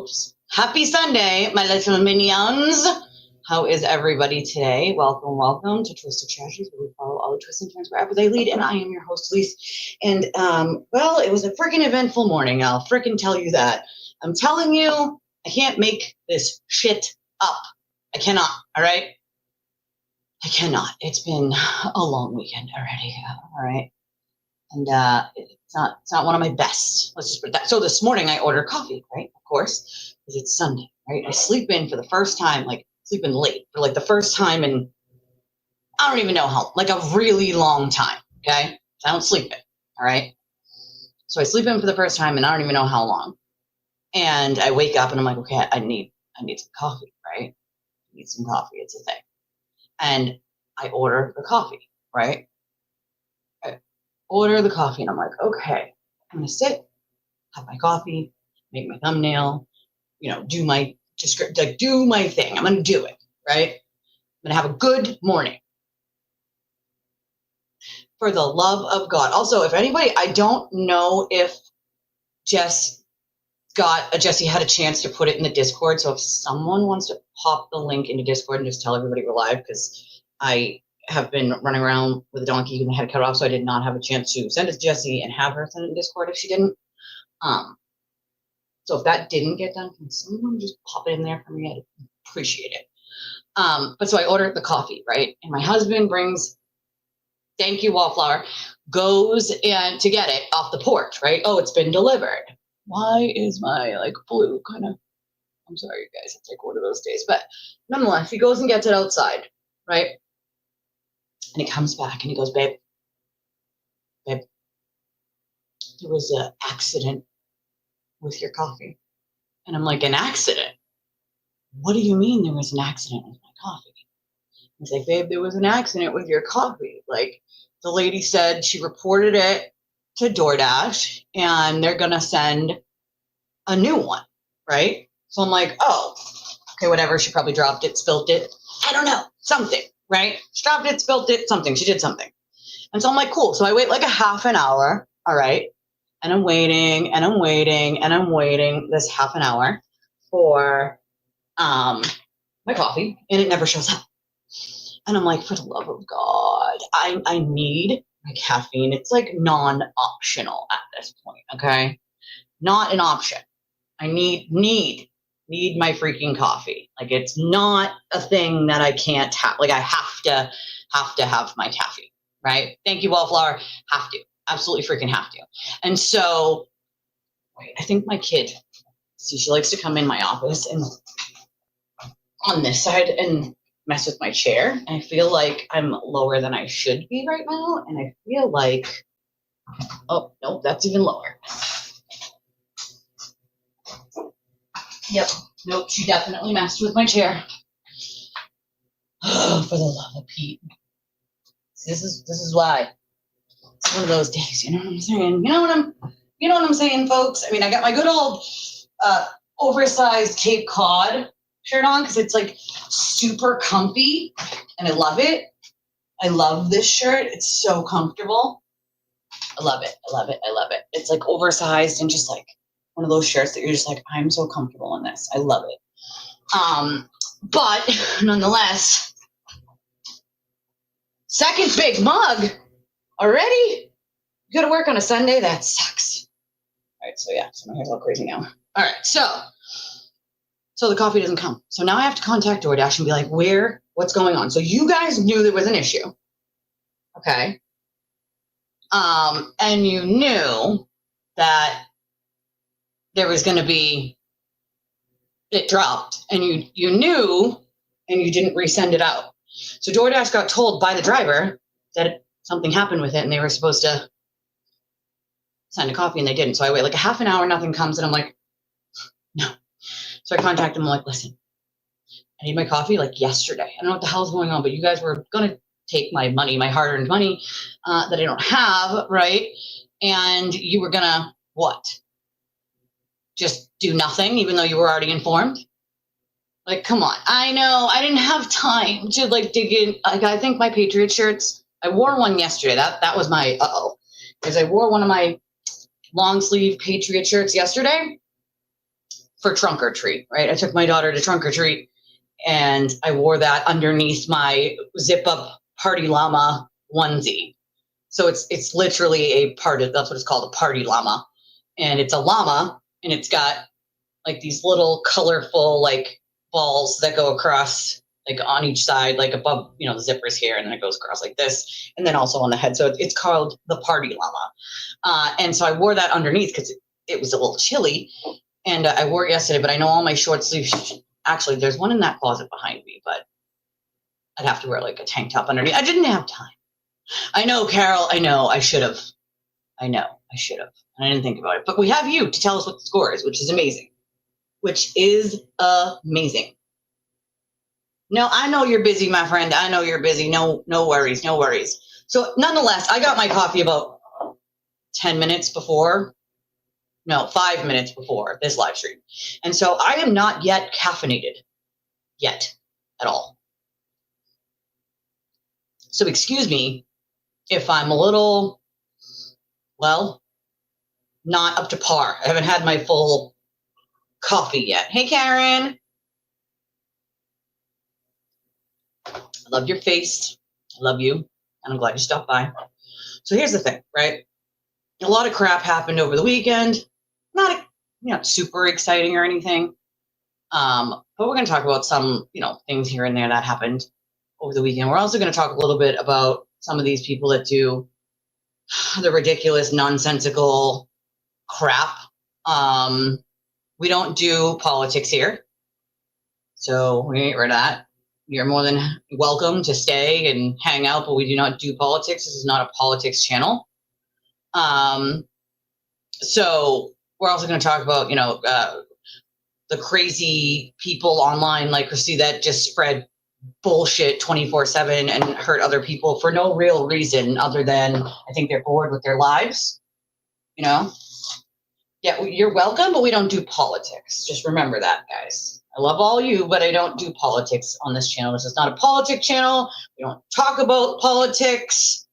Oops. Happy Sunday, my little minions. How is everybody today? Welcome to Twisted Tragedies, where we follow all the twists and turns wherever they lead. And I am your host, Elise. And, well, it was a freaking eventful morning. I'll freaking tell you that. I'm telling you, I can't make this shit up. I cannot, all right? I cannot. It's been a long weekend already, all right? And it's not one of my best. Let's just put that. So this morning I ordered coffee, right? Of course, because it's Sunday, right? I sleep in for the first time, sleeping late for the first time in I don't even know how, a really long time. Okay, I don't sleep in. All right. So I sleep in for the first time, and I don't even know how long. And I wake up, and I'm like, okay, I need some coffee, right? I need some coffee. It's a thing. And I order the coffee, right? Order the coffee, and I'm like, okay, I'm gonna sit, have my coffee, make my thumbnail, do my do my thing. I'm gonna do it, right? I'm gonna have a good morning. For the love of God. Also, if anybody, I don't know if Jesse had a chance to put it in the Discord. So if someone wants to pop the link into Discord and just tell everybody we're live, because I have been running around with a donkey and I had to cut it off, so I did not have a chance to send it to Jessie and have her send it in Discord if she didn't. So if that didn't get done, can someone just pop it in there for me? I'd appreciate it. But so I ordered the coffee, right? And my husband brings, thank you, Wallflower, goes and to get it off the porch, right? Oh, it's been delivered. Why is my blue kind of, I'm sorry, you guys, it's one of those days. But nonetheless, he goes and gets it outside, right? And he comes back and he goes, babe, there was an accident with your coffee. And I'm like, an accident? What do you mean there was an accident with my coffee? He's like, babe, there was an accident with your coffee. The lady said she reported it to DoorDash and they're going to send a new one, right? So I'm like, oh, okay, whatever. She probably dropped it, spilled it. I don't know. Something, right? She dropped it, spilled it, something. She did something. And so I'm like, cool. So I wait a half an hour, all right? And I'm waiting this half an hour for my coffee, and it never shows up. And I'm like, for the love of God, I need my caffeine. It's non-optional at this point, okay? Not an option. I need my freaking coffee. It's not a thing that I can't have. I have to have my caffeine, right? Thank you, Wallflower. Have to. Absolutely freaking have to. And so, I think my kid, see, she likes to come in my office and on this side and mess with my chair. And I feel like I'm lower than I should be right now. And I feel like, oh, nope, that's even lower. Yep, nope, she definitely messed with my chair. Oh, for the love of Pete. This is why. It's one of those days, you know what I'm saying? You know what I'm saying, folks? I mean, I got my good old oversized Cape Cod shirt on because it's super comfy and I love it. I love this shirt. It's so comfortable. I love it. It's oversized and just one of those shirts that you're just I'm so comfortable in this. I love it. But nonetheless, second big mug already? You go to work on a Sunday? That sucks. All right, so yeah, so my hair's all crazy now. All right, so the coffee doesn't come. So now I have to contact DoorDash and be like, what's going on? So you guys knew there was an issue. Okay. And you knew that there was going to be, it dropped, and you knew, and you didn't resend it out. So DoorDash got told by the driver that something happened with it, and they were supposed to send a coffee, and they didn't. So I wait a half an hour, nothing comes, and I'm like, no. So I contact them, I'm like, listen, I need my coffee yesterday. I don't know what the hell's going on, but you guys were going to take my money, my hard-earned money that I don't have, right? And you were going to, what? Just do nothing, even though you were already informed? Come on. I know, I didn't have time to dig in. I think my Patriot shirts, I wore one yesterday. That was my, because I wore one of my long sleeve Patriot shirts yesterday for trunk or treat, right? I took my daughter to trunk or treat and I wore that underneath my zip up party llama onesie. So it's literally a party. That's what it's called, a party llama. And it's a llama and it's got like these little colorful like balls that go across like on each side, like above, the zippers here, and then it goes across like this, and then also on the head. So it's called the party llama. And so I wore that underneath because it was a little chilly, and I wore it yesterday, but I know all my short sleeves, actually there's one in that closet behind me, but I'd have to wear like a tank top underneath. I didn't have time. I know, Carol, I know, I should have. I know, I should have. And I didn't think about it. But we have you to tell us what the score is, which is amazing. No, I know you're busy, my friend. I know you're busy. No worries, no worries. So nonetheless, I got my coffee about 10 minutes before, no, 5 minutes before this live stream. And so I am not yet caffeinated, yet, at all. So excuse me if I'm a little, well, not up to par. I haven't had my full coffee yet. Hey, Karen. I love your face. I love you. And I'm glad you stopped by. So here's the thing, right? A lot of crap happened over the weekend. Not, super exciting or anything. But we're going to talk about some, things here and there that happened over the weekend. We're also going to talk a little bit about some of these people that do the ridiculous, nonsensical crap. We don't do politics here. So we ain't rid of that. You're more than welcome to stay and hang out, but we do not do politics. This is not a politics channel. So we're also going to talk about, the crazy people online like Christy that just spread bullshit 24/7 and hurt other people for no real reason other than I think they're bored with their lives. Yeah, you're welcome, but we don't do politics. Just remember that, guys. I love all you, but I don't do politics on this channel. This is not a politics channel. We don't talk about politics.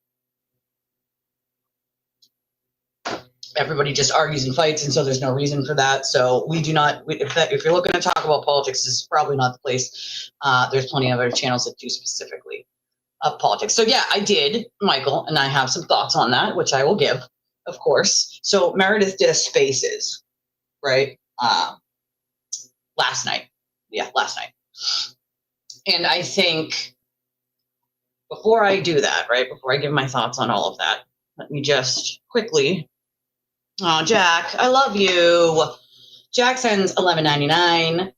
Everybody just argues and fights, and so there's no reason for that. So we do not, if you're looking to talk about politics, this is probably not the place. There's plenty of other channels that do specifically politics. So yeah, I did, Michael, and I have some thoughts on that, which I will give, of course. So Meredith did a Spaces, right? Last night. Yeah, last night. And I think before I do that, right, before I give my thoughts on all of that, let me just quickly, Jack, I love you. Jack sends $11.99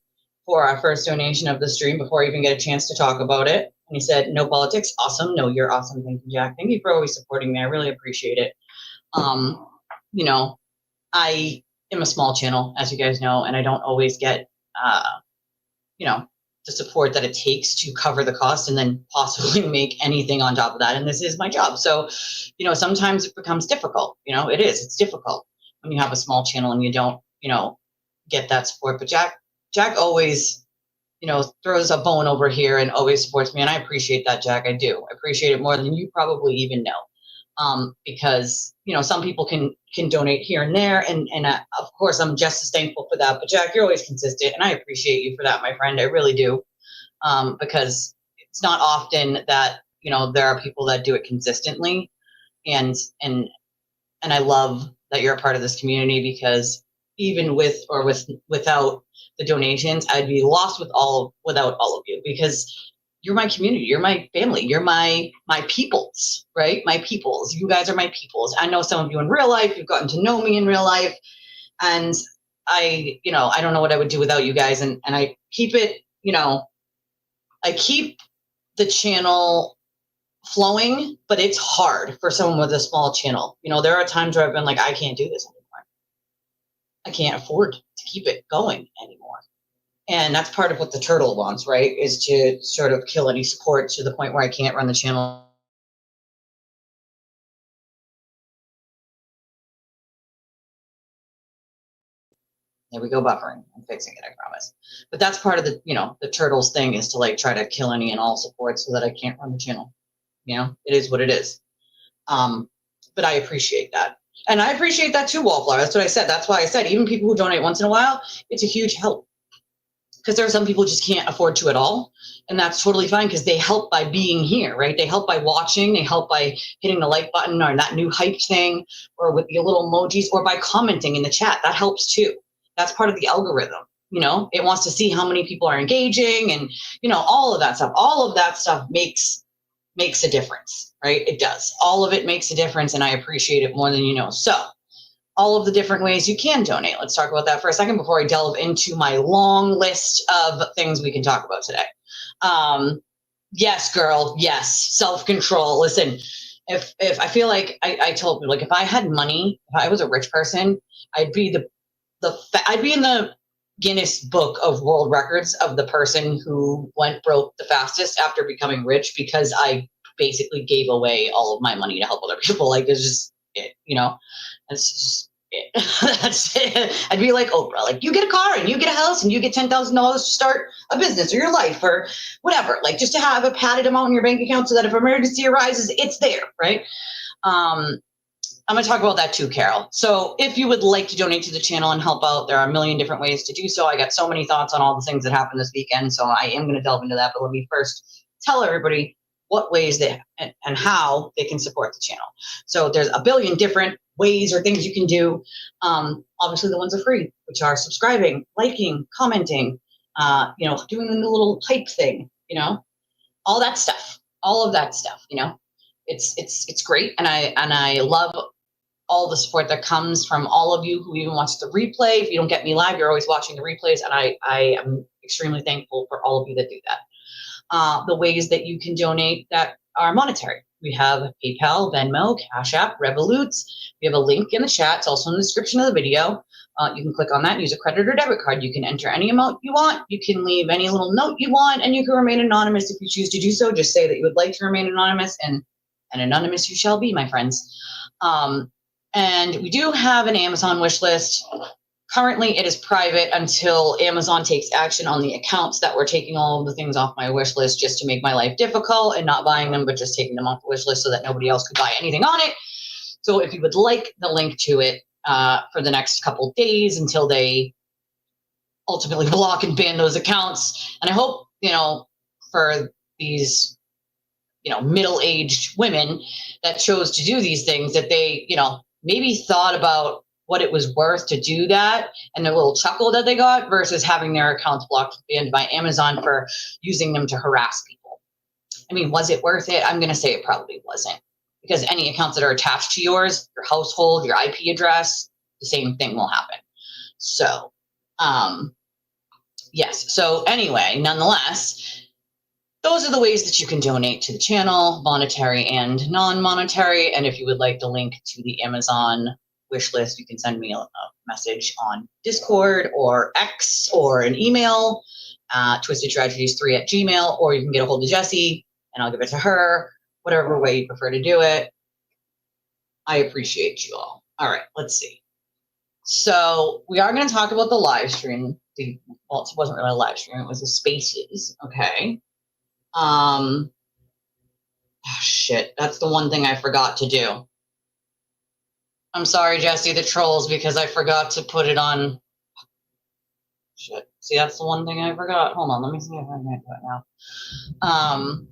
for our first donation of the stream before I even get a chance to talk about it. And he said, no politics. Awesome. No, you're awesome. Thank you, Jack. Thank you for always supporting me. I really appreciate it. I am a small channel, as you guys know, and I don't always get, the support that it takes to cover the cost and then possibly make anything on top of that. And this is my job. So, sometimes it becomes difficult. It's difficult when you have a small channel and you don't, get that support. But Jack always, throws a bone over here and always supports me. And I appreciate that, Jack. I do. I appreciate it more than you probably even know. Because, some people can donate here and there. And of course, I'm just as thankful for that. But Jack, you're always consistent. And I appreciate you for that, my friend. I really do. Because it's not often that, there are people that do it consistently. And I love that you're a part of this community, because even without the donations, I'd be lost without all of you, because you're my community, you're my family, you're my peoples, right? My peoples. You guys are my peoples. I know some of you in real life. You've gotten to know me in real life, and I don't know what I would do without you guys. And I keep it, I keep the channel flowing, but it's hard for someone with a small channel. There are times where I've been like, I can't do this anymore. I can't afford to keep it going anymore. And that's part of what the turtle wants, right? Is to sort of kill any support to the point where I can't run the channel. There we go, buffering. I'm fixing it, I promise. But that's part of the, the turtles thing, is to like try to kill any and all support so that I can't run the channel. It is what it is. But I appreciate that. And I appreciate that too, Wallflower. That's what I said. That's why I said even people who donate once in a while, it's a huge help. Because there are some people who just can't afford to at all. And that's totally fine because they help by being here, right? They help by watching. They help by hitting the like button or that new hype thing or with the little emojis or by commenting in the chat. That helps too. That's part of the algorithm. You know, it wants to see how many people are engaging and, you know, all of that stuff. All of that stuff makes a difference, right? It does. All of it makes a difference and I appreciate it more than you know. So all of the different ways you can donate. Let's talk about that for a second before I delve into my long list of things we can talk about today. Yes, girl. Yes. Self-control. Listen, if I feel like I told you, like, if I had money, if I was a rich person, I'd be I'd be in the Guinness Book of World Records of the person who went broke the fastest after becoming rich because I basically gave away all of my money to help other people. Like, it's just it, you know. That's just it. That's it. I'd be like Oprah, like you get a car and you get a house and you get $10,000 to start a business or your life or whatever, like just to have a padded amount in your bank account so that if emergency arises, it's there, right? I'm going to talk about that too, Carol. So if you would like to donate to the channel and help out, there are a million different ways to do so. I got so many thoughts on all the things that happened this weekend, so I am going to delve into that. But let me first tell everybody what ways they and how they can support the channel. So there's a billion different ways or things you can do. Obviously, the ones are free, which are subscribing, liking, commenting, you know, doing the little hype thing, you know, all that stuff, all of that stuff. You know, it's great, and I love all the support that comes from all of you who even watch the replay. If you don't get me live, you're always watching the replays, and I am extremely thankful for all of you that do that. The ways that you can donate that are monetary. We have PayPal, Venmo, CashApp, Revolut. We have a link in the chat. It's also in the description of the video. You can click on that and use a credit or debit card. You can enter any amount you want. You can leave any little note you want, and you can remain anonymous if you choose to do so. Just say that you would like to remain anonymous, and anonymous you shall be, my friends. And we do have an Amazon wish list. Currently, it is private until Amazon takes action on the accounts that were taking all of the things off my wish list just to make my life difficult and not buying them, but just taking them off the wish list so that nobody else could buy anything on it. So if you would like the link to it for the next couple of days until they ultimately block and ban those accounts. And I hope, you know, for these, you know, middle-aged women that chose to do these things, that they, you know, maybe thought about what it was worth to do that and the little chuckle that they got versus having their accounts blocked and banned by Amazon for using them to harass people. I mean, was it worth it? I'm going to say it probably wasn't, because any accounts that are attached to yours, your household, your IP address, the same thing will happen. So, yes. So anyway, nonetheless, those are the ways that you can donate to the channel, monetary and non-monetary. And if you would like the link to the Amazon wish list, you can send me a message on Discord or X or an email, twistedtragedies3@gmail.com, or you can get a hold of Jessie and I'll give it to her, whatever way you prefer to do it. I appreciate you all. All right, let's see. So we are going to talk about the live stream. Well, it wasn't really a live stream, it was the spaces. Okay. Oh, shit, that's the one thing I forgot to do. I'm sorry, Jesse, the trolls, because I forgot to put it on. Shit. See, that's the one thing I forgot. Hold on, let me see if I can do it now.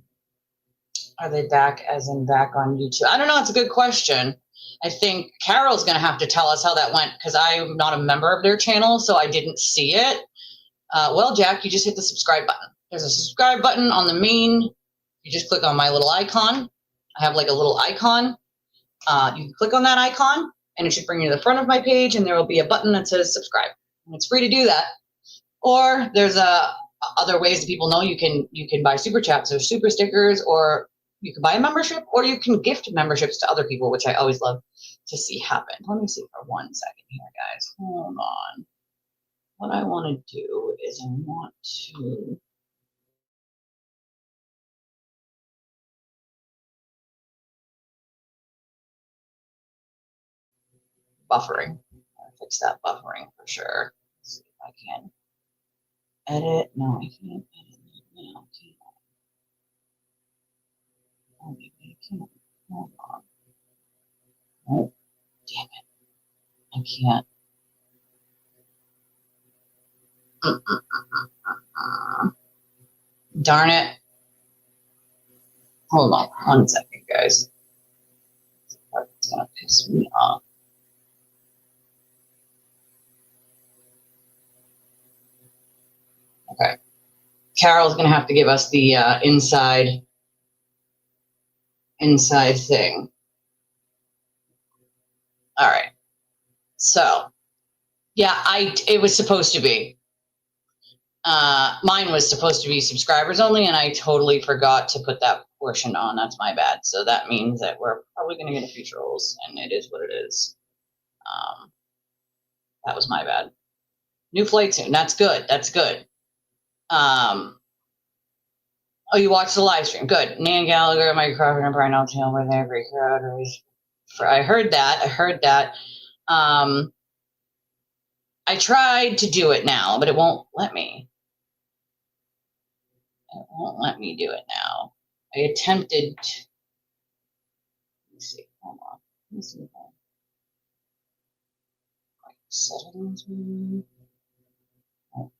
Are they back as in back on YouTube? I don't know, it's a good question. I think Carol's gonna have to tell us how that went because I'm not a member of their channel, so I didn't see it. Well, Jack, you just hit the subscribe button. There's a subscribe button on the main. You just click on my little icon. I have like a little icon. You can click on that icon and it should bring you to the front of my page and there will be a button that says subscribe. And it's free to do that. Or there's other ways that people know you can buy super chats or super stickers, or you can buy a membership, or you can gift memberships to other people, which I always love to see happen. Let me see for 1 second here, guys. Hold on. What I want to do is I want to buffering. I'll fix that buffering for sure. Let's see if I can edit. No, I can't edit. No, I can't. Oh, maybe I can't. Hold on. Oh, damn it. I can't. Darn it. Hold on 1 second, guys. It's going to piss me off. Okay. Carol's going to have to give us the inside thing. All right. So, yeah, it was supposed to be. Mine was supposed to be subscribers only, and I totally forgot to put that portion on. That's my bad. So that means that we're probably going to get a few trolls, and it is what it is. That was my bad. New flight soon. That's good. That's good. Oh, you watched the live stream. Good. Nan Gallagher, Mike Crawford, and Brian Althill were there. Great crowd. I heard that. I tried to do it now, but it won't let me. It won't let me do it now. I attempted. Let's see. Hold on. Let me see if I. Settings. Oh,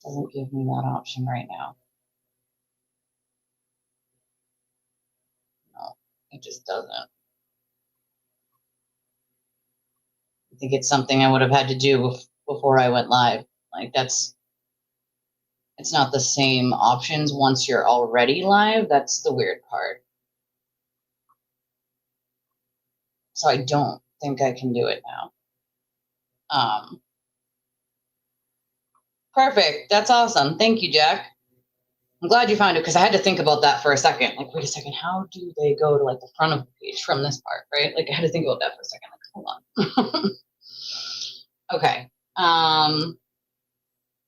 doesn't give me that option right now. No, it just doesn't. I think it's something I would have had to do before I went live. Like it's not the same options once you're already live. That's the weird part. So I don't think I can do it now. Perfect. That's awesome. Thank you, Jack. I'm glad you found it because I had to think about that for a second. Like, wait a second, how do they go to like the front of the page from this part, right? Like I had to think about that for a second. Like, hold on. Okay.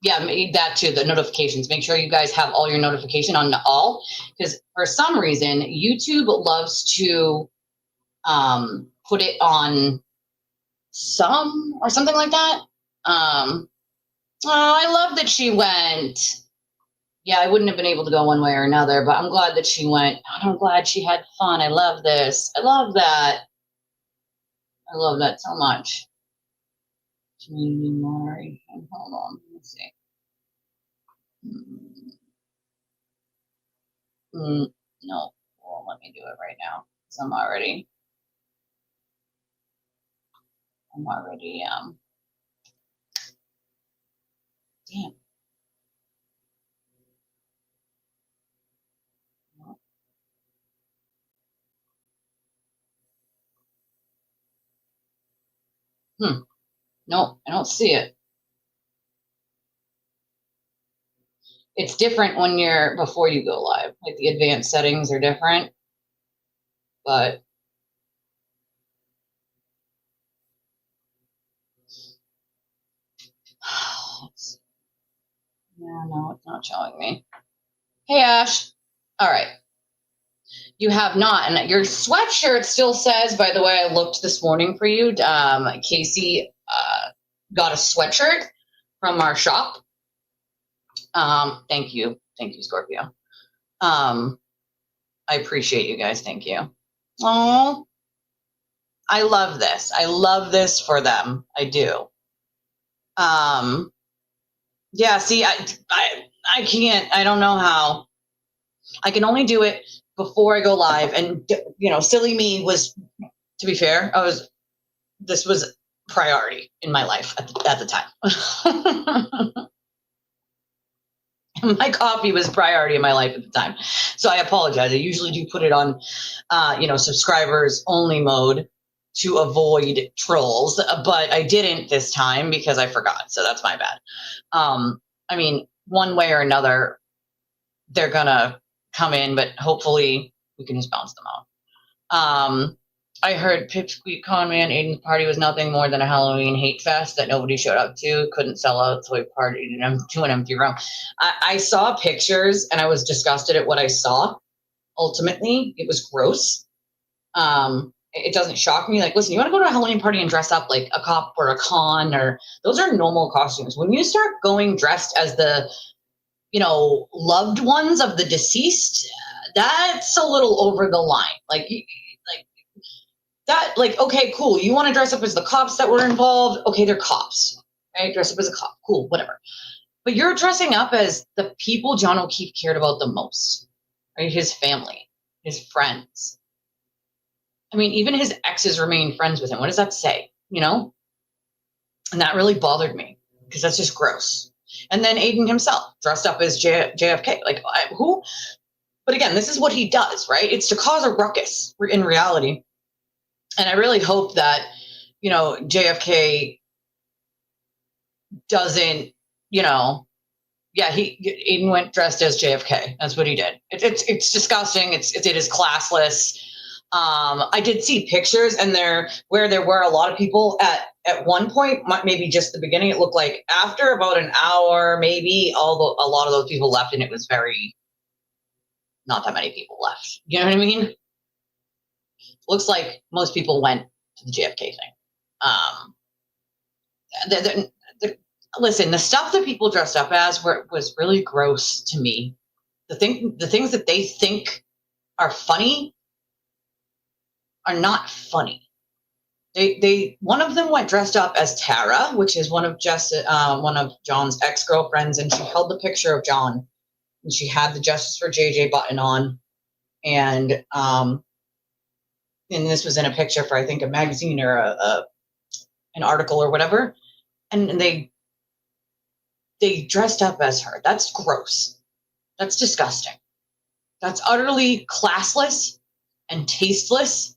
Yeah, that too, the notifications. Make sure you guys have all your notification on all, because for some reason, YouTube loves to put it on some or something like that. Oh, I love that she went. Yeah, I wouldn't have been able to go one way or another, but I'm glad that she went. I'm glad she had fun. I love this. I love that. I love that so much. Community moderation. Hold on. Let me see. No, won't let me do it right now. So I'm already damn. No, I don't see it. It's different when you're before you go live. Like the advanced settings are different, but yeah, no, it's not showing me. Hey, Ash. All right. You have not, and your sweatshirt still says. By the way, I looked this morning for you. Casey got a sweatshirt from our shop. Thank you, Scorpio. I appreciate you guys. Thank you. Oh, I love this. I love this for them. I do. Yeah. See, I can't. I don't know how. I can only do it before I go live, and silly me was. To be fair, this was priority in my life at the time. My coffee was priority in my life at the time. So I apologize. I usually do put it on, subscribers only mode to avoid trolls, but I didn't this time because I forgot. So that's my bad. I mean, one way or another, they're going to come in, but hopefully we can just bounce them out. I heard Pipsqueak Conman Aiden's party was nothing more than a Halloween hate fest that nobody showed up to, couldn't sell out, so he partied to an empty room. I saw pictures and I was disgusted at what I saw. Ultimately, it was gross. It doesn't shock me. Like, listen, you want to go to a Halloween party and dress up like a cop or a con, or those are normal costumes. When you start going dressed as the, loved ones of the deceased, that's a little over the line. Like that, like, okay, cool. You want to dress up as the cops that were involved? Okay, they're cops, right? Dress up as a cop. Cool, whatever. But you're dressing up as the people John O'Keefe cared about the most, right? His family, his friends. I mean, even his exes remain friends with him. What does that say? You know? And that really bothered me because that's just gross. And then Aiden himself dressed up as JFK. Like, who? But again, this is what he does, right? It's to cause a ruckus in reality. And I really hope that, you know, JFK doesn't, you know, yeah, Aiden went dressed as JFK. That's what he did. It's disgusting. It is classless. I did see pictures, and there were a lot of people at one point, maybe just the beginning. It looked like after about an hour, maybe a lot of those people left, and it was not that many people left. You know what I mean? Looks like most people went to the JFK thing. Listen, the stuff that people dressed up as was really gross to me. The things that they think are funny are not funny. They one of them went dressed up as Tara, which is one of John's ex-girlfriends, and she held the picture of John, and she had the Justice for JJ button on, and this was in a picture for, I think, a magazine or an article or whatever, and they dressed up as her. That's gross. That's disgusting. That's utterly classless and tasteless.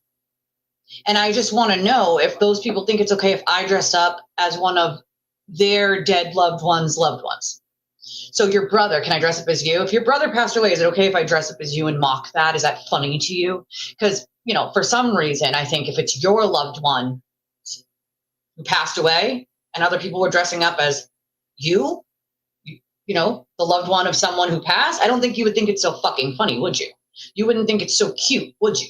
And I just want to know if those people think it's okay if I dress up as one of their dead loved ones. So your brother, can I dress up as you? If your brother passed away, is it okay if I dress up as you and mock that? Is that funny to you? Because, you know, for some reason, I think if it's your loved one who passed away and other people were dressing up as you know, the loved one of someone who passed, I don't think you would think it's so fucking funny, would you? You wouldn't think it's so cute, would you?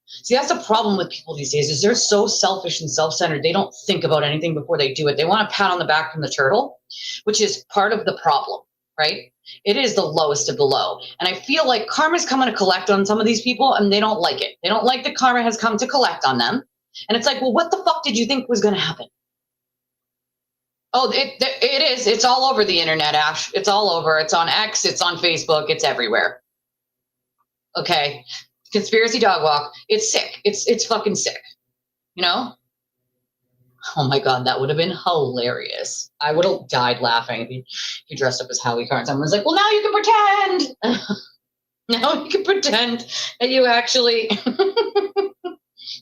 See, that's the problem with people these days, is they're so selfish and self-centered. They don't think about anything before they do it. They want a pat on the back from the turtle, which is part of the problem, right? It is the lowest of the low. And I feel like karma's coming to collect on some of these people, and they don't like it. They don't like that karma has come to collect on them. And it's like, well, what the fuck did you think was going to happen? Oh, it is. It's all over the internet, Ash. It's all over. It's on X. It's on Facebook. It's everywhere. Okay. Conspiracy dog walk. It's sick. It's fucking sick. You know? Oh my God, that would have been hilarious. I would have died laughing if he dressed up as Howie Carr. Someone was like, well, now you can pretend. Now you can pretend that you actually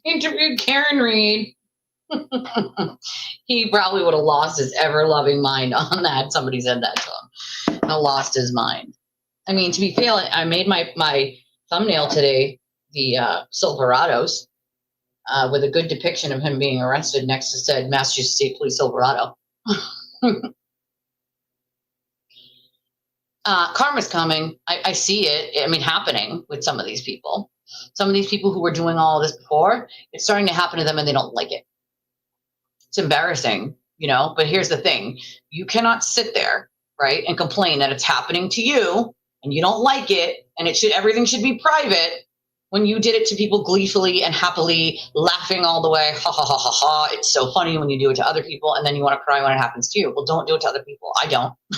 interviewed Karen Reed. He probably would have lost his ever-loving mind on that. Somebody said that to him. And lost his mind. I mean, to be fair, I made my thumbnail today, the Silverados, with a good depiction of him being arrested next to said Massachusetts State Police Silverado. Karma's coming. I see it. I mean, happening with some of these people. Some of these people who were doing all this before, it's starting to happen to them and they don't like it. It's embarrassing, you know, but here's the thing. You cannot sit there, right, and complain that it's happening to you and you don't like it and everything should be private when you did it to people gleefully and happily, laughing all the way. Ha ha ha ha ha. It's so funny when you do it to other people and then you want to cry when it happens to you. Well, don't do it to other people. I don't. Do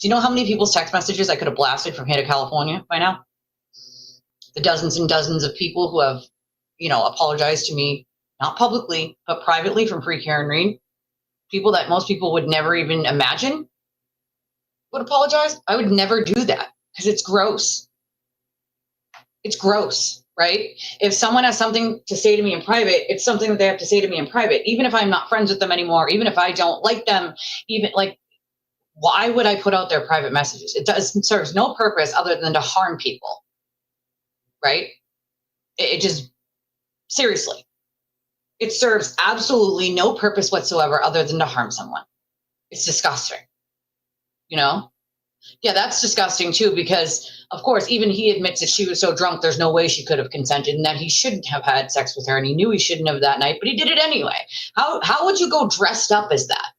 you know how many people's text messages I could have blasted from here to California by now? The dozens and dozens of people who have, you know, apologized to me, not publicly, but privately, from Free Karen Reed. People that most people would never even imagine would apologize. I would never do that because it's gross. It's gross, right? If someone has something to say to me in private, it's something that they have to say to me in private, even if I'm not friends with them anymore, even if I don't like them, even like, why would I put out their private messages? It serves no purpose other than to harm people, right? It just, seriously. It serves absolutely no purpose whatsoever other than to harm someone. It's disgusting. You know? Yeah, that's disgusting too, because of course, even he admits that she was so drunk, there's no way she could have consented and that he shouldn't have had sex with her and he knew he shouldn't have that night, but he did it anyway. How would you go dressed up as that?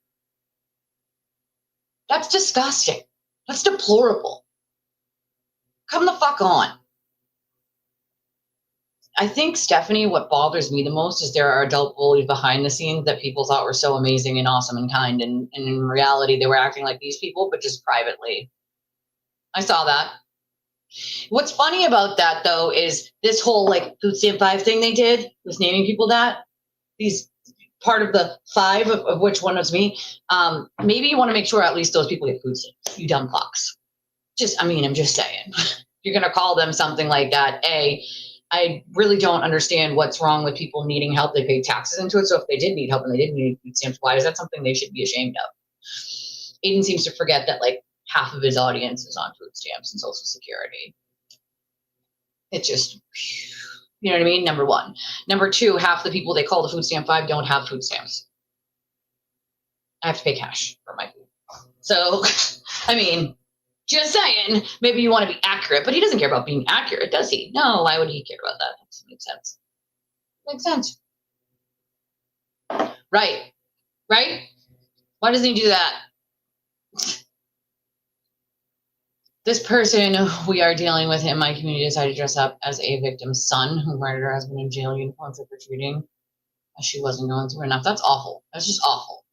That's disgusting. That's deplorable. Come the fuck on. I think, Stephanie, what bothers me the most is there are adult bullies behind the scenes that people thought were so amazing and awesome and kind. And in reality, they were acting like these people, but just privately. I saw that. What's funny about that, though, is this whole like food stamp 5 thing they did was naming people that. These part of the 5 of which one was me. Maybe you want to make sure at least those people get food stamps, you dumb fucks. I'm just saying. You're going to call them something like that. I really don't understand what's wrong with people needing help. They pay taxes into it. So if they did need help and they did need food stamps, why is that something they should be ashamed of? Aiden seems to forget that like half of his audience is on food stamps and Social Security. It just, you know what I mean? Number one. Number two, half the people they call the food stamp 5 don't have food stamps. I have to pay cash for my food. So, I mean, just saying, maybe you want to be accurate, but he doesn't care about being accurate, does he? No, why would he care about that? That doesn't make sense. Makes sense. Right. Right? Why doesn't he do that? This person we are dealing with in my community decided to dress up as a victim's son who murdered her husband in jail uniform for treating as she wasn't going through enough. That's awful. That's just awful.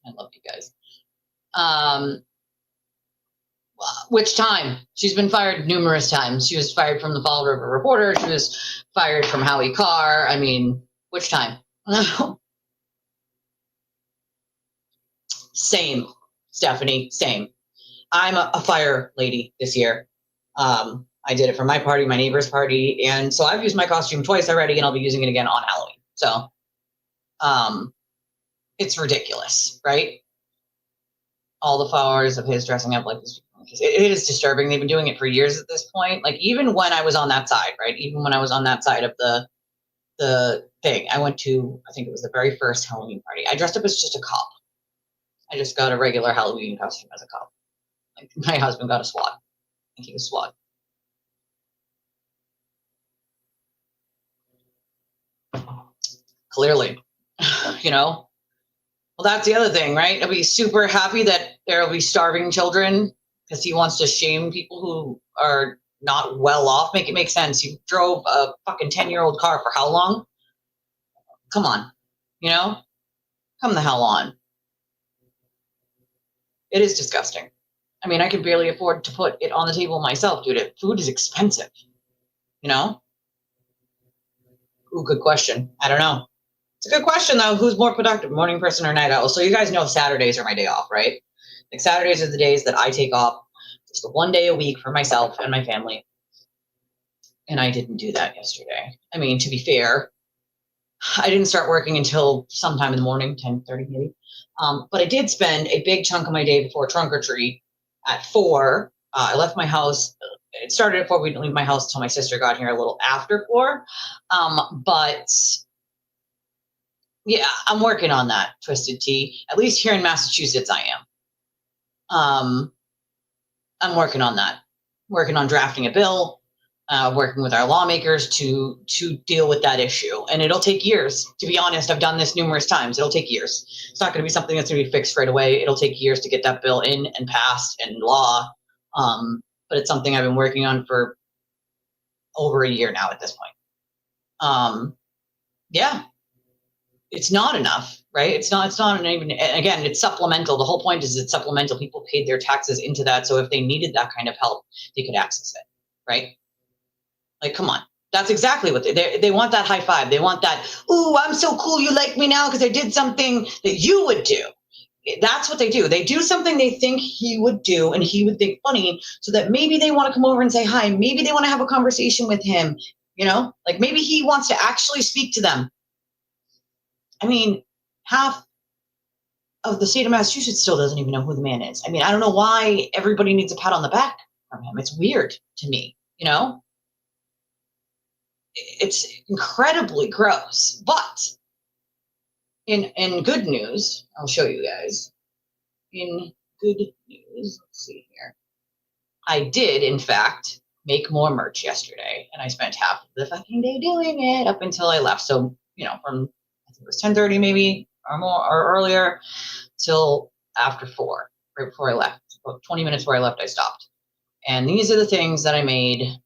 I love you guys. Which time? She's been fired numerous times. She was fired from the Fall River Reporter. She was fired from Howie Carr. I mean, which time? Same, Stephanie, same. I'm a fire lady this year. I did it for my party, my neighbor's party, and so I've used my costume twice already, and I'll be using it again on Halloween. So it's ridiculous, right? All the followers of his dressing up like this. It is disturbing. They've been doing it for years at this point. Like even when I was on that side, right? Even when I was on that side of the thing, I went to, I think it was the very first Halloween party. I dressed up as just a cop. I just got a regular Halloween costume as a cop. Like my husband got a SWAT. I think he was SWAT. Clearly, you know. Well, that's the other thing, right? I'll be super happy that there will be starving children because he wants to shame people who are not well off. Make it make sense. You drove a fucking 10-year-old car for how long? Come on, you know? Come the hell on. It is disgusting. I mean, I can barely afford to put it on the table myself, dude. Food is expensive, you know? Ooh, good question. I don't know. It's a good question, though. Who's more productive, morning person or night owl? So you guys know Saturdays are my day off, right? Like Saturdays are the days that I take off just the one day a week for myself and my family. And I didn't do that yesterday. I mean, to be fair, I didn't start working until sometime in the morning, 10:30 maybe. But I did spend a big chunk of my day before trunk or treat at 4. I left my house. It started at 4. We didn't leave my house until my sister got here a little after 4. But yeah, I'm working on that, Twisted Tea. At least here in Massachusetts, I am. I'm working on that. Working on drafting a bill, working with our lawmakers to deal with that issue. And it'll take years. To be honest, I've done this numerous times. It'll take years. It's not going to be something that's going to be fixed right away. It'll take years to get that bill in and passed and law. But it's something I've been working on for over a year now at this point. Yeah. It's not enough, right? It's not even, again, it's supplemental. The whole point is it's supplemental. People paid their taxes into that. So if they needed that kind of help, they could access it, right? Like, come on. That's exactly what they want, that high five. They want that, ooh, I'm so cool, you like me now because I did something that you would do. That's what they do. They do something they think he would do and he would think funny so that maybe they want to come over and say hi. Maybe they want to have a conversation with him, you know? Like maybe he wants to actually speak to them. I mean, half of the state of Massachusetts still doesn't even know who the man is. I mean, I don't know why everybody needs a pat on the back from him. It's weird to me, you know? It's incredibly gross. But in good news, I'll show you guys. In good news, let's see here. I did, in fact, make more merch yesterday, and I spent half of the fucking day doing it up until I left. So, you know, from I think it was 10:30 maybe or more or earlier till after 4, right before I left. About 20 minutes before I left, I stopped. And these are the things that I made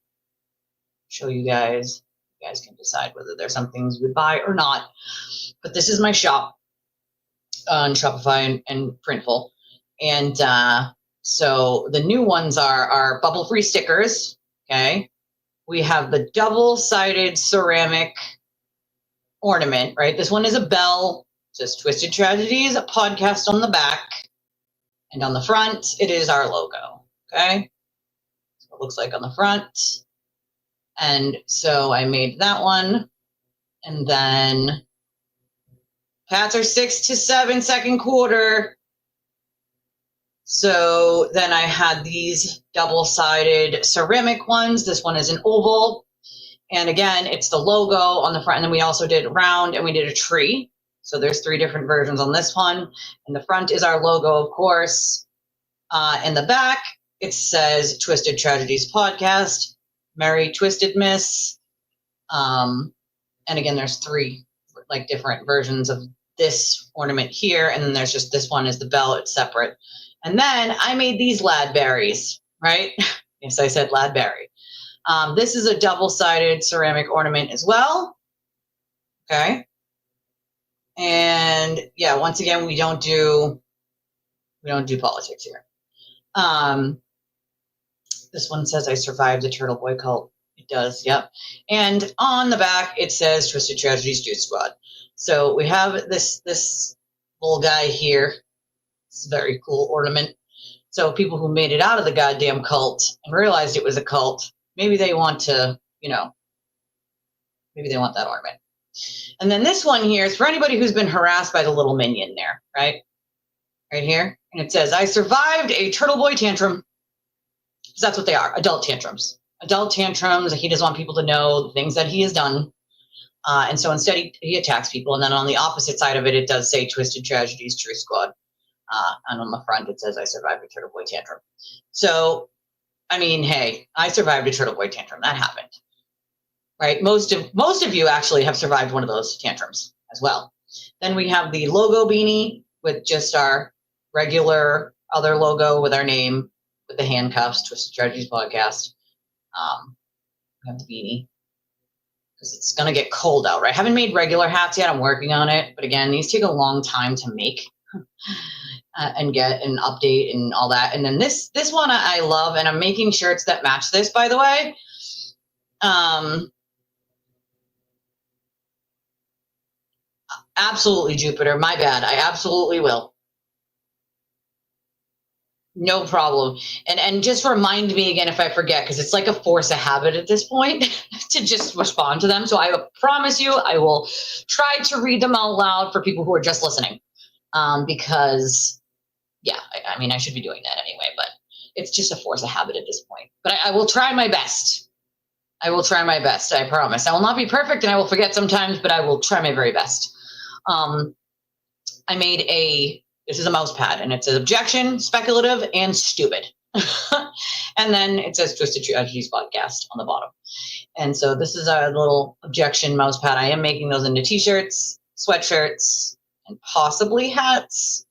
show you guys. You guys can decide whether there's some things you would buy or not. But this is my shop on Shopify and Printful. And so the new ones are bubble-free stickers, okay? We have the double-sided ceramic ornament, right? This one is a bell. It says Twisted Tragedies, a podcast on the back. And on the front, it is our logo, okay? So it looks like on the front. And so I made that one. And then cats are 6 to 7 second quarter. So then I had these double-sided ceramic ones. This one is an oval. And again, it's the logo on the front. And then we also did round and we did a tree. So there's 3 different versions on this one. And the front is our logo, of course. In the back, it says Twisted Tragedies Podcast, Merry Twisted Miss. And again, there's 3 like different versions of this ornament here. And then there's just this one is the bell. It's separate. And then I made these ladberries, right? Yes, I said ladberry. This is a double-sided ceramic ornament as well. Okay. And yeah, once again, we don't do politics here. This one says I survived the Turtleboy cult. It does, yep. And on the back, it says Twisted Tragedies Juice Squad. So we have this little guy here. It's a very cool ornament. So people who made it out of the goddamn cult and realized it was a cult, maybe they want to, maybe they want that ornament. And then this one here is for anybody who's been harassed by the little minion there, right? Right here. And it says, I survived a Turtleboy tantrum. Because that's what they are, adult tantrums. Adult tantrums, he doesn't want people to know the things that he has done. And so instead he attacks people. And then on the opposite side of it, it does say Twisted Tragedies True Squad. And on the front, it says, I survived a Turtleboy tantrum. So, I mean, hey, I survived a Turtleboy tantrum. That happened, right? Most of you actually have survived one of those tantrums as well. Then we have the logo beanie with just our regular other logo with our name, with the handcuffs, Twisted Tragedies Podcast. We have the beanie because it's going to get cold out, right? I haven't made regular hats yet. I'm working on it. But again, these take a long time to make. And get an update and all that. And then this one I love, and I'm making shirts that match this, by the way. Absolutely, Jupiter. My bad. I absolutely will. No problem. And just remind me again if I forget, because it's like a force of habit at this point to just respond to them. So I promise you I will try to read them out loud for people who are just listening. Because yeah, I mean, I should be doing that anyway, but it's just a force of habit at this point. But I will try my best. I will try my best. I promise. I will not be perfect and I will forget sometimes, but I will try my very best. I made this is a mouse pad and it says objection, speculative, and stupid. And then it says Twisted Tragedies Podcast on the bottom. And so this is our little objection mouse pad. I am making those into t-shirts, sweatshirts, and possibly hats.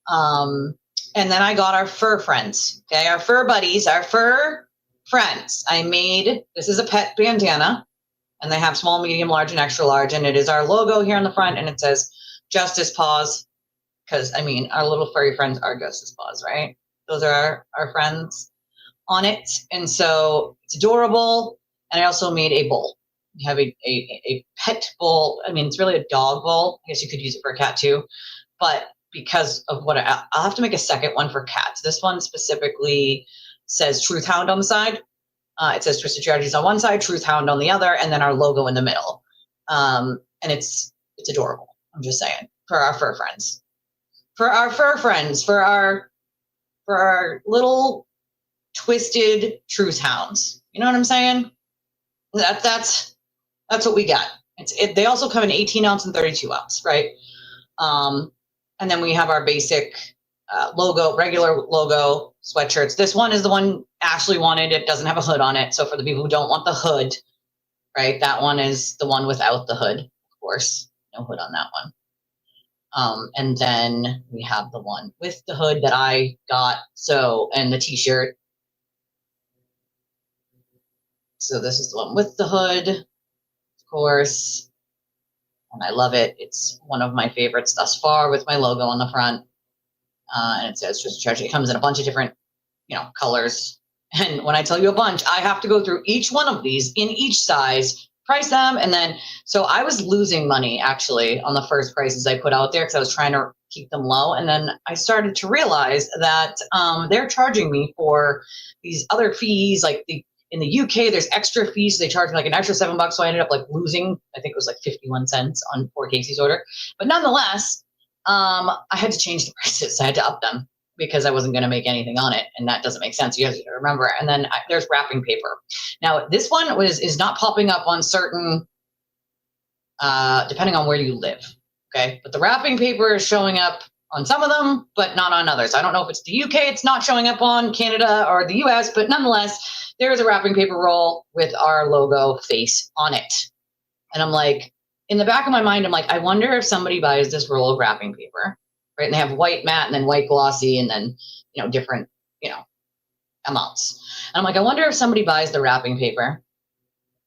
And then I got our fur friends, okay, our fur buddies, our fur friends. This is a pet bandana, and they have small, medium, large, and extra large, and it is our logo here on the front, and it says Justice Paws, because, I mean, our little furry friends are Justice Paws, right? Those are our friends on it, and so it's adorable, and I also made a bowl. We have a pet bowl. I mean, it's really a dog bowl. I guess you could use it for a cat, too, but because of what I'll have to make a second one for cats. This one specifically says Truth Hound on the side. It says Twisted Tragedies on one side, Truth Hound on the other, and then our logo in the middle. And it's adorable. I'm just saying, for our fur friends, for our little twisted Truth Hounds. You know what I'm saying? That's what we got. They also come in 18 ounce and 32 ounce, right? And then we have our basic logo, regular logo sweatshirts. This one is the one Ashley wanted. It doesn't have a hood on it. So for the people who don't want the hood, right, that one is the one without the hood, of course. No hood on that one. And then we have the one with the hood that I got. And the t-shirt. So this is the one with the hood, of course. And I love it. It's one of my favorites thus far with my logo on the front. And it says just a treasure. It comes in a bunch of different, colors. And when I tell you a bunch, I have to go through each one of these in each size, price them. And then, so I was losing money actually on the first prices I put out there because I was trying to keep them low. And then I started to realize that they're charging me for these other fees. Like in the UK, there's extra fees. They charge me like an extra $7. So I ended up like losing, I think it was like 51 cents on poor Casey's order. But nonetheless, I had to change the prices. I had to up them because I wasn't going to make anything on it. And that doesn't make sense. You have to remember. And then there's wrapping paper. Now, this one is not popping up on certain, depending on where you live. Okay. But the wrapping paper is showing up on some of them, but not on others. I don't know if it's the UK, it's not showing up on Canada or the US, but nonetheless, there is a wrapping paper roll with our logo face on it. And I'm like, in the back of my mind, I'm like, I wonder if somebody buys this roll of wrapping paper, right? And they have white matte and then white glossy and then, different, amounts. And I'm like, I wonder if somebody buys the wrapping paper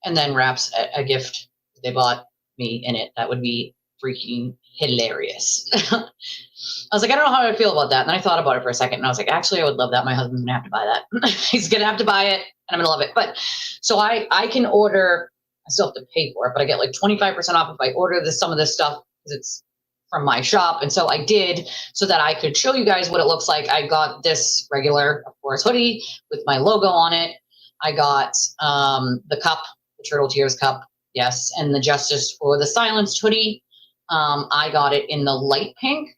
and then wraps a gift they bought me in it. That would be freaking hilarious. I was like, I don't know how I would feel about that. And then I thought about it for a second and I was like, actually, I would love that. My husband's gonna have to buy that. He's gonna have to buy it and I'm gonna love it. But so I can order, I still have to pay for it, but I get like 25% off if I order some of this stuff because it's from my shop. And so I did so that I could show you guys what it looks like. I got this regular, of course, hoodie with my logo on it. I got the cup, the Turtle Tears cup, yes, and the Justice for the Silenced hoodie. I got it in the light pink,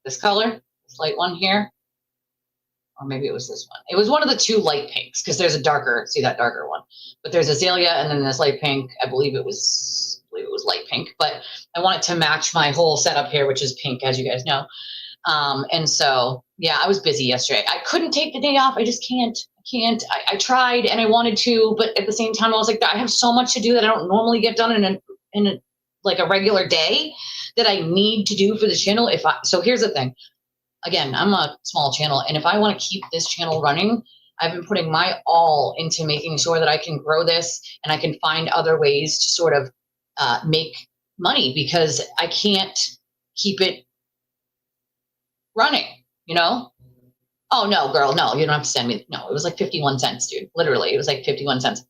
this color, this light one here. Or maybe it was this one. It was one of the two light pinks because there's a darker, see that darker one. But there's azalea and then this light pink. I believe it was light pink, but I want it to match my whole setup here, which is pink, as you guys know. And so, yeah, I was busy yesterday. I couldn't take the day off. I just can't. I tried and I wanted to, but at the same time, I was like, I have so much to do that I don't normally get done in a like a regular day that I need to do for the channel. So here's the thing. Again, I'm a small channel, and if I want to keep this channel running, I've been putting my all into making sure that I can grow this and I can find other ways to sort of make money because I can't keep it running, Oh, no, girl, no, you don't have to send me. No, it was like 51 cents, dude. Literally, it was like 51 cents.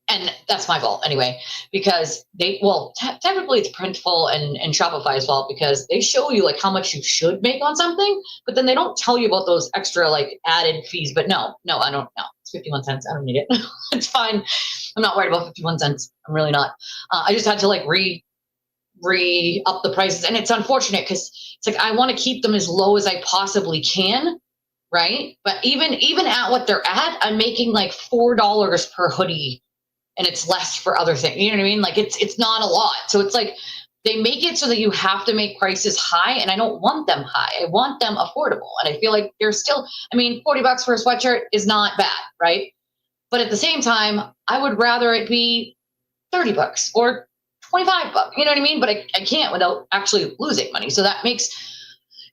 And that's my fault anyway, because technically it's Printful and Shopify's fault because they show you like how much you should make on something, but then they don't tell you about those extra like added fees. But no, I don't know. It's 51 cents. I don't need it. It's fine. I'm not worried about 51 cents. I'm really not. I just had to like up the prices. And it's unfortunate because it's like I want to keep them as low as I possibly can. Right. But even at what they're at, I'm making like $4 per hoodie. And it's less for other things. You know what I mean? Like it's not a lot. So it's like they make it so that you have to make prices high, and I don't want them high. I want them affordable. And I feel like they're still, $40 for a sweatshirt is not bad, right? But at the same time, I would rather it be $30 or $25. You know what I mean? But I can't without actually losing money. So that makes,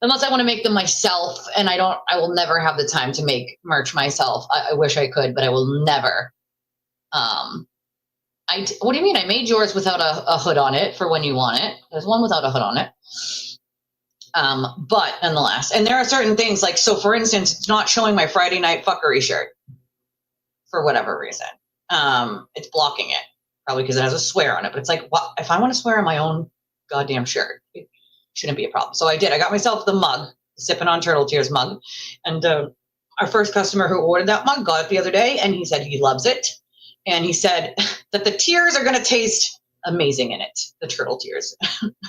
unless I want to make them myself, and I will never have the time to make merch myself. I wish I could, but I will never. What do you mean? I made yours without a hood on it for when you want it. There's one without a hood on it. But nonetheless, and there are certain things like, so for instance, it's not showing my Friday night fuckery shirt for whatever reason. It's blocking it probably because it has a swear on it, but it's like, what if I want to swear on my own goddamn shirt? It shouldn't be a problem. So I got myself the mug, Sipping on Turtle Tears mug. And, our first customer who ordered that mug got it the other day and he said he loves it. And he said that the tears are going to taste amazing in it, the turtle tears.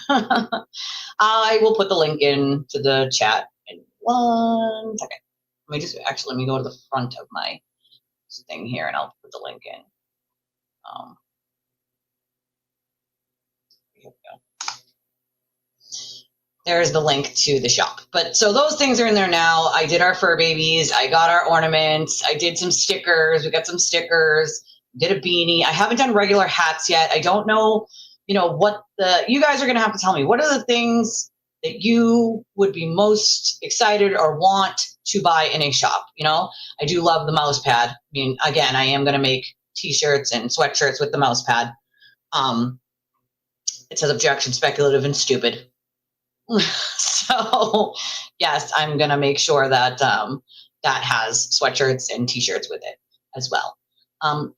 I will put the link into the chat in 1 second. Let me go to the front of my thing here and I'll put the link in. Here we go. There's the link to the shop. But so those things are in there now. I did our fur babies. I got our ornaments. I did some stickers. We got some stickers. Did a beanie. I haven't done regular hats yet. I don't know, what you guys are going to have to tell me. What are the things that you would be most excited or want to buy in a shop? I do love the mouse pad. Again, I am going to make t-shirts and sweatshirts with the mouse pad. It says objection, speculative and stupid. So yes, I'm going to make sure that that has sweatshirts and t-shirts with it as well.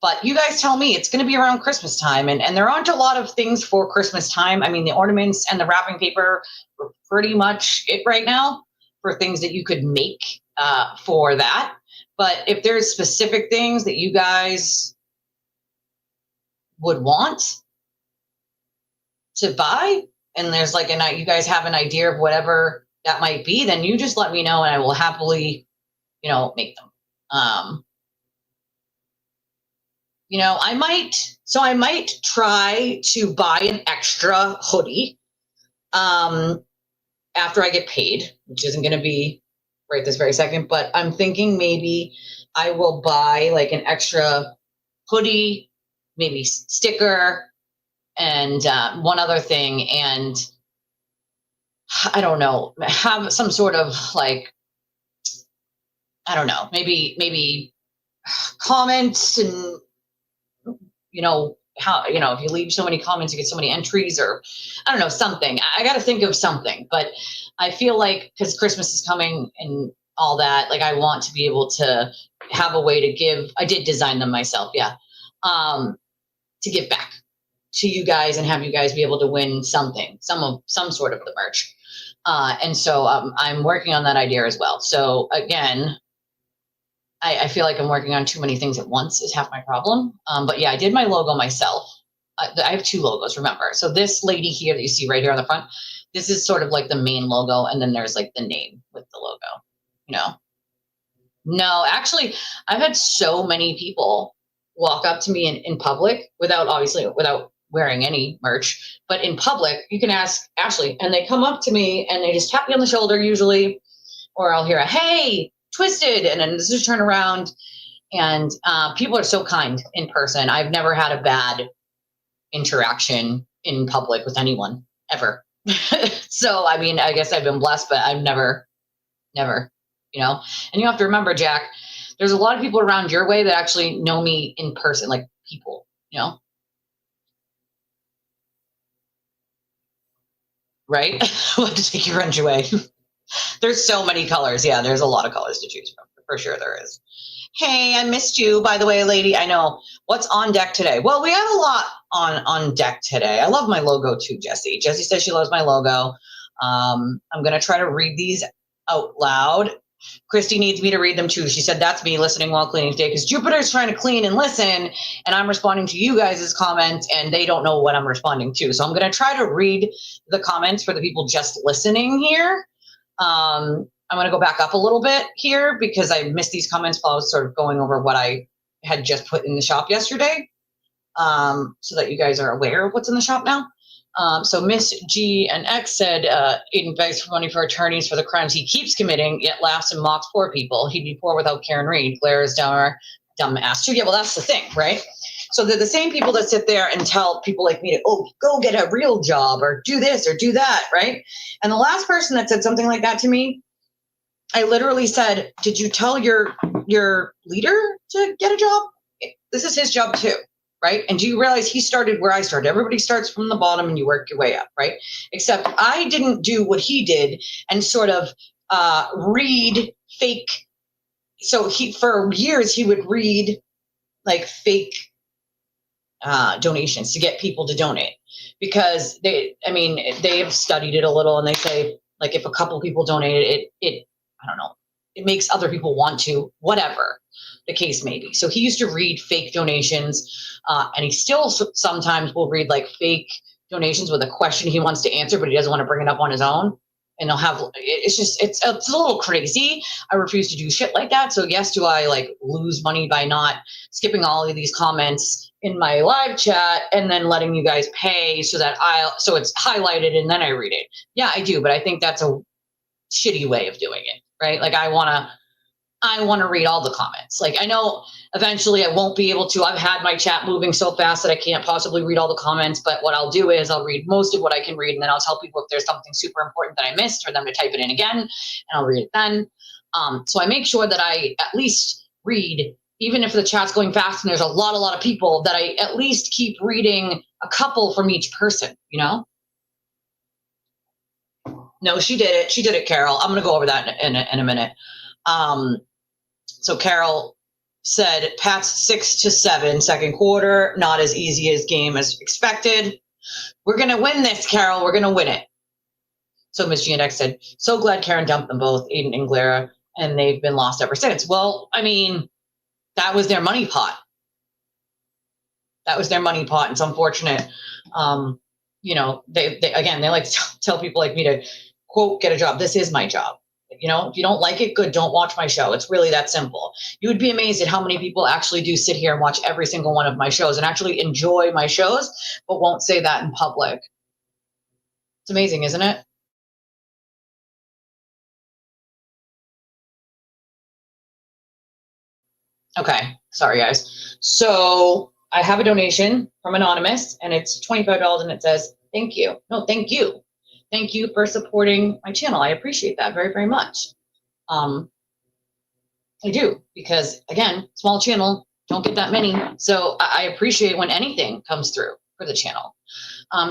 But you guys tell me, it's going to be around Christmas time, and there aren't a lot of things for Christmas time. I mean, the ornaments and the wrapping paper are pretty much it right now for things that you could make for that. But if there's specific things that you guys would want to buy, and there's like you guys have an idea of whatever that might be, then you just let me know and I will happily, make them. I might try to buy an extra hoodie after I get paid, which isn't going to be right this very second, but I'm thinking maybe I will buy like an extra hoodie, maybe sticker, and one other thing, and I don't know, have some sort of like, I don't know, maybe comments, and how, if you leave so many comments, you get so many entries, or I don't know, something. I got to think of something, but I feel like because Christmas is coming and all that, like I want to be able to have a way to give. I did design them myself, yeah, to give back to you guys and have you guys be able to win something, some sort of the merch. And so I'm working on that idea as well. So again, I feel like I'm working on too many things at once is half my problem. But yeah, I did my logo myself. I have 2 logos, remember. So this lady here that you see right here on the front, this is sort of like the main logo. And then there's like the name with the logo, No, actually, I've had so many people walk up to me in public without wearing any merch, but in public, you can ask Ashley, and they come up to me and they just tap me on the shoulder usually, or I'll hear a, hey, Twisted, and then this is turn around, and people are so kind in person. I've never had a bad interaction in public with anyone ever. So, I mean, I guess I've been blessed, but I've never, and you have to remember, Jack, there's a lot of people around your way that actually know me in person, like people, right? We'll have to take your wrench away. There's so many colors. Yeah, there's a lot of colors to choose from. For sure there is. Hey, I missed you, by the way, lady. I know. What's on deck today? Well, we have a lot on deck today. I love my logo too, Jessie. Jessie says she loves my logo. I'm going to try to read these out loud. Christy needs me to read them too. She said, that's me listening while cleaning today, because Jupiter's trying to clean and listen, and I'm responding to you guys' comments, and they don't know what I'm responding to. So I'm going to try to read the comments for the people just listening here. I'm going to go back up a little bit here because I missed these comments while I was sort of going over what I had just put in the shop yesterday, so that you guys are aware of what's in the shop now. So Miss G and X said, Aiden begs for money for attorneys for the crimes he keeps committing, yet laughs and mocks poor people. He'd be poor without Karen Reed. Claire is dumb ass too. Yeah, well, that's the thing, right? So they're the same people that sit there and tell people like me to, go get a real job or do this or do that, right? And the last person that said something like that to me, I literally said, did you tell your leader to get a job? This is his job too, right? And do you realize he started where I started? Everybody starts from the bottom and you work your way up, right? Except I didn't do what he did and sort of read fake. So for years, he would read like fake donations to get people to donate, because they have studied it a little, and they say, like, if a couple people donate it I don't know, it makes other people want to, whatever the case may be. So he used to read fake donations, and he still sometimes will read like fake donations with a question he wants to answer, but he doesn't want to bring it up on his own. And they'll have, it's a little crazy. I refuse to do shit like that. So yes, do I like lose money by not skipping all of these comments in my live chat and then letting you guys pay so it's highlighted and then I read it? Yeah, I do. But I think that's a shitty way of doing it, right? Like I want to read all the comments. Like I know eventually I won't be able to. I've had my chat moving so fast that I can't possibly read all the comments, but what I'll do is I'll read most of what I can read, and then I'll tell people if there's something super important that I missed for them to type it in again, and I'll read it then. So I make sure that I at least read even if the chat's going fast and there's a lot of people, that I at least keep reading a couple from each person, you know? No, she did it. She did it, Carol. I'm going to go over that in a minute. So Carol said Pat's 6 to 7 second quarter, not as easy as game as expected. We're going to win this, Carol. We're going to win it. So Miss Giandex said, so glad Karen dumped them both, Aiden and Clara, and they've been lost ever since. Well, I mean, that was their money pot. That was their money pot. It's unfortunate. You know, they again, they like to tell people like me to, quote, get a job. This is my job. You know, if you don't like it, good, don't watch my show. It's really that simple. You would be amazed at how many people actually do sit here and watch every single one of my shows and actually enjoy my shows, but won't say that in public. It's amazing, isn't it? Okay, sorry guys. So I have a donation from Anonymous and it's $25 and it says, thank you. No, thank you. Thank you for supporting my channel. I appreciate that very, very much. I do, because again, small channel, don't get that many. So I appreciate when anything comes through for the channel.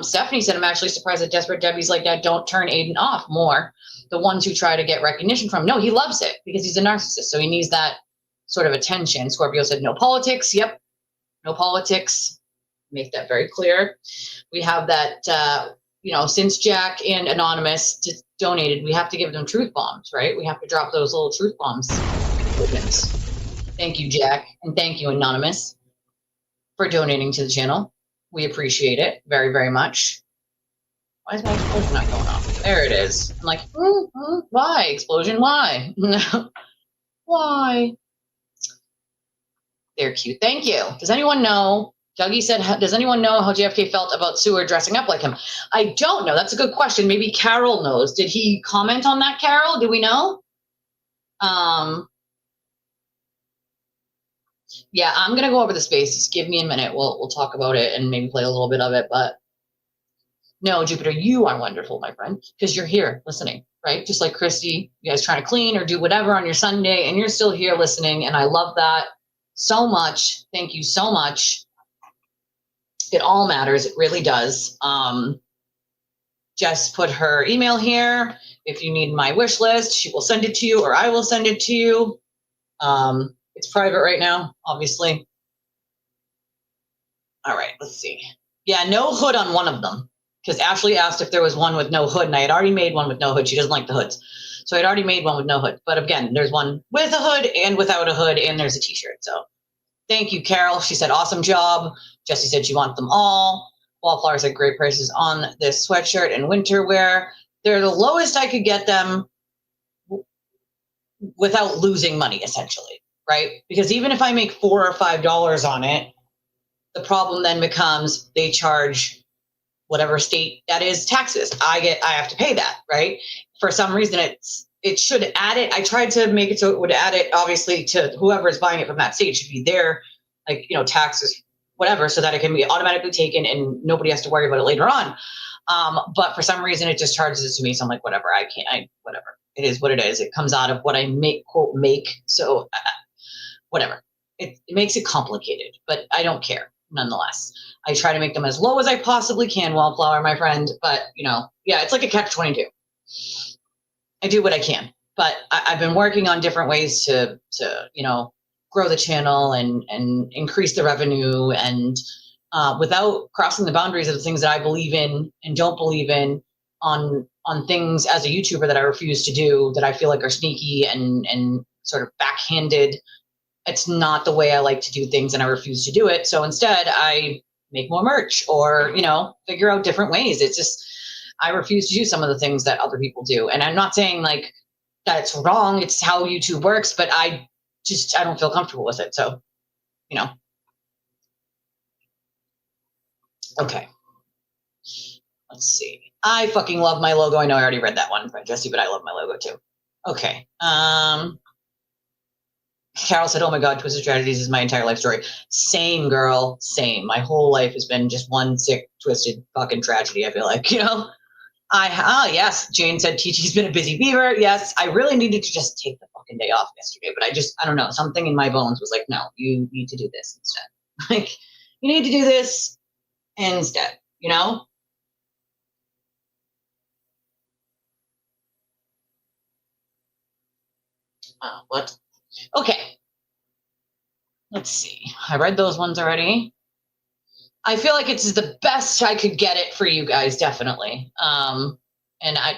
Stephanie said, I'm actually surprised that Desperate Debbie's like that don't turn Aiden off more. The ones who try to get recognition from. No, he loves it because he's a narcissist. So he needs that sort of attention. Scorpio said, no politics. Yep. No politics. Make that very clear. We have that, you know, since Jack and Anonymous donated, we have to give them truth bombs, right? We have to drop those little truth bombs. Thank you, Jack. And thank you, Anonymous, for donating to the channel. We appreciate it very, very much. Why is my explosion not going off? There it is. I'm like, why? Explosion, why? Why? They're cute. Thank you. Does anyone know? Dougie said, does anyone know how JFK felt about Seward dressing up like him? I don't know. That's a good question. Maybe Carol knows. Did he comment on that, Carol? Do we know? Yeah, I'm going to go over the space. Just give me a minute. We'll talk about it and maybe play a little bit of it. But no, Jupiter, you are wonderful, my friend, because you're here listening, right? Just like Christy, you guys trying to clean or do whatever on your Sunday, and you're still here listening. And I love that so much. Thank you so much. It all matters. It really does. Jess put her email here. If you need my wish list, she will send it to you or I will send it to you. It's private right now, obviously. All right, let's see. Yeah, no hood on one of them because Ashley asked if there was one with no hood and I had already made one with no hood. She doesn't like the hoods. So I'd already made one with no hood. But again, there's one with a hood and without a hood and there's a t-shirt. So thank you, Carol. She said, awesome job. Jessie said she wants them all. Wallflower said great prices on this sweatshirt and winter wear. They're the lowest I could get them without losing money, essentially, right? Because even if I make $4 or $5 on it, the problem then becomes they charge whatever state that is taxes. I have to pay that, right? For some reason, it should add it. I tried to make it so it would add it, obviously, to whoever is buying it from that state. It should be their, like, you know, taxes, whatever, so that it can be automatically taken and nobody has to worry about it later on. But for some reason, it just charges it to me. So I'm like, whatever, whatever. It is what it is. It comes out of what I make, quote, make. So whatever. It makes it complicated, but I don't care nonetheless. I try to make them as low as I possibly can, Wallflower, my friend. But, you know, yeah, it's like a catch-22. I do what I can. But I've been working on different ways to you know, grow the channel and increase the revenue and without crossing the boundaries of the things that I believe in and don't believe in on things as a YouTuber that I refuse to do, that I feel like are sneaky and sort of backhanded. It's not the way I like to do things and I refuse to do it. So instead I make more merch or, you know, figure out different ways. It's just, I refuse to do some of the things that other people do. And I'm not saying like that it's wrong. It's how YouTube works, but I don't feel comfortable with it. So, you know. Okay. Let's see. I fucking love my logo. I know I already read that one, Jesse, but I love my logo too. Okay. Carol said, oh my God, Twisted Tragedies is my entire life story. Same, girl, same. My whole life has been just one sick, twisted fucking tragedy, I feel like, you know? Yes, Jane said, TT's been a busy beaver. Yes, I really needed to just take the fucking fucking day off yesterday, but I don't know. Something in my bones was like, no, you need to do this instead. Like, you need to do this instead, you know? What? Okay. Let's see. I read those ones already. I feel like it's the best I could get it for you guys, definitely. And I,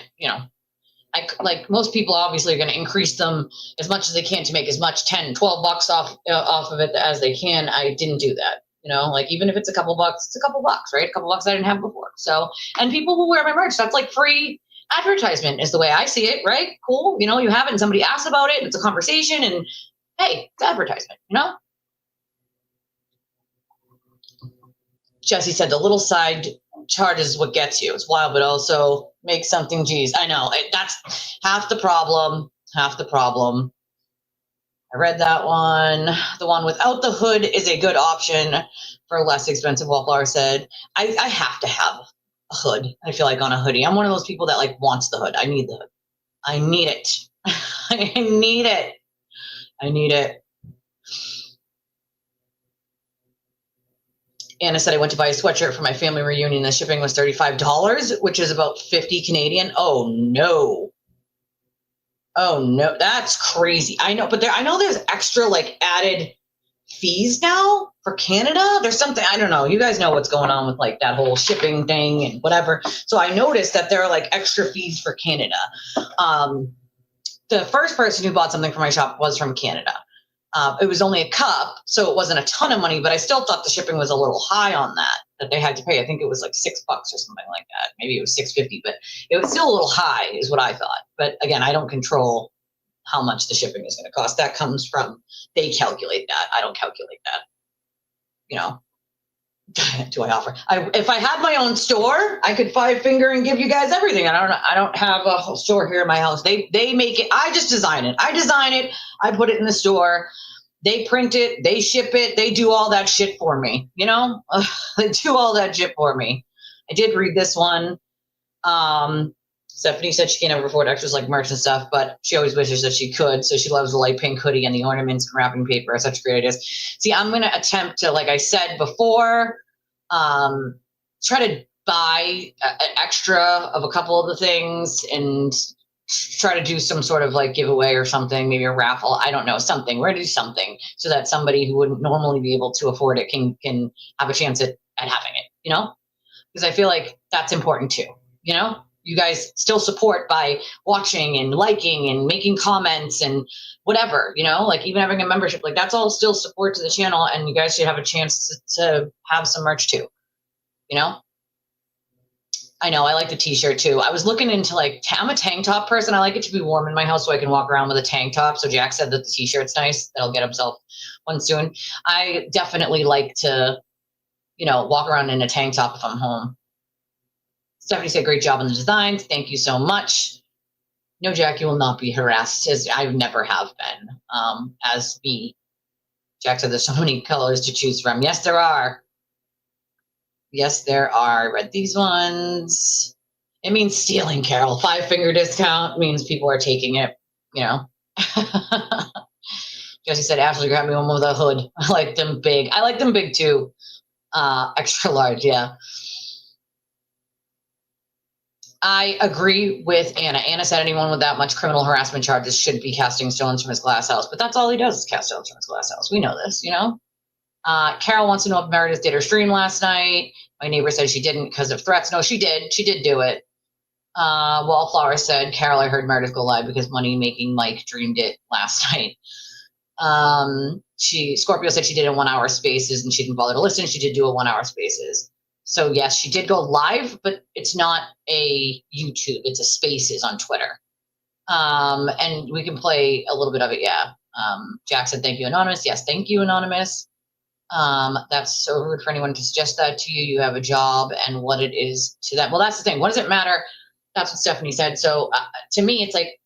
like most people obviously are going to increase them as much as they can to make as much 10, 12 bucks off of it as they can. I didn't do that. Like even if it's a couple bucks, it's a couple bucks, right? A couple bucks I didn't have before. So, and people who wear my merch, that's like free advertisement is the way I see it, right? Cool. You have it and somebody asks about it. It's a conversation and hey, it's advertisement, Jesse said the little side charge is what gets you. It's wild, but also make something G's. I know that's half the problem. Half the problem. I read that one. The one without the hood is a good option for less expensive. Wallflower said, I have to have a hood. I feel like on a hoodie. I'm one of those people that like wants the hood. I need the hood. I need it. I need it. I need it. Anna said I went to buy a sweatshirt for my family reunion. The shipping was $35, which is about 50 Canadian. Oh no. Oh no, that's crazy. I know, but I know there's extra like added fees now for Canada. There's something, I don't know. You guys know what's going on with like that whole shipping thing and whatever. So I noticed that there are like extra fees for Canada. The first person who bought something from my shop was from Canada. It was only a cup, so it wasn't a ton of money, but I still thought the shipping was a little high on that they had to pay. I think it was like $6 or something like that. Maybe it was $6.50, but it was still a little high is what I thought. But again, I don't control how much the shipping is going to cost. That comes from, they calculate that. I don't calculate that. Do I offer? If I had my own store, I could 5-finger and give you guys everything. I don't have a whole store here in my house. They make it. I just design it. I put it in the store. They print it. They ship it. They do all that shit for me. They do all that shit for me. I did read this one. Stephanie said she can't ever afford extras like merch and stuff, but she always wishes that she could. So she loves the light pink hoodie and the ornaments and wrapping paper. Such great ideas. See, I'm going to attempt to, like I said before, try to buy an extra of a couple of the things and try to do some sort of like giveaway or something, maybe a raffle. I don't know, something. We're going to do something so that somebody who wouldn't normally be able to afford it can have a chance at having it, because I feel like that's important too, You guys still support by watching and liking and making comments and whatever, like even having a membership, like that's all still support to the channel, and you guys should have a chance to have some merch too, I know, I like the t-shirt too. I was looking into like, I'm a tank top person. I like it to be warm in my house so I can walk around with a tank top. So Jack said that the t-shirt's nice. That'll get himself one soon. I definitely like to, walk around in a tank top if I'm home. Stephanie said, great job on the designs. Thank you so much. No, Jack, you will not be harassed, as I never have been, as me. Jack said there's so many colors to choose from. Yes, there are. Yes, there are. I read these ones. It means stealing, Carol. 5-finger discount means people are taking it, Jesse said, Ashley, grab me one with a hood. I like them big. I like them big too. Extra large, yeah. I agree with Anna. Anna said anyone with that much criminal harassment charges should be casting stones from his glass house. But that's all he does is cast stones from his glass house. We know this, Carol wants to know if Meredith did her stream last night. My neighbor said she didn't because of threats. No, she did. She did do it. Wallflower said, Carol, I heard Meredith go live because Money Making Mike dreamed it last night. Scorpio said she did in 1 hour spaces and she didn't bother to listen. She did do a 1 hour spaces. So yes, she did go live, but it's not a YouTube. It's a spaces on Twitter. And we can play a little bit of it. Yeah. Jack said, thank you, Anonymous. Yes. Thank you, Anonymous. That's so rude for anyone to suggest that to you. You have a job and what it is to them. Well, that's the thing. What does it matter? That's what Stephanie said. So to me, it's like,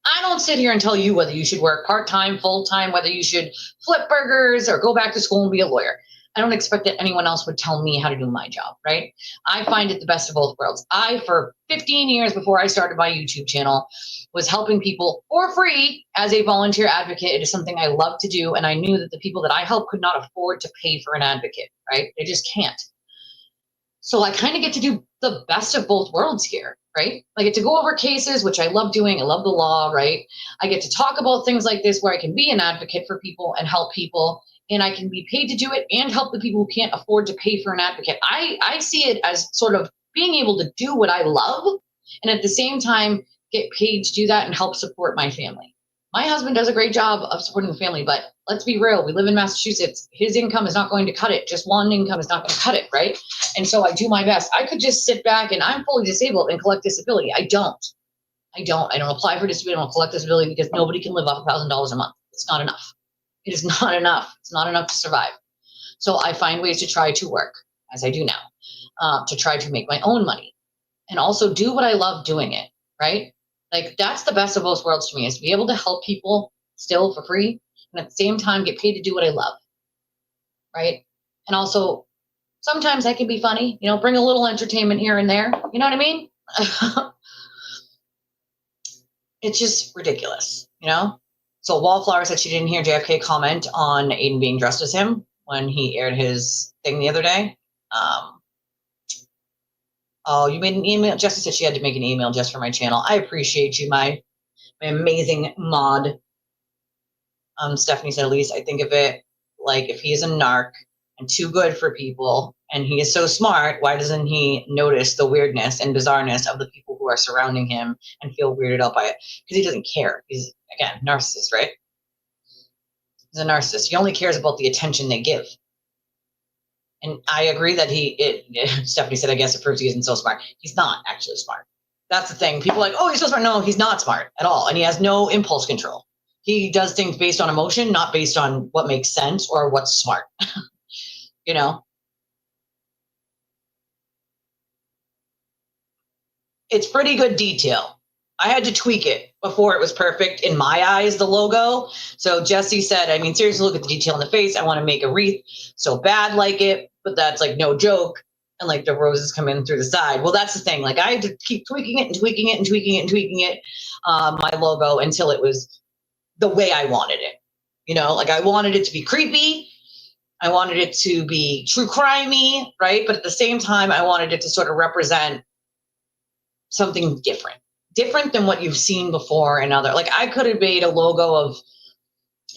I don't sit here and tell you whether you should work part-time, full-time, whether you should flip burgers or go back to school and be a lawyer. I don't expect that anyone else would tell me how to do my job, right? I find it the best of both worlds. I, for 15 years before I started my YouTube channel, was helping people for free as a volunteer advocate. It is something I love to do. And I knew that the people that I help could not afford to pay for an advocate, right? They just can't. So I kind of get to do the best of both worlds here, right? I get to go over cases, which I love doing. I love the law, right? I get to talk about things like this where I can be an advocate for people and help people, and I can be paid to do it and help the people who can't afford to pay for an advocate. I see it as sort of being able to do what I love and at the same time get paid to do that and help support my family. My husband does a great job of supporting the family, but let's be real. We live in Massachusetts. His income is not going to cut it. Just one income is not going to cut it, right? And so I do my best. I could just sit back and I'm fully disabled and collect disability. I don't apply for disability. I don't collect disability because nobody can live off $1,000 a month. It's not enough. It is not enough. It's not enough to survive. So I find ways to try to work, as I do now, to try to make my own money and also do what I love doing it, right? Like that's the best of both worlds to me, is to be able to help people still for free and at the same time get paid to do what I love, right? And also sometimes I can be funny, bring a little entertainment here and there. You know what I mean? It's just ridiculous, So Wallflower said she didn't hear JFK comment on Aiden being dressed as him when he aired his thing the other day. Oh, you made an email? Jessie said she had to make an email just for my channel. I appreciate you, my amazing mod. Stephanie said, at least I think of it like if he is a narc and too good for people and he is so smart, why doesn't he notice the weirdness and bizarreness of the people who are surrounding him and feel weirded out by it? Because he doesn't care. He's, again, narcissist, right? He's a narcissist. He only cares about the attention they give. And I agree that Stephanie said, I guess it proves he isn't so smart. He's not actually smart. That's the thing. People are like, oh, he's so smart. No, he's not smart at all. And he has no impulse control. He does things based on emotion, not based on what makes sense or what's smart. It's pretty good detail. I had to tweak it before it was perfect in my eyes, the logo. So Jessie said, I mean, seriously, look at the detail in the face. I want to make a wreath so bad like it, but that's like no joke. And like the roses come in through the side. Well, that's the thing. Like I had to keep tweaking it and tweaking it and tweaking it and tweaking it, my logo until it was the way I wanted it. Like I wanted it to be creepy. I wanted it to be true crimey, right? But at the same time, I wanted it to sort of represent something different than what you've seen before and other. Like I could have made a logo of,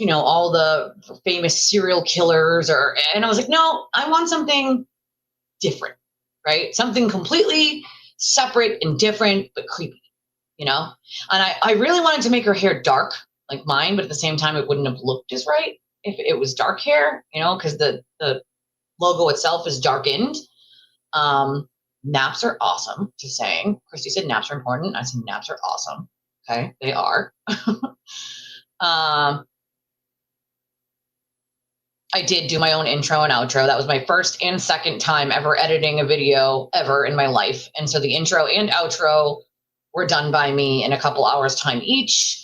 all the famous serial killers and I was like, no, I want something different, right? Something completely separate and different, but creepy, and I really wanted to make her hair dark like mine, but at the same time, it wouldn't have looked as right if it was dark hair, because the logo itself is darkened. Naps are awesome, just saying. Christy said naps are important. I said naps are awesome. Okay, they are. I did do my own intro and outro. That was my first and second time ever editing a video ever in my life. And so the intro and outro were done by me in a couple hours time each.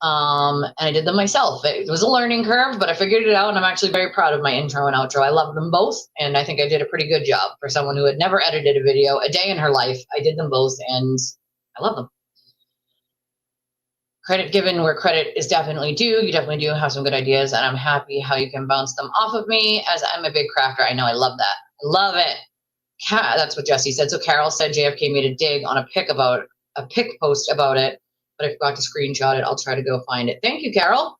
And I did them myself. It was a learning curve, but I figured it out, and I'm actually very proud of my intro and outro. I love them both, and I think I did a pretty good job for someone who had never edited a video a day in her life. I did them both, and I love them. Credit given where credit is definitely due. You definitely do have some good ideas, and I'm happy how you can bounce them off of me, as I'm a big crafter. I know, I love that. I love it. That's what Jessie said. So Carol said JFK made a dig on a pic post about it, but I forgot to screenshot it. I'll try to go find it. Thank you, Carol.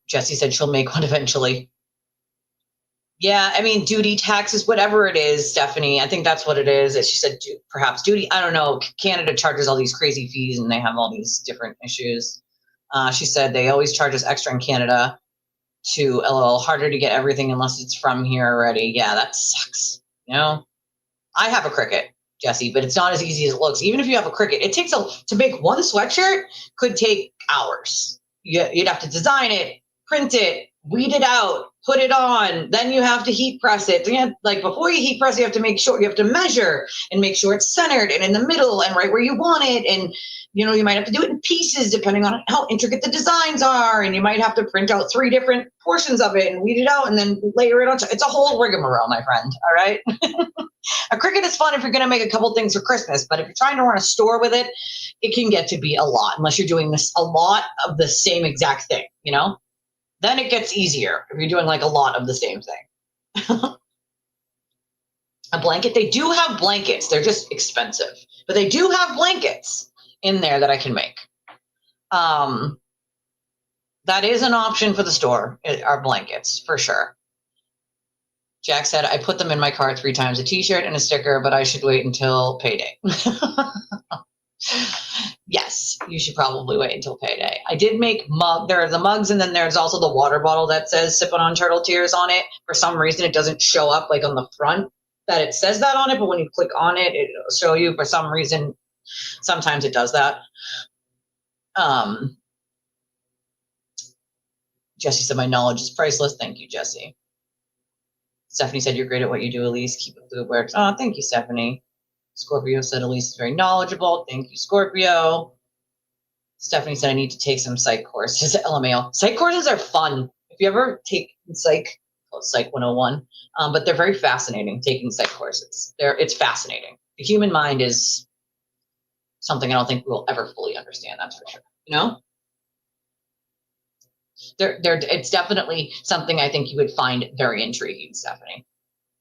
Jessie said she'll make one eventually. Yeah, I mean, duty, taxes, whatever it is, Stephanie, I think that's what it is. She said perhaps duty. I don't know. Canada charges all these crazy fees and they have all these different issues. She said they always charge us extra in Canada to LOL, harder to get everything unless it's from here already. Yeah, that sucks. I have a Cricut, Jessie, but it's not as easy as it looks. Even if you have a Cricut, it takes to make one sweatshirt could take hours. You'd have to design it, print it, weed it out, put it on, then you have to heat press it. Like before you heat press, you have to make sure, you have to measure and make sure it's centered and in the middle and right where you want it. And, you know, you might have to do it in pieces depending on how intricate the designs are. And you might have to print out 3 different portions of it and weed it out and then layer it on. It's a whole rigmarole, my friend. All right. A Cricut is fun if you're going to make a couple things for Christmas, but if you're trying to run a store with it, it can get to be a lot unless you're doing a lot of the same exact thing, you know? Then it gets easier if you're doing like a lot of the same thing. A blanket, they do have blankets. They're just expensive, but they do have blankets in there that I can make. That is an option for the store, are blankets for sure. Jack said, I put them in my cart 3 times, a t-shirt and a sticker, but I should wait until payday. Yes, you should probably wait until payday. I did make there are the mugs, and then there's also the water bottle that says sipping on turtle tears on it. For some reason, it doesn't show up like on the front that it says that on it, but when you click on it, it'll show you. For some reason, sometimes it does that. Jesse said, my knowledge is priceless. Thank you, Jesse. Stephanie said, you're great at what you do, Elise. Keep up the good work. Oh, thank you, Stephanie. Scorpio said, Elise is very knowledgeable. Thank you, Scorpio. Stephanie said, I need to take some psych courses. LMAO. Psych courses are fun. If you ever take psych, well, Psych 101, but they're very fascinating, taking psych courses. It's fascinating. The human mind is something I don't think we'll ever fully understand, that's for sure. You know? It's definitely something I think you would find very intriguing, Stephanie.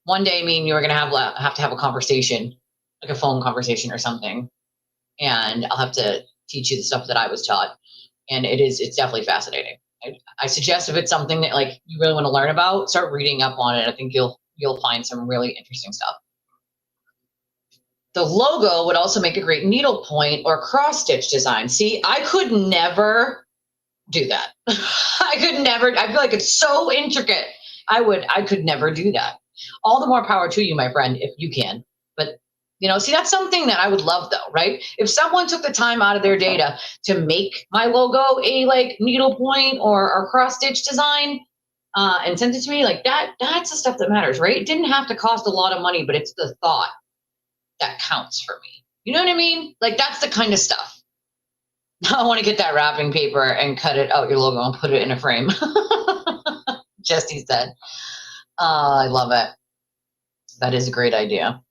One day, me and you are going to have to have a conversation, like a phone conversation or something, and I'll have to teach you the stuff that I was taught, and it's definitely fascinating. I suggest if it's something that like you really want to learn about, start reading up on it. I think you'll find some really interesting stuff. The logo would also make a great needlepoint or cross stitch design. See, I could never do that. I could never. I feel like it's so intricate. I could never do that. All the more power to you, my friend, if you can. But, you know, see, that's something that I would love, though, right? If someone took the time out of their day to make my logo a like needlepoint or cross stitch design and sent it to me, like that's the stuff that matters, right? It didn't have to cost a lot of money, but it's the thought that counts for me. You know what I mean? Like that's the kind of stuff. I want to get that wrapping paper and cut it out your logo and put it in a frame. Jesse said. I love it. That is a great idea.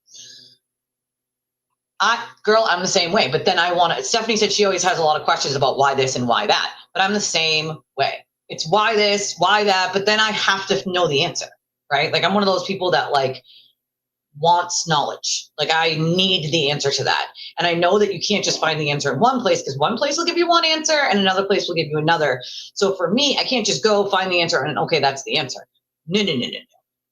Girl, I'm the same way. But then Stephanie said she always has a lot of questions about why this and why that. But I'm the same way. It's why this, why that. But then I have to know the answer, right? Like I'm one of those people that like wants knowledge. Like I need the answer to that. And I know that you can't just find the answer in one place because one place will give you one answer and another place will give you another. So for me, I can't just go find the answer and okay, that's the answer. No.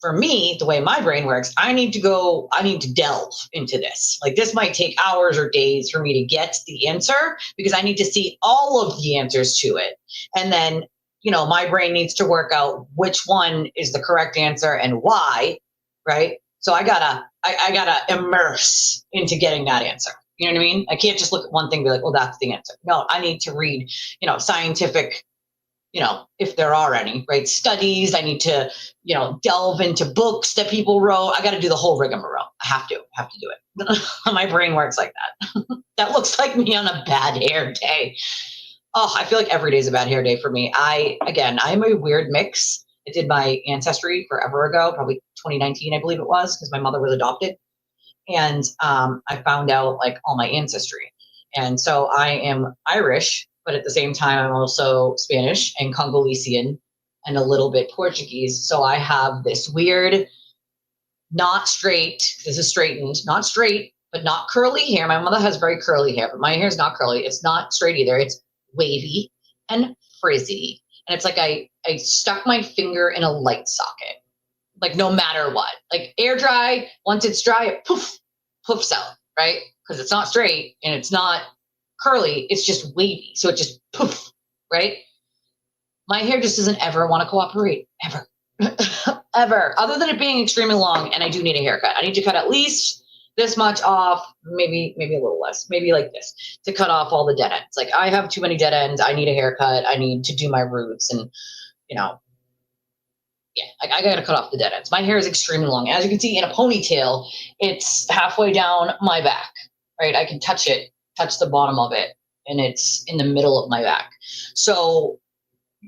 For me, the way my brain works, I need to delve into this. Like this might take hours or days for me to get the answer because I need to see all of the answers to it. And then, you know, my brain needs to work out which one is the correct answer and why, right? So I gotta immerse into getting that answer. You know what I mean? I can't just look at one thing and be like, well, that's the answer. No, I need to read, you know, scientific, you know, if there are any, right? Studies. I need to, you know, delve into books that people wrote. I got to do the whole rigmarole. I have to do it. My brain works like that. That looks like me on a bad hair day. Oh, I feel like every day is a bad hair day for me. I'm a weird mix. I did my ancestry forever ago, probably 2019, I believe it was, because my mother was adopted. And I found out like all my ancestry. And so I am Irish, but at the same time, I'm also Spanish and Congolesian and a little bit Portuguese. So I have this weird, not straight, this is straightened, not straight, but not curly hair. My mother has very curly hair, but my hair is not curly. It's not straight either. It's wavy and frizzy. And it's like I stuck my finger in a light socket, like no matter what. Like air dry, once it's dry, it poofs out, right? Because it's not straight and it's not curly, it's just wavy. So it just poof, right? My hair just doesn't ever want to cooperate, ever. Ever, other than it being extremely long, and I do need a haircut. I need to cut at least this much off, maybe a little less, maybe like this, to cut off all the dead ends. Like I have too many dead ends. I need a haircut. I need to do my roots, and you know, I got to cut off the dead ends. My hair is extremely long. As you can see in a ponytail, it's halfway down my back, right? I can touch the bottom of it, and it's in the middle of my back. So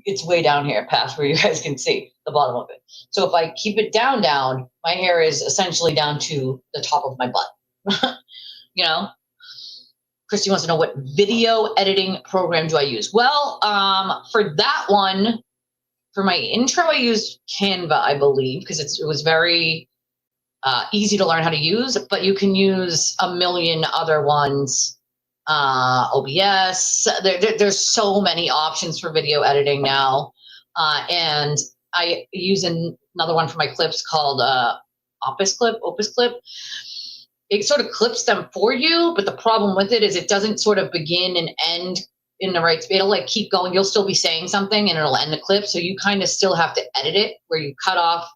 it's way down here past where you guys can see the bottom of it. So if I keep it down, my hair is essentially down to the top of my butt. You know? Christy wants to know, what video editing program do I use? Well, for that one, for my intro, I used Canva, I believe, because it was very easy to learn how to use, but you can use a million other ones. OBS, there's so many options for video editing now. And I use another one for my clips called Opus Clip. It sort of clips them for you, but the problem with it is it doesn't sort of begin and end in the right space. It'll like keep going. You'll still be saying something and it'll end the clip. So you kind of still have to edit it where you cut off,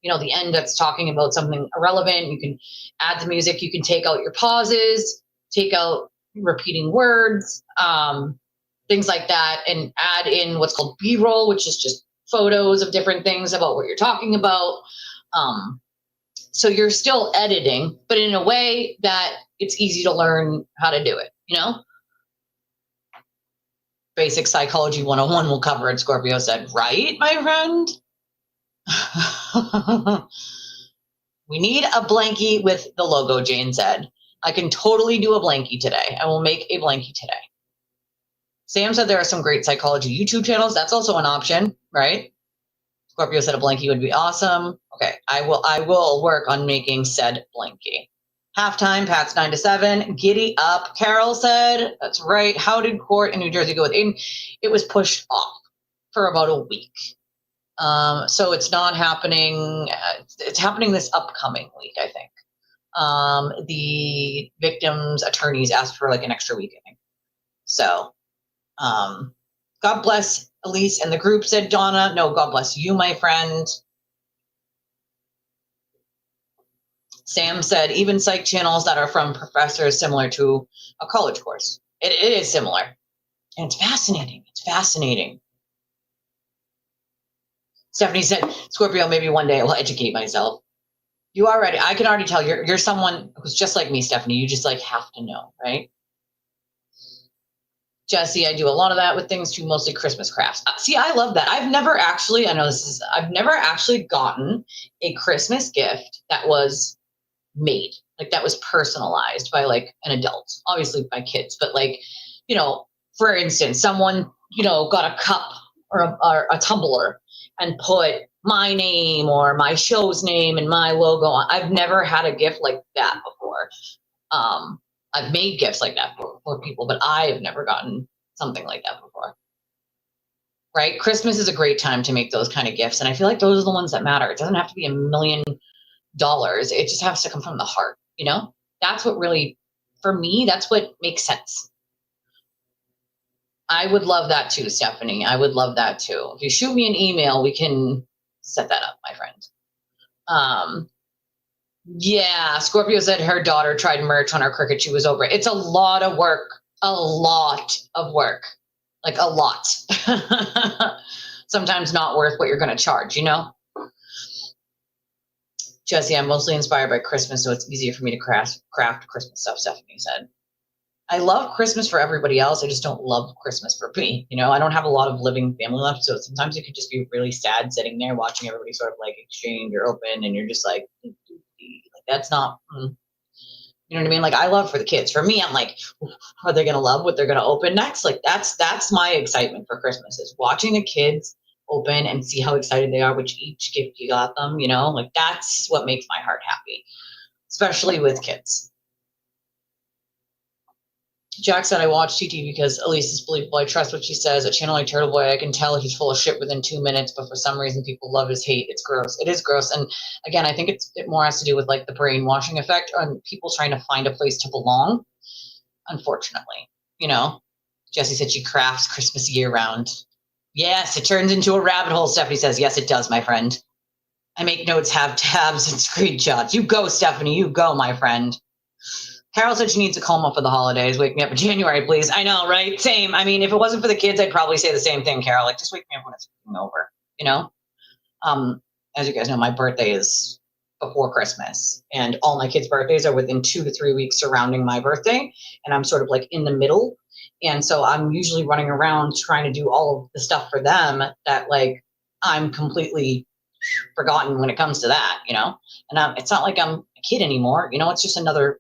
the end that's talking about something irrelevant. You can add the music. You can take out your pauses, take out repeating words, things like that, and add in what's called B-roll, which is just photos of different things about what you're talking about. So you're still editing, but in a way that it's easy to learn how to do it, Basic Psychology 101 will cover it, Scorpio said. Right, my friend? We need a blankie with the logo, Jane said. I can totally do a blankie today. I will make a blankie today. Sam said there are some great psychology YouTube channels. That's also an option, right? Scorpio said a blankie would be awesome. Okay, I will work on making said blankie. Halftime, Pat's 9 to 7. Giddy up, Carol said. That's right. How did court in New Jersey go with Aiden? It was pushed off for about a week. So it's not happening. It's happening this upcoming week, I think. The victim's attorneys asked for like an extra week, I think. So, God bless Elise and the group, said Donna. No, God bless you, my friend. Sam said, even psych channels that are from professors similar to a college course. It is similar. And it's fascinating. It's fascinating. Stephanie said, Scorpio, maybe one day I will educate myself. I can already tell you're someone who's just like me, Stephanie. You just like have to know, right? Jesse, I do a lot of that with things too, mostly Christmas crafts. See, I love that. I've never actually gotten a Christmas gift that was made, like that was personalized by like an adult, obviously by kids, but like, for instance, someone, got a cup or a tumbler and put my name or my show's name and my logo on. I've never had a gift like that before. I've made gifts like that for people, but I have never gotten something like that before. Right? Christmas is a great time to make those kind of gifts. And I feel like those are the ones that matter. It doesn't have to be $1 million. It just has to come from the heart. That's what really, for me, that's what makes sense. I would love that too, Stephanie. I would love that too. If you shoot me an email, we can set that up, my friend. Yeah, Scorpio said her daughter tried merch on her Cricut. She was over it. It's a lot of work. Like a lot. Sometimes not worth what you're going to charge, Jesse, I'm mostly inspired by Christmas, so it's easier for me to craft Christmas stuff, Stephanie said. I love Christmas for everybody else. I just don't love Christmas for me. I don't have a lot of living family left, so sometimes it could just be really sad sitting there watching everybody sort of like exchange or open, and you're just like that's not, you know what I mean? Like I love for the kids. For me, I'm like, are they going to love what they're going to open next? Like that's my excitement for Christmas is watching the kids open and see how excited they are with each gift you got them, like that's what makes my heart happy, especially with kids. Jack said, I watch TT because Elise is believable. I trust what she says. A channel like Turtleboy, I can tell he's full of shit within 2 minutes, but for some reason people love his hate. It's gross. It is gross. And again, I think it more has to do with like the brainwashing effect on people trying to find a place to belong. Unfortunately, Jessie said she crafts Christmas year round. Yes, it turns into a rabbit hole, Stephanie says. Yes, it does, my friend. I make notes, have tabs and screenshots. You go, Stephanie. You go, my friend. Carol said she needs a comb up for the holidays. Wake me up in January, please. I know, right? Same. I mean, if it wasn't for the kids, I'd probably say the same thing, Carol. Like, just wake me up when it's over, as you guys know, my birthday is before Christmas, and all my kids' birthdays are within 2 to 3 weeks surrounding my birthday, and I'm sort of like in the middle. And so I'm usually running around trying to do all of the stuff for them that like I'm completely forgotten when it comes to that, you know. And it's not like I'm a kid anymore, you know. It's just another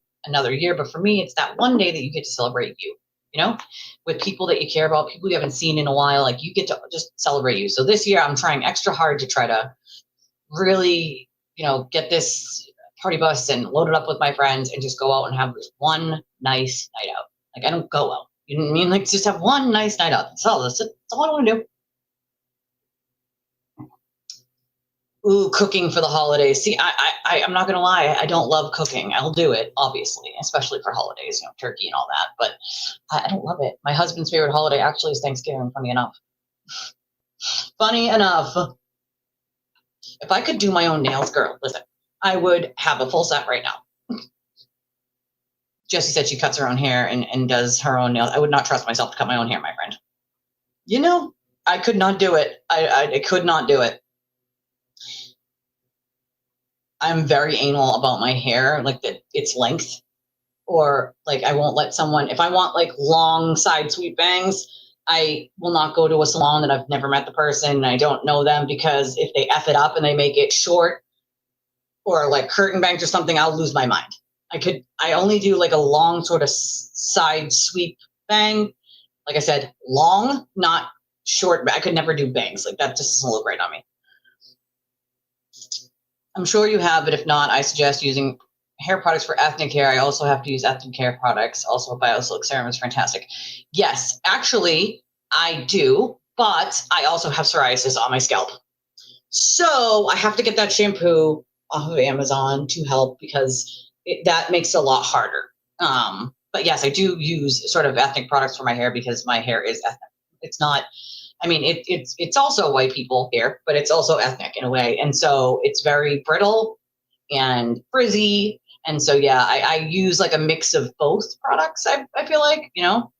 year. But for me, it's that one day that you get to celebrate you know, with people that you care about, people you haven't seen in a while. Like you get to just celebrate you. So this year I'm trying extra hard to try to really, you know, get this party bus and load it up with my friends and just go out and have this one nice night out. Like I don't go out. You know what I mean? Like just have one nice night out. That's all I want to do. Ooh, cooking for the holidays. See, I'm not gonna lie. I don't love cooking. I'll do it, obviously, especially for holidays, you know, turkey and all that. But I don't love it. My husband's favorite holiday actually is Thanksgiving. Funny enough. Funny enough. If I could do my own nails, girl, listen, I would have a full set right now. Jessie said she cuts her own hair and does her own nails. I would not trust myself to cut my own hair, my friend. You know, I could not do it. I could not do it. I'm very anal about my hair, like its length, or like I won't let someone, if I want like long side sweep bangs, I will not go to a salon that I've never met the person and I don't know them, because if they F it up and they make it short or like curtain bangs or something, I'll lose my mind. I only do like a long sort of side sweep bang. Like I said, long, not short. I could never do bangs. Like that just doesn't look right on me. I'm sure you have, but if not, I suggest using hair products for ethnic hair. I also have to use ethnic hair products. Also, BioSilk serum is fantastic. Yes, actually, I do, but I also have psoriasis on my scalp. So I have to get that shampoo off of Amazon to help, because that makes it a lot harder. But yes, I do use sort of ethnic products for my hair because my hair is ethnic. It's not, I mean, it's also white people hair, but it's also ethnic in a way. And so it's very brittle and frizzy. And so, yeah, I use like a mix of both products. I feel like, you know,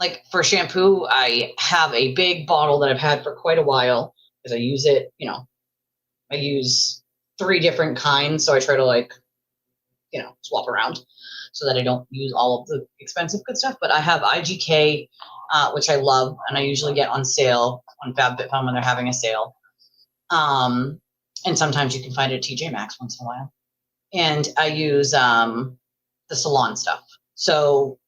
like for shampoo, I have a big bottle that I've had for quite a while because I use it, you know, I use 3 different kinds. So I try to like, you know, swap around so that I don't use all of the expensive good stuff. But I have IGK, which I love, and I usually get on sale on FabFitFun when they're having a sale. And sometimes you can find it at TJ Maxx once in a while. And I use the salon stuff. So,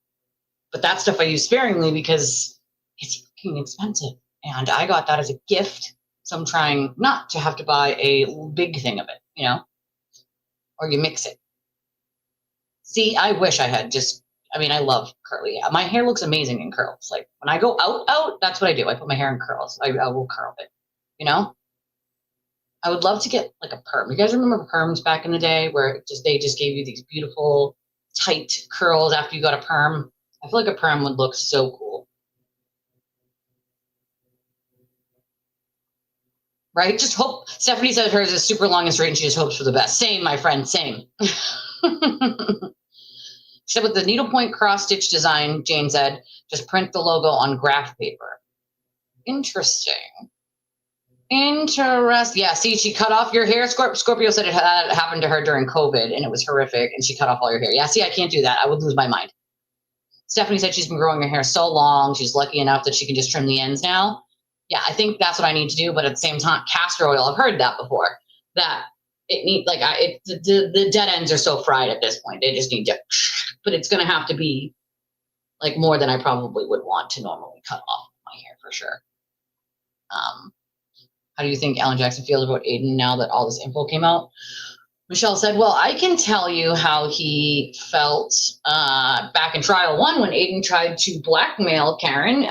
but that stuff I use sparingly because it's fucking expensive. And I got that as a gift. So I'm trying not to have to buy a big thing of it, you know, or you mix it. See, I wish I had just, I mean, I love curly. My hair looks amazing in curls. Like when I go out, that's what I do. I put my hair in curls. I will curl it, you know? I would love to get like a perm. You guys remember perms back in the day where they just gave you these beautiful tight curls after you got a perm? I feel like a perm would look so cool. Right? Just hope. Stephanie said hers is super long and straight and she just hopes for the best. Same, my friend, same. She said with the needlepoint cross-stitch design, Jane said, just print the logo on graph paper. Interesting. Yeah, see, she cut off your hair. Scorpio said it had happened to her during COVID and it was horrific and she cut off all your hair. Yeah, see, I can't do that. I would lose my mind. Stephanie said she's been growing her hair so long. She's lucky enough that she can just trim the ends now. Yeah, I think that's what I need to do. But at the same time, castor oil, I've heard that before, that it needs, like, the dead ends are so fried at this point. They just need to, but it's going to have to be like more than I probably would want to normally cut off my hair for sure. How do you think Alan Jackson feels about Aiden now that all this info came out? Michelle said, well, I can tell you how he felt back in trial 1 when Aiden tried to blackmail Karen,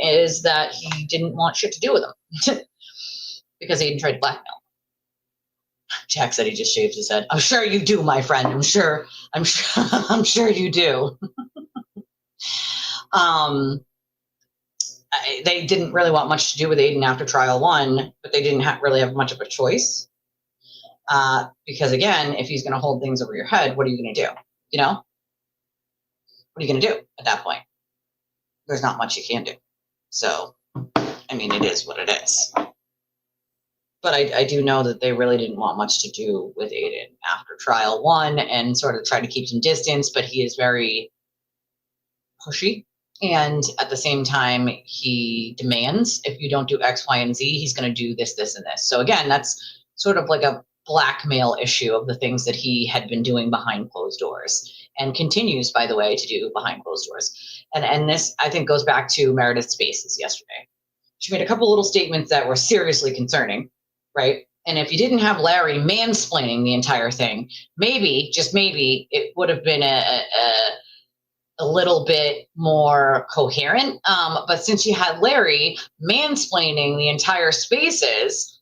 is that he didn't want shit to do with him because Aiden tried to blackmail. Jack said he just shaved his head. I'm sure you do, my friend. I'm sure you do. They didn't really want much to do with Aiden after trial 1, but they didn't really have much of a choice. Because again, if he's going to hold things over your head, what are you going to do? You know, what are you going to do at that point? There's not much you can do. So, I mean, it is what it is. But I do know that they really didn't want much to do with Aiden after trial one and sort of tried to keep some distance, but he is very pushy. And at the same time, he demands if you don't do X, Y, and Z, he's going to do this, this, and this. So again, that's sort of like a blackmail issue of the things that he had been doing behind closed doors and continues, by the way, to do behind closed doors. And this, I think, goes back to Meredith's Spaces yesterday. She made a couple little statements that were seriously concerning, right? And if you didn't have Larry mansplaining the entire thing, maybe, just maybe, it would have been a little bit more coherent. But since you had Larry mansplaining the entire Spaces,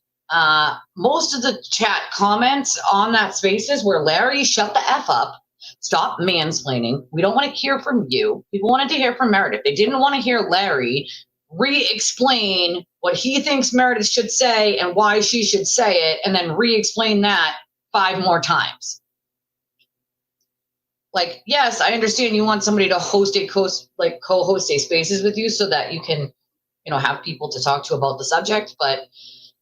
most of the chat comments on that Spaces were, Larry, shut the F up. Stop mansplaining. We don't want to hear from you. People wanted to hear from Meredith. They didn't want to hear Larry re-explain what he thinks Meredith should say and why she should say it, and then re-explain that 5 more times. Like, yes, I understand you want somebody to host a co-host a Spaces with you so that you can, have people to talk to about the subject, but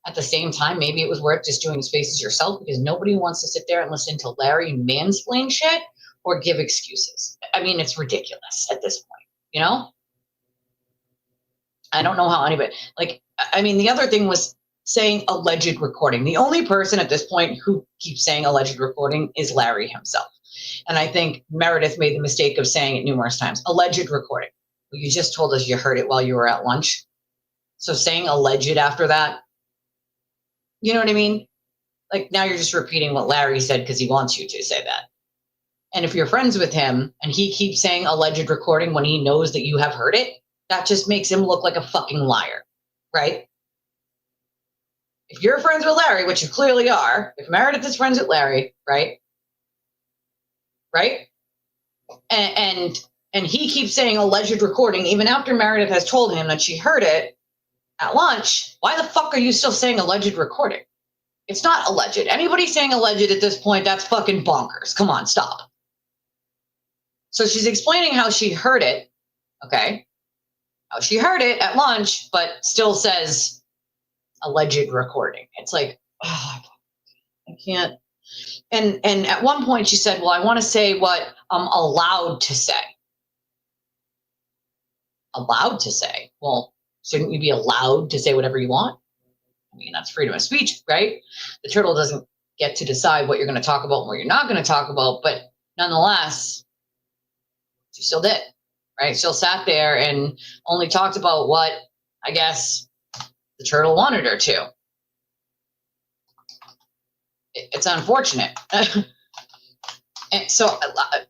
at the same time, maybe it was worth just doing Spaces yourself, because nobody wants to sit there and listen to Larry mansplain shit or give excuses. I mean, it's ridiculous at this point, I don't know how anybody, the other thing was saying alleged recording. The only person at this point who keeps saying alleged recording is Larry himself. And I think Meredith made the mistake of saying it numerous times. Alleged recording. Well, you just told us you heard it while you were at lunch. So saying alleged after that, you know what I mean? Like, now you're just repeating what Larry said because he wants you to say that. And if you're friends with him and he keeps saying alleged recording when he knows that you have heard it, that just makes him look like a fucking liar, right? If you're friends with Larry, which you clearly are, if Meredith is friends with Larry, right? And he keeps saying alleged recording even after Meredith has told him that she heard it at lunch, why the fuck are you still saying alleged recording? It's not alleged. Anybody saying alleged at this point, that's fucking bonkers. Come on, stop. So she's explaining how she heard it, okay? How she heard it at lunch, but still says alleged recording. It's like, oh, I can't. And at one point she said, well, I want to say what I'm allowed to say. Allowed to say? Well, shouldn't you be allowed to say whatever you want? I mean, that's freedom of speech, right? The turtle doesn't get to decide what you're going to talk about and what you're not going to talk about, but nonetheless, she still did, right? Still sat there and only talked about what, I guess, the turtle wanted her to. It's unfortunate. And so,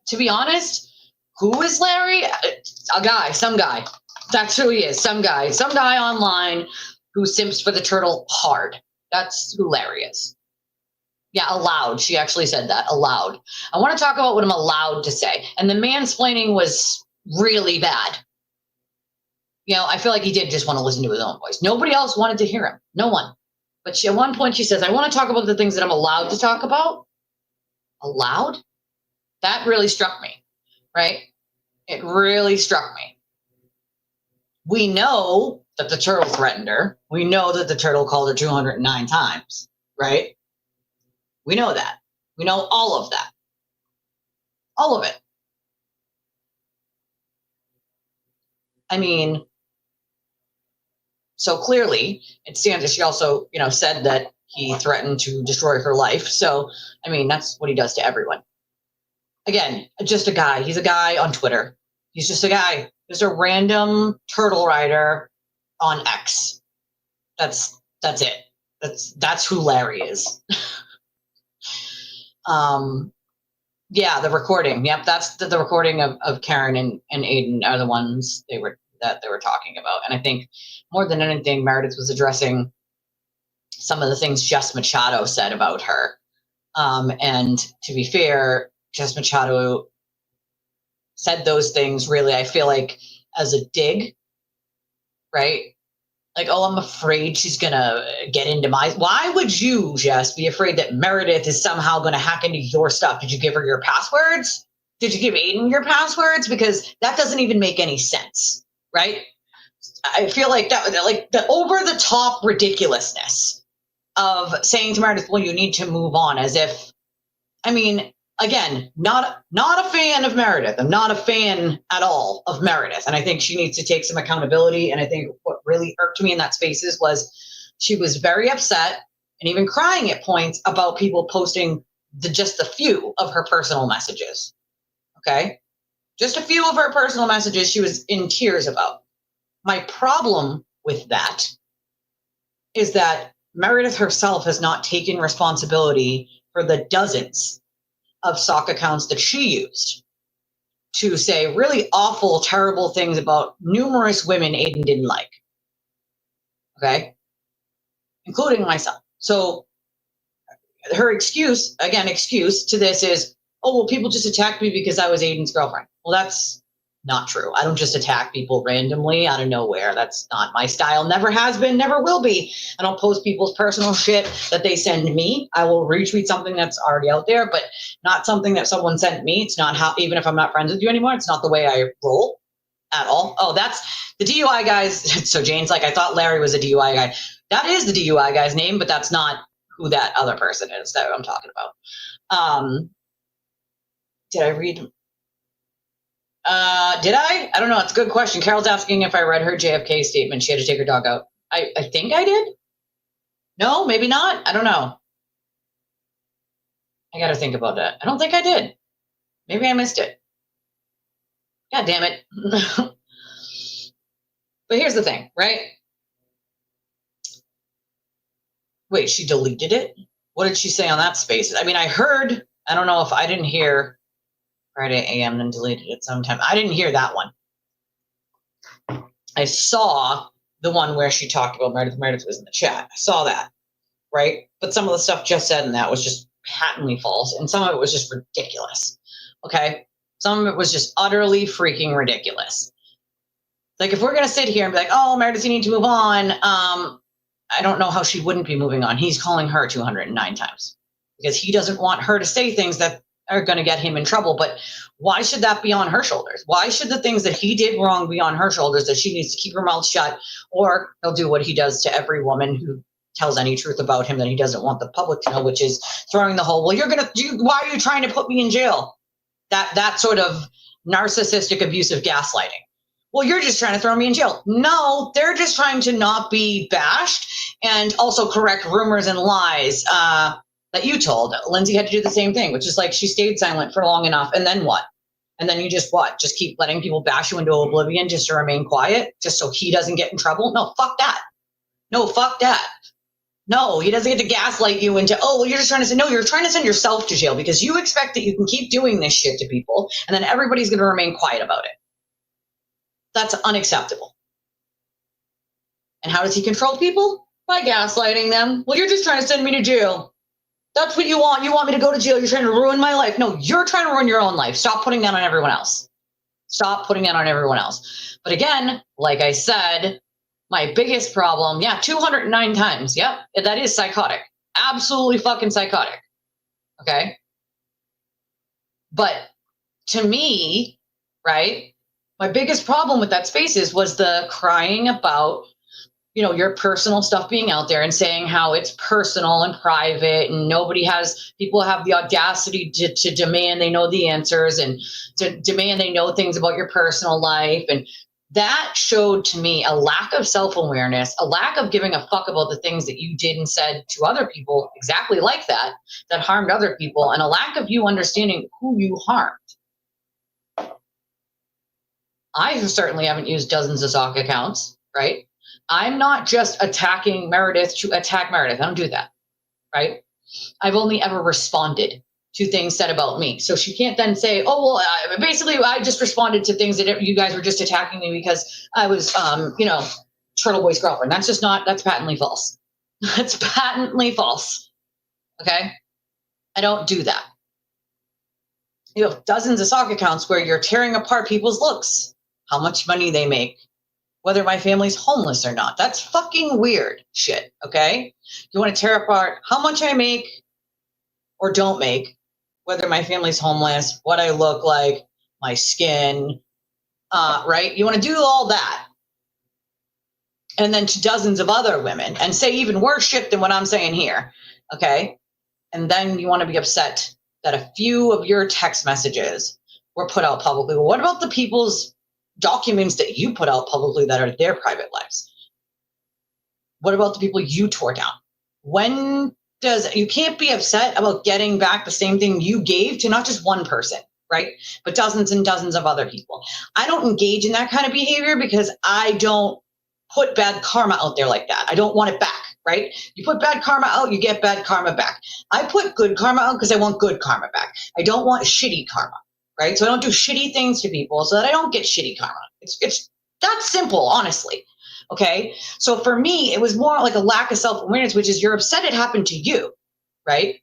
to be honest, who is Larry? A guy, some guy. That's who he is, some guy online who simps for the turtle hard. That's who Larry is. Yeah, allowed. She actually said that, allowed. I want to talk about what I'm allowed to say. And the mansplaining was really bad. I feel like he did just want to listen to his own voice. Nobody else wanted to hear him. No one. But at one point she says, I want to talk about the things that I'm allowed to talk about. Allowed? That really struck me, right? It really struck me. We know that the turtle threatened her. We know that the turtle called her 209 times, right? We know that. We know all of that. All of it. I mean, so clearly it stands that she also, said that he threatened to destroy her life. So, I mean, that's what he does to everyone. Again, just a guy. He's a guy on Twitter. He's just a guy. Just a random turtle rider on X. That's it. That's who Larry is. Yeah, the recording. Yep, that's the recording of Karen and Aiden are the ones they were talking about. And I think more than anything, Meredith was addressing some of the things Jess Machado said about her. And to be fair, Jess Machado said those things really, I feel like, as a dig, right? Like, oh, I'm afraid she's going to get into my... Why would you, Jess, be afraid that Meredith is somehow going to hack into your stuff? Did you give her your passwords? Did you give Aiden your passwords? Because that doesn't even make any sense, right? I feel like that, like the over-the-top ridiculousness of saying to Meredith, well, you need to move on, as if, I mean, again, not a fan of Meredith. I'm not a fan at all of Meredith. And I think she needs to take some accountability. And I think what really irked me in that spaces was she was very upset and even crying at points about people posting just a few of her personal messages. Okay? Just a few of her personal messages she was in tears about. My problem with that is that Meredith herself has not taken responsibility for the dozens of sock accounts that she used to say really awful, terrible things about numerous women Aiden didn't like. Okay? Including myself. So her excuse to this is, oh, well, people just attacked me because I was Aiden's girlfriend. Well, that's not true. I don't just attack people randomly out of nowhere. That's not my style. Never has been, never will be. I don't post people's personal shit that they send me. I will retweet something that's already out there, but not something that someone sent me. It's not how, even if I'm not friends with you anymore, it's not the way I roll at all. Oh, that's the DUI guys. So Jane's like, I thought Larry was a DUI guy. That is the DUI guy's name, but that's not who that other person is that I'm talking about. Did I read? Did I? I don't know. It's a good question. Carol's asking if I read her JFK statement. She had to take her dog out. I think I did. No, maybe not. I don't know. I got to think about that. I don't think I did. Maybe I missed it. God damn it. But here's the thing, right? Wait, she deleted it? What did she say on that space? I mean, I heard, I don't know if I didn't hear Friday AM and deleted it sometime. I didn't hear that one. I saw the one where she talked about Meredith. Meredith was in the chat. I saw that, right? But some of the stuff just said in that was just patently false. And some of it was just ridiculous, okay? Some of it was just utterly freaking ridiculous. Like, if we're going to sit here and be like, oh, Meredith, you need to move on, I don't know how she wouldn't be moving on. He's calling her 209 times because he doesn't want her to say things that are going to get him in trouble. But why should that be on her shoulders? Why should the things that he did wrong be on her shoulders, that she needs to keep her mouth shut, or he'll do what he does to every woman who tells any truth about him that he doesn't want the public to know, which is throwing the whole, well, why are you trying to put me in jail? That sort of narcissistic, abusive gaslighting. Well, you're just trying to throw me in jail. No, they're just trying to not be bashed and also correct rumors and lies that you told. Lindsay had to do the same thing, which is like she stayed silent for long enough. And then what? And then you just what? Just keep letting people bash you into oblivion just to remain quiet, just so he doesn't get in trouble? No, fuck that. No, fuck that. No, he doesn't get to gaslight you into, oh, well, you're just trying to say, no, you're trying to send yourself to jail because you expect that you can keep doing this shit to people and then everybody's going to remain quiet about it. That's unacceptable. And how does he control people? By gaslighting them. Well, you're just trying to send me to jail. That's what you want. You want me to go to jail. You're trying to ruin my life. No, you're trying to ruin your own life. Stop putting that on everyone else. Stop putting that on everyone else. But again, like I said, my biggest problem, 209 times. Yep, that is psychotic. Absolutely fucking psychotic. Okay? But to me, right, my biggest problem with that spaces was the crying about, your personal stuff being out there and saying how it's personal and private and people have the audacity to demand they know the answers and to demand they know things about your personal life. And that showed to me a lack of self-awareness, a lack of giving a fuck about the things that you did and said to other people exactly like that harmed other people, and a lack of you understanding who you harmed. I certainly haven't used dozens of sock accounts, right? I'm not just attacking Meredith to attack Meredith. I don't do that, right? I've only ever responded to things said about me. So she can't then say, oh, well, basically I just responded to things that you guys were just attacking me because I was, Turtleboy's girlfriend. That's patently false. That's patently false. Okay? I don't do that. You have dozens of sock accounts where you're tearing apart people's looks, how much money they make, whether my family's homeless or not. That's fucking weird shit, okay? You want to tear apart how much I make or don't make, whether my family's homeless, what I look like, my skin, right? You want to do all that. and then to dozens of other women and say even worse shit than what I'm saying here. Okay. And then you want to be upset that a few of your text messages were put out publicly. Well, what about the people's documents that you put out publicly that are their private lives? What about the people you tore down? You can't be upset about getting back the same thing you gave to not just one person, right? But dozens and dozens of other people. I don't engage in that kind of behavior because I don't put bad karma out there like that. I don't want it back, right? You put bad karma out, you get bad karma back. I put good karma out because I want good karma back. I don't want shitty karma, right? So I don't do shitty things to people so that I don't get shitty karma. It's that simple, honestly. Okay. So for me, it was more like a lack of self-awareness, which is you're upset it happened to you, right?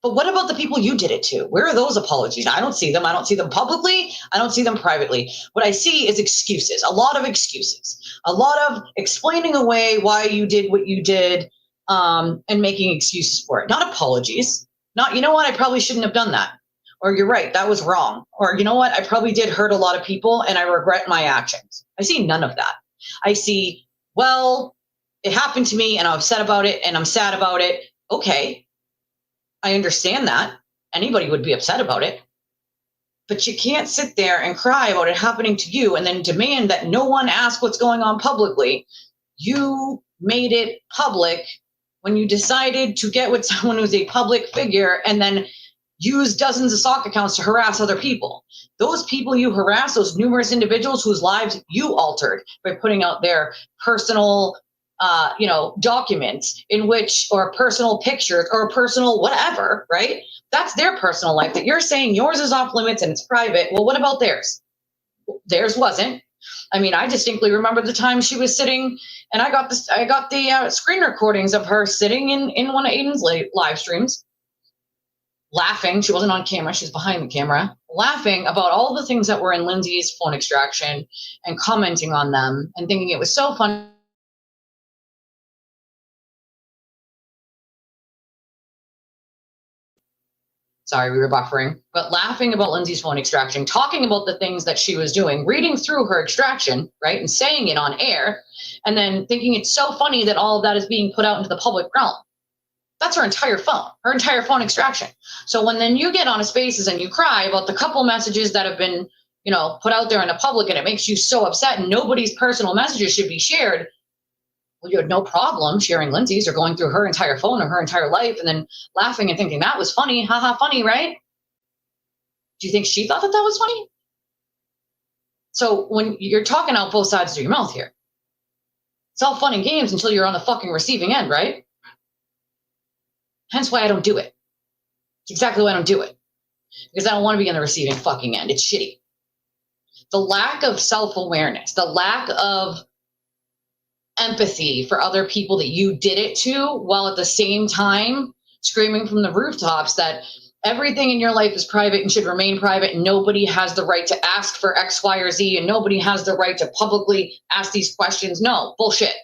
But what about the people you did it to? Where are those apologies? I don't see them. I don't see them publicly. I don't see them privately. What I see is excuses, a lot of excuses, a lot of explaining away why you did what you did, and making excuses for it. Not apologies. Not, you know what, I probably shouldn't have done that. Or you're right, that was wrong. Or you know what, I probably did hurt a lot of people and I regret my actions. I see none of that. I see, well, it happened to me and I'm upset about it and I'm sad about it. Okay, I understand that. Anybody would be upset about it. But you can't sit there and cry about it happening to you and then demand that no one ask what's going on publicly. You made it public when you decided to get with someone who's a public figure and then use dozens of stock accounts to harass other people. Those people you harass, those numerous individuals whose lives you altered by putting out their personal documents in which, or personal pictures or personal whatever, right? That's their personal life that you're saying yours is off limits and it's private. Well, what about theirs? Theirs wasn't. I mean, I distinctly remember the time she was sitting and I got the screen recordings of her sitting in one of Aiden's live streams, laughing. She wasn't on camera. She was behind the camera, laughing about all the things that were in Lindsay's phone extraction and commenting on them and thinking it was so funny. Sorry, we were buffering, but laughing about Lindsay's phone extraction, talking about the things that she was doing, reading through her extraction, right, and saying it on air, and then thinking it's so funny that all of that is being put out into the public realm. That's her entire phone extraction. So when then you get on Spaces and you cry about the couple messages that have been, put out there in the public and it makes you so upset and nobody's personal messages should be shared, well, you had no problem sharing Lindsay's or going through her entire phone or her entire life and then laughing and thinking that was funny. Haha, funny, right? Do you think she thought that was funny? So when you're talking out both sides of your mouth here, it's all fun and games until you're on the fucking receiving end, right? Hence why I don't do it. It's exactly why I don't do it. Because I don't want to be on the receiving fucking end. It's shitty. The lack of self-awareness, the lack of empathy for other people that you did it to, while at the same time screaming from the rooftops that everything in your life is private and should remain private and nobody has the right to ask for X, Y, or Z and nobody has the right to publicly ask these questions. No, bullshit.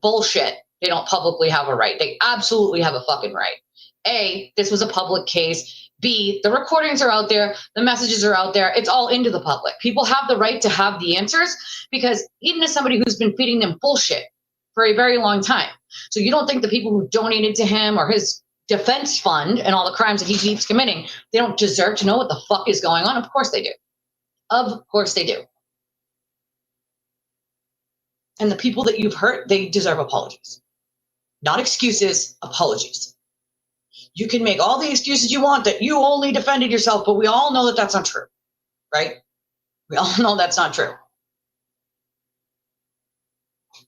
Bullshit. They don't publicly have a right. They absolutely have a fucking right. A, this was a public case. B, the recordings are out there. The messages are out there. It's all into the public. People have the right to have the answers because even as somebody who's been feeding them bullshit for a very long time. So you don't think the people who donated to him or his defense fund and all the crimes that he keeps committing, they don't deserve to know what the fuck is going on? Of course they do. Of course they do. And the people that you've hurt, they deserve apologies. Not excuses, apologies. You can make all the excuses you want that you only defended yourself, but we all know that that's not true, right? We all know that's not true.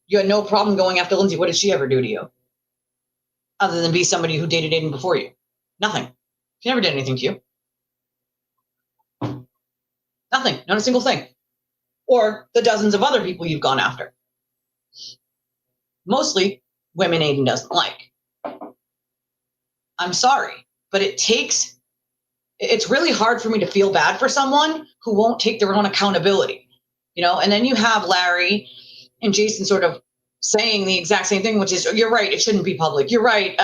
You had no problem going after Lindsay. What did she ever do to you? Other than be somebody who dated Aiden before you. Nothing. She never did anything to you. Nothing. Not a single thing. Or the dozens of other people you've gone after. Mostly women Aiden doesn't like. I'm sorry, but it's really hard for me to feel bad for someone who won't take their own accountability, and then you have Larry and Jason sort of saying the exact same thing, which is, you're right, it shouldn't be public. You're right.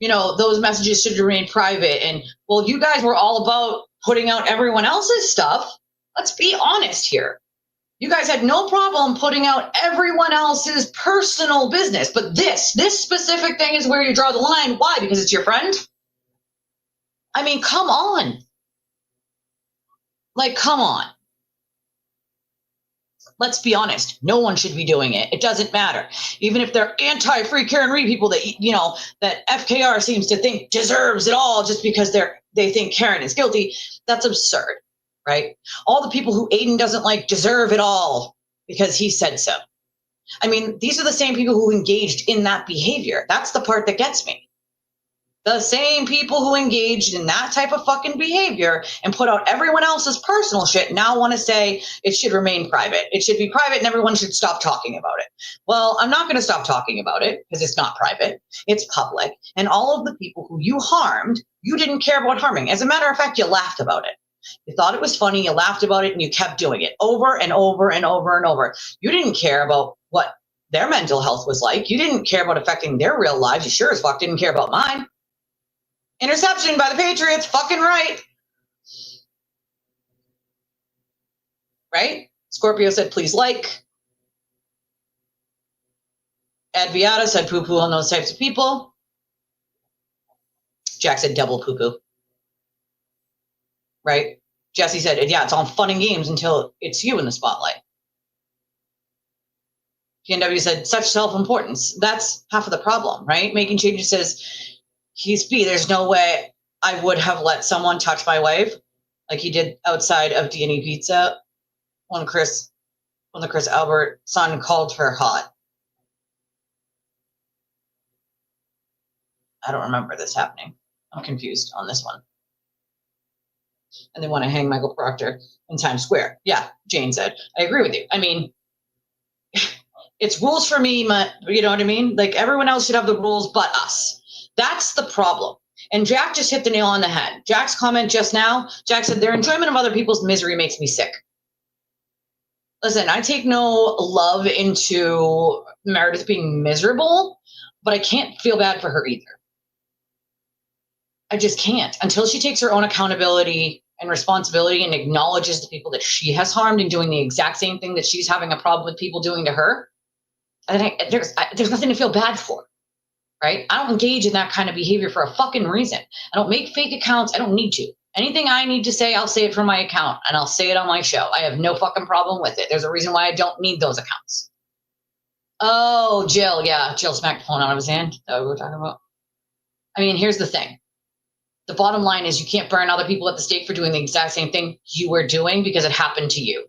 Those messages should remain private. And well, you guys were all about putting out everyone else's stuff. Let's be honest here. You guys had no problem putting out everyone else's personal business, but this specific thing is where you draw the line. Why? Because it's your friend? I mean, come on. Like, come on. Let's be honest. No one should be doing it. It doesn't matter. Even if they're anti-free Karen Reed people that, you know, that FKR seems to think deserves it all just because they think Karen is guilty. That's absurd, right? All the people who Aiden doesn't like deserve it all because he said so. I mean, these are the same people who engaged in that behavior. That's the part that gets me. The same people who engaged in that type of fucking behavior and put out everyone else's personal shit now want to say it should remain private. It should be private and everyone should stop talking about it. Well, I'm not going to stop talking about it because it's not private. It's public. And all of the people who you harmed, you didn't care about harming. As a matter of fact, you laughed about it. You thought it was funny, you laughed about it, and you kept doing it over and over and over and over. You didn't care about what their mental health was like. You didn't care about affecting their real lives. You sure as fuck didn't care about mine. Interception by the Patriots, fucking right. Right? Scorpio said, please like. Ed Viata said, poo-poo on those types of people. Jack said, double poo-poo. Right? Jesse said, yeah, it's all fun and games until it's you in the spotlight. PNW said, such self-importance. That's half of the problem, right? Making changes says, he's B. There's no way I would have let someone touch my wife like he did outside of D&E Pizza when the Chris Albert son called her hot. I don't remember this happening. I'm confused on this one. And they want to hang Michael Proctor in Times Square. Yeah, Jane said. I agree with you. I mean, it's rules for me, you know what I mean? Like, everyone else should have the rules but us. That's the problem. And Jack just hit the nail on the head. Jack's comment just now, Jack said, their enjoyment of other people's misery makes me sick. Listen, I take no love into Meredith being miserable, but I can't feel bad for her either. I just can't. Until she takes her own accountability and responsibility and acknowledges the people that she has harmed and doing the exact same thing that she's having a problem with people doing to her, there's nothing to feel bad for. Right? I don't engage in that kind of behavior for a fucking reason. I don't make fake accounts. I don't need to. Anything I need to say, I'll say it from my account and I'll say it on my show. I have no fucking problem with it. There's a reason why I don't need those accounts. Oh, Jill. Yeah. Jill smacked the phone out of his hand. That what we're talking about. I mean, here's the thing. The bottom line is you can't burn other people at the stake for doing the exact same thing you were doing because it happened to you.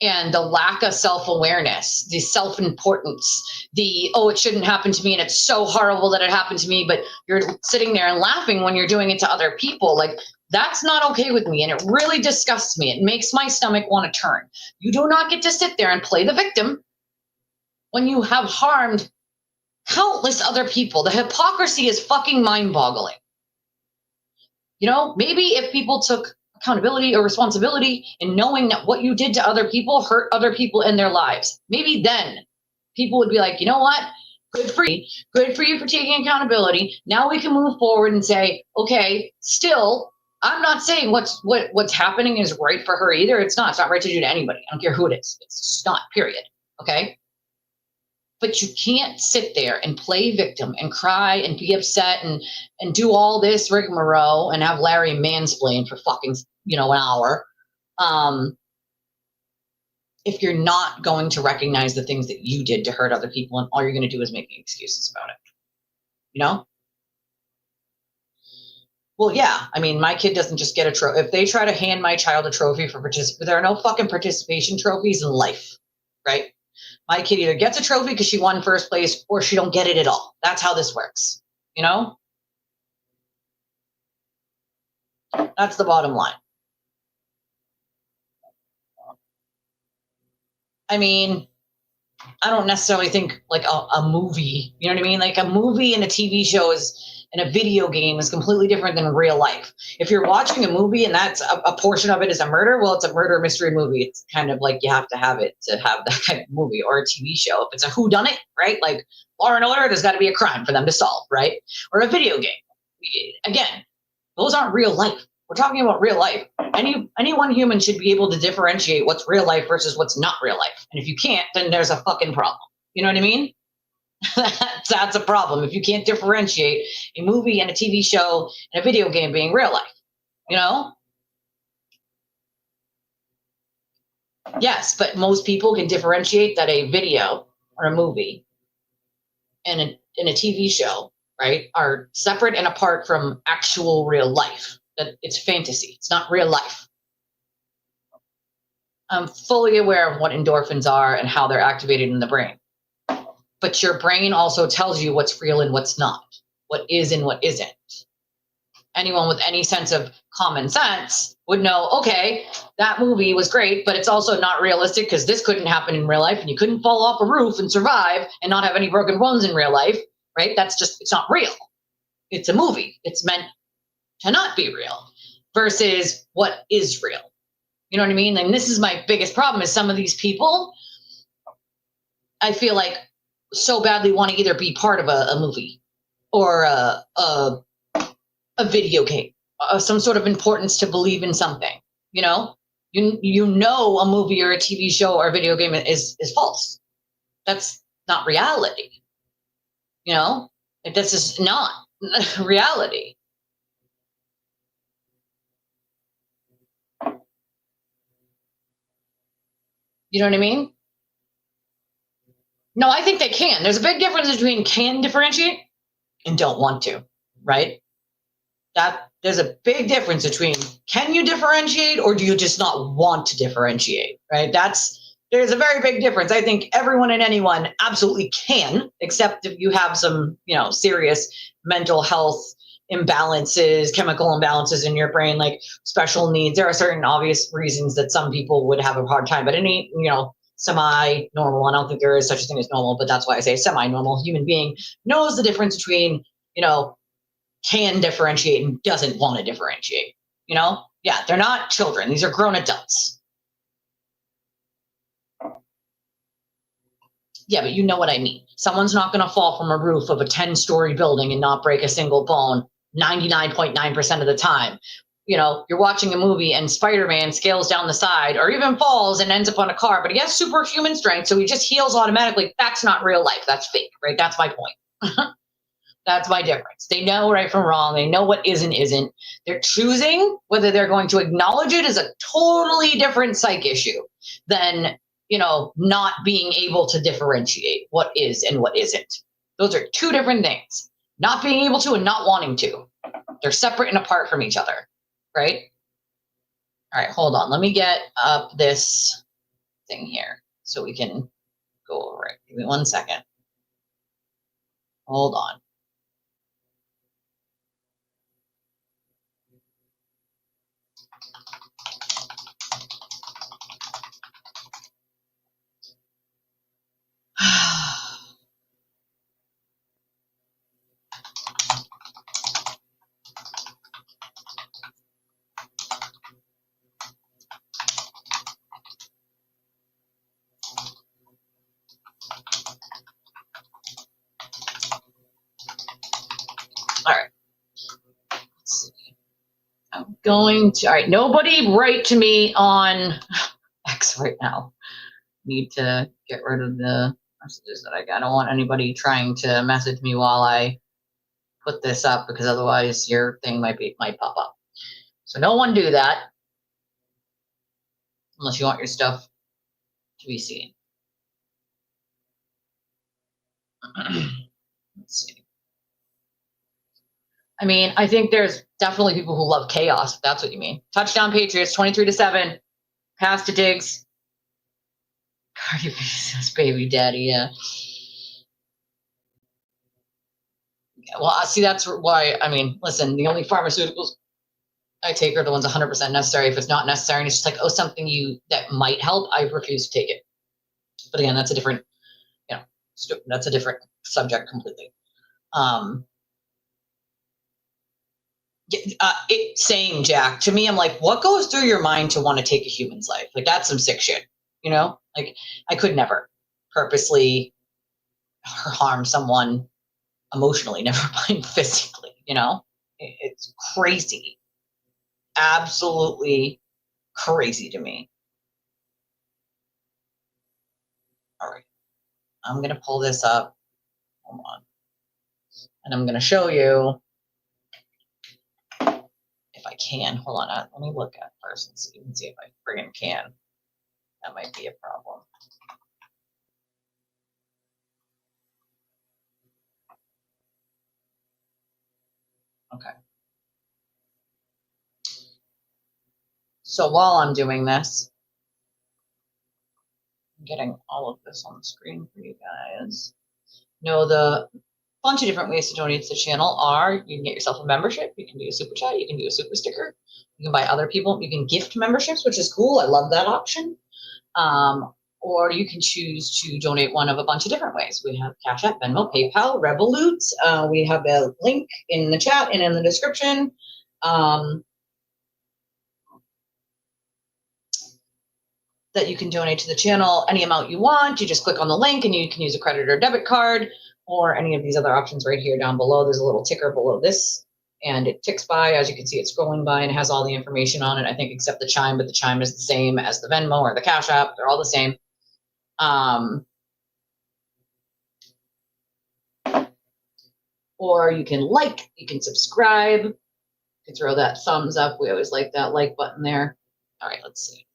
And the lack of self-awareness, the self-importance, it shouldn't happen to me and it's so horrible that it happened to me, but you're sitting there and laughing when you're doing it to other people. Like, that's not okay with me. And it really disgusts me. It makes my stomach want to turn. You do not get to sit there and play the victim when you have harmed countless other people. The hypocrisy is fucking mind-boggling. You know, maybe if people took accountability or responsibility in knowing that what you did to other people hurt other people in their lives, maybe then people would be like, you know what? Good for you for taking accountability. Now we can move forward and say, okay, still, I'm not saying what's happening is right for her either. It's not right to do to anybody. I don't care who it is. It's just not, period. Okay. But you can't sit there and play victim and cry and be upset and do all this rigmarole and have Larry mansplain for fucking, an hour. If you're not going to recognize the things that you did to hurt other people and all you're going to do is make excuses about it, Well, yeah. I mean, my kid doesn't just get a trophy. If they try to hand my child a trophy for there are no fucking participation trophies in life, right? My kid either gets a trophy because she won first place or she don't get it at all. That's how this works, That's the bottom line. I mean, I don't necessarily think like a movie, you know what I mean? Like a movie and a TV show and a video game is completely different than real life. If you're watching a movie and that's a portion of it is a murder, well, it's a murder mystery movie. It's kind of like you have to have it to have that kind of movie or a TV show. If it's a whodunit, right? Like Law and Order, there's got to be a crime for them to solve, right? Or a video game. Again, those aren't real life. We're talking about real life. Any one human should be able to differentiate what's real life versus what's not real life. And if you can't, then there's a fucking problem. You know what I mean? That's a problem. If you can't differentiate a movie and a TV show and a video game being real life, you know? Yes, but most people can differentiate that a video or a movie and a TV show, right, are separate and apart from actual real life. That it's fantasy. It's not real life. I'm fully aware of what endorphins are and how they're activated in the brain. But your brain also tells you what's real and what's not, what is and what isn't. Anyone with any sense of common sense would know, okay, that movie was great, but it's also not realistic because this couldn't happen in real life and you couldn't fall off a roof and survive and not have any broken bones in real life, right? That's just, it's not real. It's a movie. It's meant to not be real versus what is real. You know what I mean? And this is my biggest problem is some of these people, I feel like so badly want to either be part of a movie or a video game, some sort of importance to believe in something, you know? You know a movie or a TV show or a video game is false. That's not reality. You know? This is not reality. You know what I mean? No, I think they can. There's a big difference between can differentiate and don't want to, right? That there's a big difference between can you differentiate or do you just not want to differentiate, right? There's a very big difference. I think everyone and anyone absolutely can, except if you have some, serious mental health imbalances, chemical imbalances in your brain, like special needs. There are certain obvious reasons that some people would have a hard time, but any, semi-normal, I don't think there is such a thing as normal, but that's why I say semi-normal human being knows the difference between, can differentiate and doesn't want to differentiate, Yeah, they're not children. These are grown adults. Yeah, but you know what I mean. Someone's not going to fall from a roof of a 10-story building and not break a single bone 99.9% of the time. You're watching a movie and Spider-Man scales down the side or even falls and ends up on a car, but he has superhuman strength, so he just heals automatically. That's not real life. That's fake, right? That's my point. That's my difference. They know right from wrong. They know what is and isn't. They're choosing whether they're going to acknowledge it as a totally different psych issue than, not being able to differentiate what is and what isn't. Those are two different things. Not being able to and not wanting to. They're separate and apart from each other, right? All right, hold on. Let me get up this thing here so we can go over it. Give me 1 second. Hold on. All right. Let's see. I'm going to, all right, nobody write to me on X right now. Need to get rid of the messages that I got. I don't want anybody trying to message me while I put this up because otherwise your thing might pop up. So no one do that unless you want your stuff to be seen. Let's see. I mean, I think there's definitely people who love chaos, if that's what you mean. Touchdown Patriots, 23-7. Pass to Diggs. Cardi B says baby daddy, yeah. Well, see, that's why, I mean, listen, the only pharmaceuticals I take are the ones 100% necessary. If it's not necessary and it's just like, oh, something that might help, I refuse to take it. But again, that's a different, that's a different subject completely. Same, Jack. To me, I'm like, what goes through your mind to want to take a human's life? Like, that's some sick shit, Like, I could never purposely harm someone emotionally, never mind physically, It's crazy. absolutely crazy to me. All right, I'm going to pull this up. Hold on. And I'm going to show you if I can. Hold on. Let me look at first and see, you can see if I friggin' can. That might be a problem. Okay. So while I'm doing this, I'm getting all of this on the screen for you guys. Know the bunch of different ways to donate to the channel are you can get yourself a membership, you can do a super chat, you can do a super sticker, you can buy other people, you can gift memberships, which is cool. I love that option. Or you can choose to donate one of a bunch of different ways. We have CashApp, Venmo, PayPal, Revolut. We have a link in the chat and in the description. That you can donate to the channel any amount you want. You just click on the link and you can use a credit or debit card or any of these other options right here down below. There's a little ticker below this and it ticks by. As you can see, it's scrolling by and it has all the information on it, I think, except the Chime, but the Chime is the same as the Venmo or the Cash App. They're all the same. Or you can you can subscribe, you can throw that thumbs up. We always like that like button there. All right, let's see.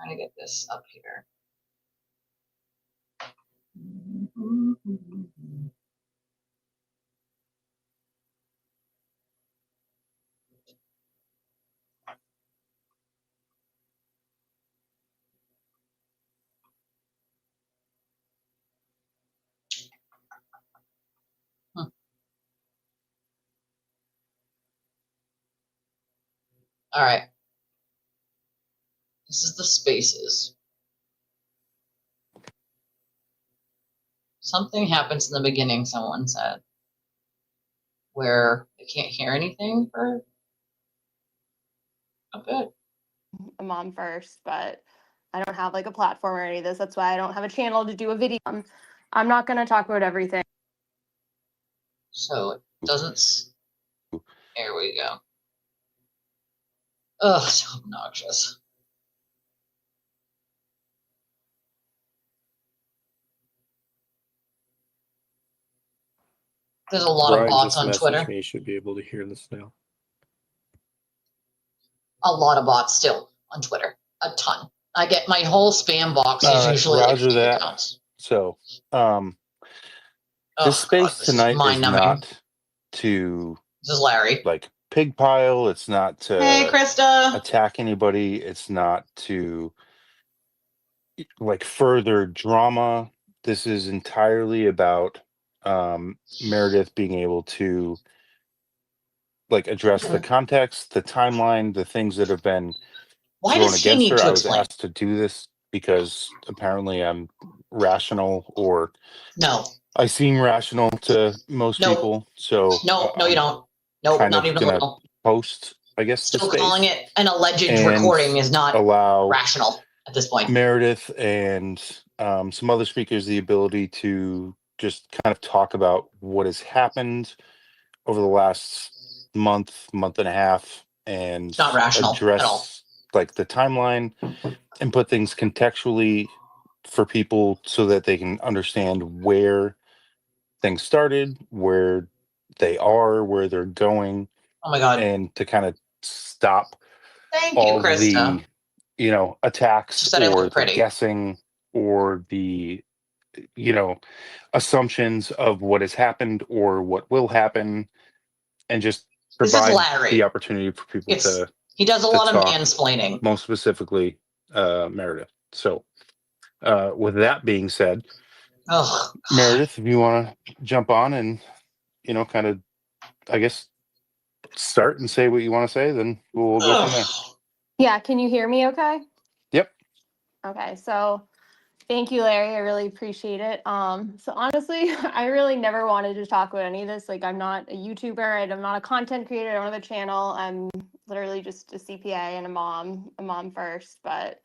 I'm trying to get this up here. All right. This is the spaces. Something happens in the beginning, someone said, where they can't hear anything for a bit. A mom first, but I don't have like a platform or any of this. That's why I don't have a channel to do a video. I'm not going to talk about everything. So it doesn't. There we go. Ugh, so obnoxious. There's a lot of bots on Twitter. Me should be able to hear this now. A lot of bots still on Twitter. A ton. I get my whole spam box is usually Roger like that. accounts. So, this space tonight is not to. This is Larry. Like pig pile. It's not to hey, Krista. attack anybody. It's not to like further drama. This is entirely about Meredith being able to like address the context, the timeline, the things that have been thrown against her. I was asked to do this because apparently I'm rational, or no, I seem rational to most people. So no, you don't. Nope, not even a little. Post, I guess. Still calling it an alleged recording is not rational at this point. Meredith and some other speakers the ability to just kind of talk about what has happened over the last month and a half, and not rational address at all. Like the timeline and put things contextually for people so that they can understand where things started, where they are, where they're going. Oh my God. And to kind of stop all the, attacks or the guessing or the, assumptions of what has happened or what will happen, and just provide the opportunity for people to. He does a lot of mansplaining. Most specifically, Meredith. So, with that being said, Meredith, if you want to jump on and, kind of, I guess, start and say what you want to say, then we'll go from there. Yeah, can you hear me okay? Yep. Okay, so thank you, Larry. I really appreciate it. So honestly, I really never wanted to talk about any of this. Like, I'm not a YouTuber, I'm not a content creator, I don't have a channel. I'm literally just a CPA and a mom first, but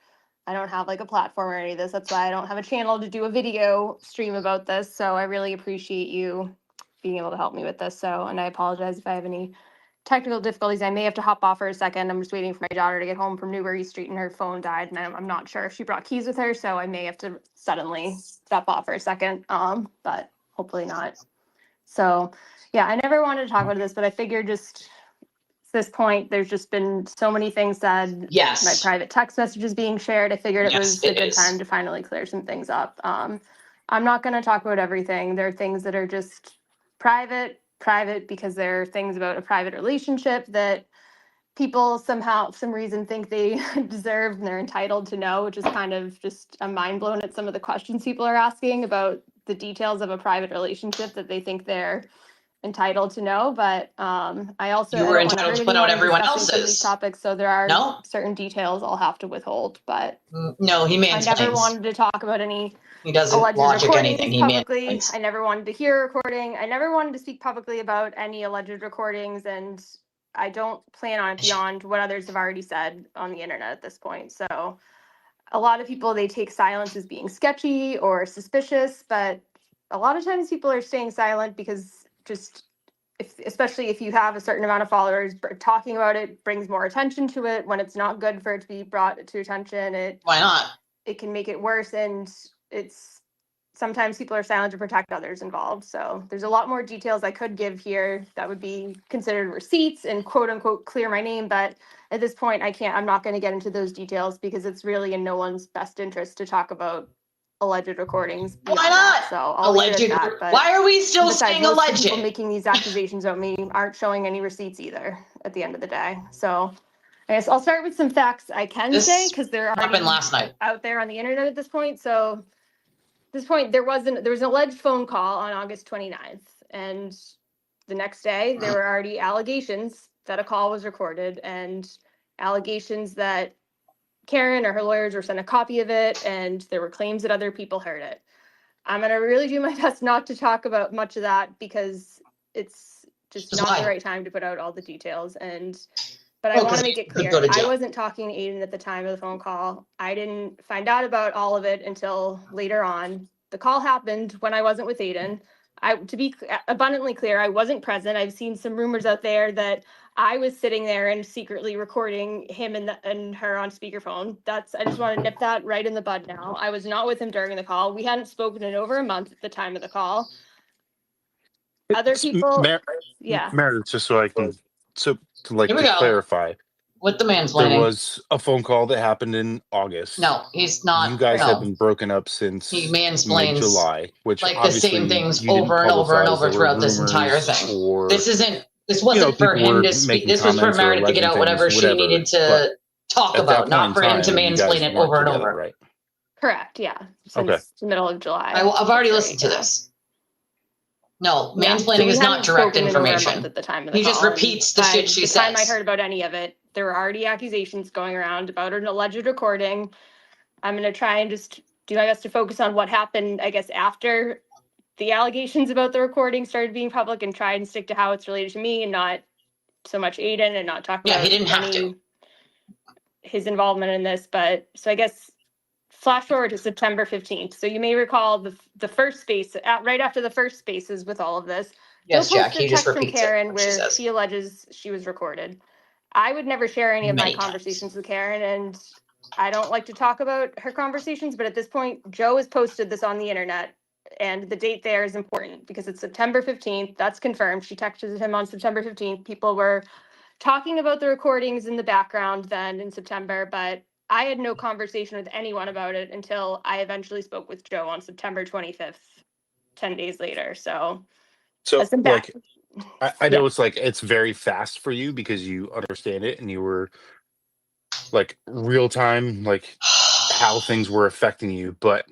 I don't have like a platform or any of this. That's why I don't have a channel to do a video stream about this. So I really appreciate you being able to help me with this. So, and I apologize if I have any technical difficulties. I may have to hop off for a second. I'm just waiting for my daughter to get home from Newbury Street and her phone died, and I'm not sure if she brought keys with her, so I may have to suddenly step off for a second, but hopefully not. So yeah, I never wanted to talk about this, but I figured just at this point, there's just been so many things said. Yes. My private text messages being shared. I figured it Yes, was it a good is. time to finally clear some things up. I'm not going to talk about everything. There are things that are just private because there are things about a private relationship that people somehow, for some reason, think they deserve and they're entitled to know, which is kind of just a mind blown at some of the questions people are asking about the details of a private relationship that they think they're entitled to know. But I also You I were don't want to entitled hurt to put out anyone everyone discussing some of these else's. topics, so there are No? certain details I'll have to withhold. But No, he I never mansplains. wanted to talk about any He doesn't alleged logic recordings anything. He publicly. mansplains. I never wanted to hear a recording. I never wanted to speak publicly about any alleged recordings, and I don't plan on it beyond what others have already said on the internet at this point. So a lot of people, they take silence as being sketchy or suspicious, but a lot of times people are staying silent because just especially if you have a certain amount of followers, talking about it brings more attention to it. When it's not good for it to be brought to attention, Why not? it can make it worse, and it's sometimes people are silent to protect others involved. So there's a lot more details I could give here that would be considered receipts and quote unquote clear my name, but at this point I'm not going to get into those details because it's really in no one's best interest to talk about alleged recordings beyond Why not? that. So I'll leave it at that. But Why are we still besides, saying most of the alleged? people making these accusations about me aren't showing any receipts either at the end of the day. So I guess I'll start with some facts I can say, because they're already happened last night. out there on the internet at this point. So at this point, there was an alleged phone call on August 29th. And the next day, there were already allegations that a call was recorded and allegations that Karen or her lawyers were sent a copy of it, and there were claims that other people heard it. I'm going to really do my best not to talk about much of that because it's just not the right time to put out all the details. But I want to make it clear, I wasn't talking to Aiden at the time of the phone call. I didn't find out about all of it until later on. The call happened when I wasn't with Aiden. To be abundantly clear, I wasn't present. I've seen some rumors out there that I was sitting there and secretly recording him and her on speakerphone. I just want to nip that right in the bud now. I was not with him during the call. We hadn't spoken in over a month at the time of the call. Other people, yeah. Meredith, just so I can, to clarify, with the there mansplaining. was a phone call that happened in August. No, he's not. You guys no. have been broken up since He mansplains mid-July, which like the obviously same things you didn't over and over and publicize. over There were throughout this entire rumors, thing. or This wasn't for people him were to speak. making This was for comments or Meredith to get alleging out whatever things, she whatever, needed to but talk at that about, not point for in him to time, you guys mansplain it weren't over and together, over. right? Correct, yeah. Okay. Since the middle of July. I've already That's listened right, to yeah. this. No, Yeah, mansplaining so we is not hadn't direct spoken in over a information. month at the time of the He just call, repeats and the shit by she the time I says. heard about any of it, there were already accusations going around about an alleged recording. I'm going to try and just do my best to focus on what happened, I guess, after the allegations about the recording started being public, and try and stick to how it's related to me and not so much Aiden, and not talk about he didn't have to. his involvement in this. But so I guess flash forward to September 15th. So you may recall the first space, right after the first spaces with all of this. Yes, Jill Jack, posted he a just text from repeats Karen it, where she alleges she was recorded. I would never share any of my conversations with Karen, and I don't like to talk about her conversations, but at this point, Joe has posted this on the internet, and the date there is important because it's September 15th. That's confirmed. She texted him on September 15th. People were talking about the recordings in the background then in September, but I had no conversation with anyone about it until I eventually spoke with Joe on September 25th, 10 days later. So that's like, I know it's very fast for you because you understand it and you were like real time, like how things were affecting you. But,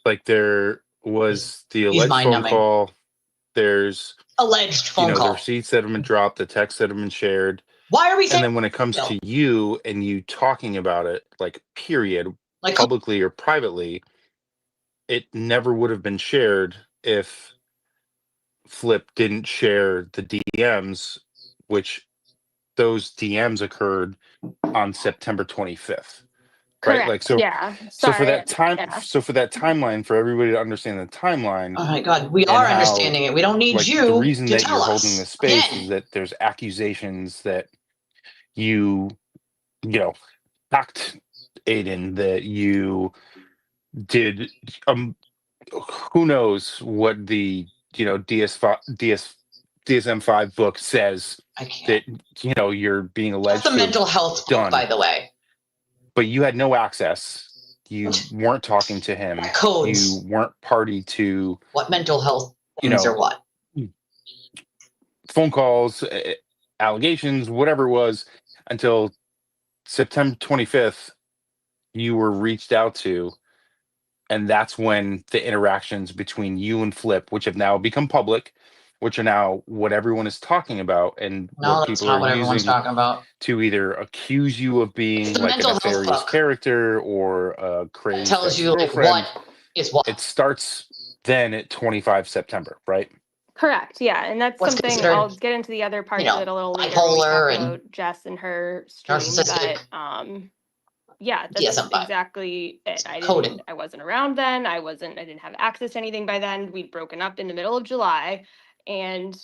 like there was the alleged phone call. There's alleged phone the call. receipts that have been dropped, the texts that have been shared. Why are we saying? And then when it comes to you and you talking about it, like period, like publicly or privately, it never would have been shared if Flip didn't share the DMs, which those DMs occurred on September 25th. Correct. Like, so Yeah. so for Sorry. that time Yeah. so for that timeline, for everybody to understand the timeline, Oh my God, we and are how, understanding it. We don't need like, the you reason to that tell you're holding us. this space Again, is that there's accusations that you know hacked Aiden, that you did, who knows what the DSM-5 book says I can't. that you're being That's alleged the to have mental health book, by done, the way. but you had no access. You weren't talking to him. You Codes. weren't party to What mental health you things or know what? phone calls, allegations, whatever it was, until September 25th. You were reached out to, and that's when the interactions between you and Flip, which have now become public, which are now what everyone is talking about, and No, what that's people not are what everyone's using talking about. to either accuse you of It's being the like a mental health nefarious book character or a that crazed tells you like what ex-girlfriend. is what. It starts then at 25 September, right? Correct. Yeah. And that's What's something I'll considered, get into the other parts of it a little later when we talk bipolar and about Jess and her stream. narcissistic But yeah, that's DSM-5 exactly it. coding. I wasn't around then. I didn't have access to anything by then. We'd broken up in the middle of July. And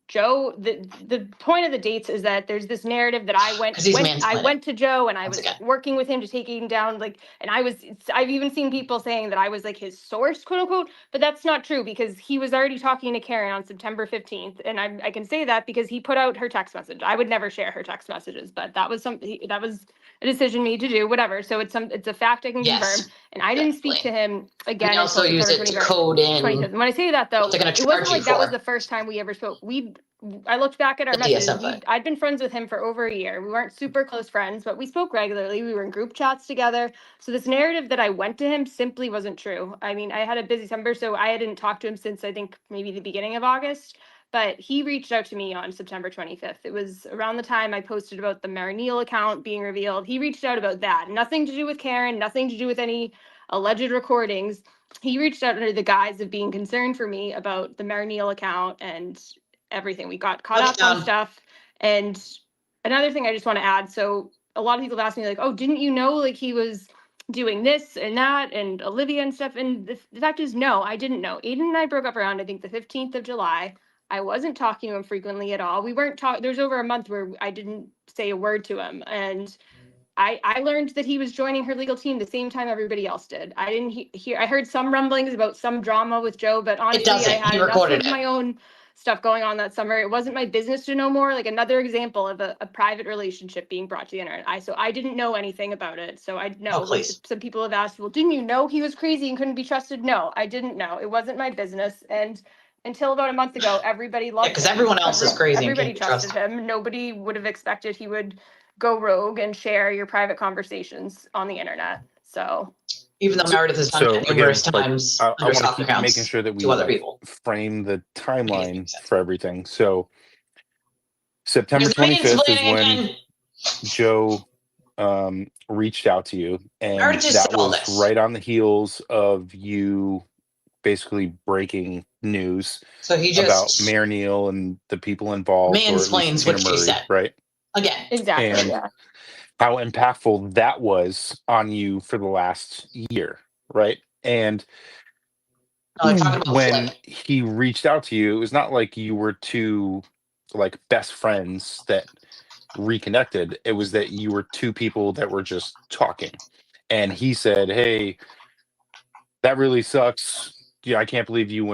Joe, the point of the dates is that there's this narrative that I Because he's I mansplaining. went to Joe and I Once was again. working with him to take him down, like, and I've even seen people saying that I was like his source, quote unquote, but that's not true because he was already talking to Karen on September 15th, and I can say that because he put out her text message. I would never share her text messages, but that was a decision made to do, whatever. So it's a fact I can Yes, confirm, and I didn't speak to definitely. him again We also until use September it to 25th. code in 25th. And when I say that though, what they're going to it charge wasn't you like that was for. the first time we ever spoke. I looked back at our The messages. DSM-5. I'd been friends with him for over a year. We weren't super close friends, but we spoke regularly. We were in group chats together. So this narrative that I went to him simply wasn't true. I mean, I had a busy summer, so I hadn't talked to him since I think maybe the beginning of August. But he reached out to me on September 25th. It was around the time I posted about the Marinil account being revealed. He reached out about that. Nothing to do with Karen, nothing to do with any alleged recordings. He reached out under the guise of being concerned for me about the Marinil account and everything. We got caught up on stuff. And another thing I just want to add, so a lot of people have asked me like, oh, didn't you know like he was doing this and that and Olivia and stuff? And the fact is, no, I didn't know. Aiden and I broke up around, I think, the 15th of July. I wasn't talking to him frequently at all. We weren't talking. There's over a month where I didn't say a word to him. And I learned that he was joining her legal team the same time everybody else did. I didn't hear. I heard some rumblings about some drama with Joe, but honestly, I had enough of my own stuff going on that summer. It wasn't my business to know more. Like another example of a private relationship being brought to the internet. I didn't know anything about it. So I know. Like, some people have asked, well, didn't you know he was crazy and couldn't be trusted? No, I didn't know. It wasn't my business. And until about a month ago, everybody loved him. Because everyone else is crazy. Everybody trusted him. Nobody would have expected he would go rogue and share your private conversations on the internet. So even though Meredith has done that numerous times, I under want to stock keep accounts making sure that we to other people. frame the timeline for everything. So September He's 25th is mansplaining when again. Joe reached out to you, and Meredith just that said all was this. right on the heels of you basically breaking news So he about just Mayor Neal and the people involved, or at least mansplains Tina what she Murray, said. right? Again. exactly. And Yeah. how impactful that was on you for the last year, right? And when he reached out to you, it was not like you were two like best friends that reconnected. It was that you were two people that were just talking. And he said, "Hey, that really sucks. Yeah, I can't believe you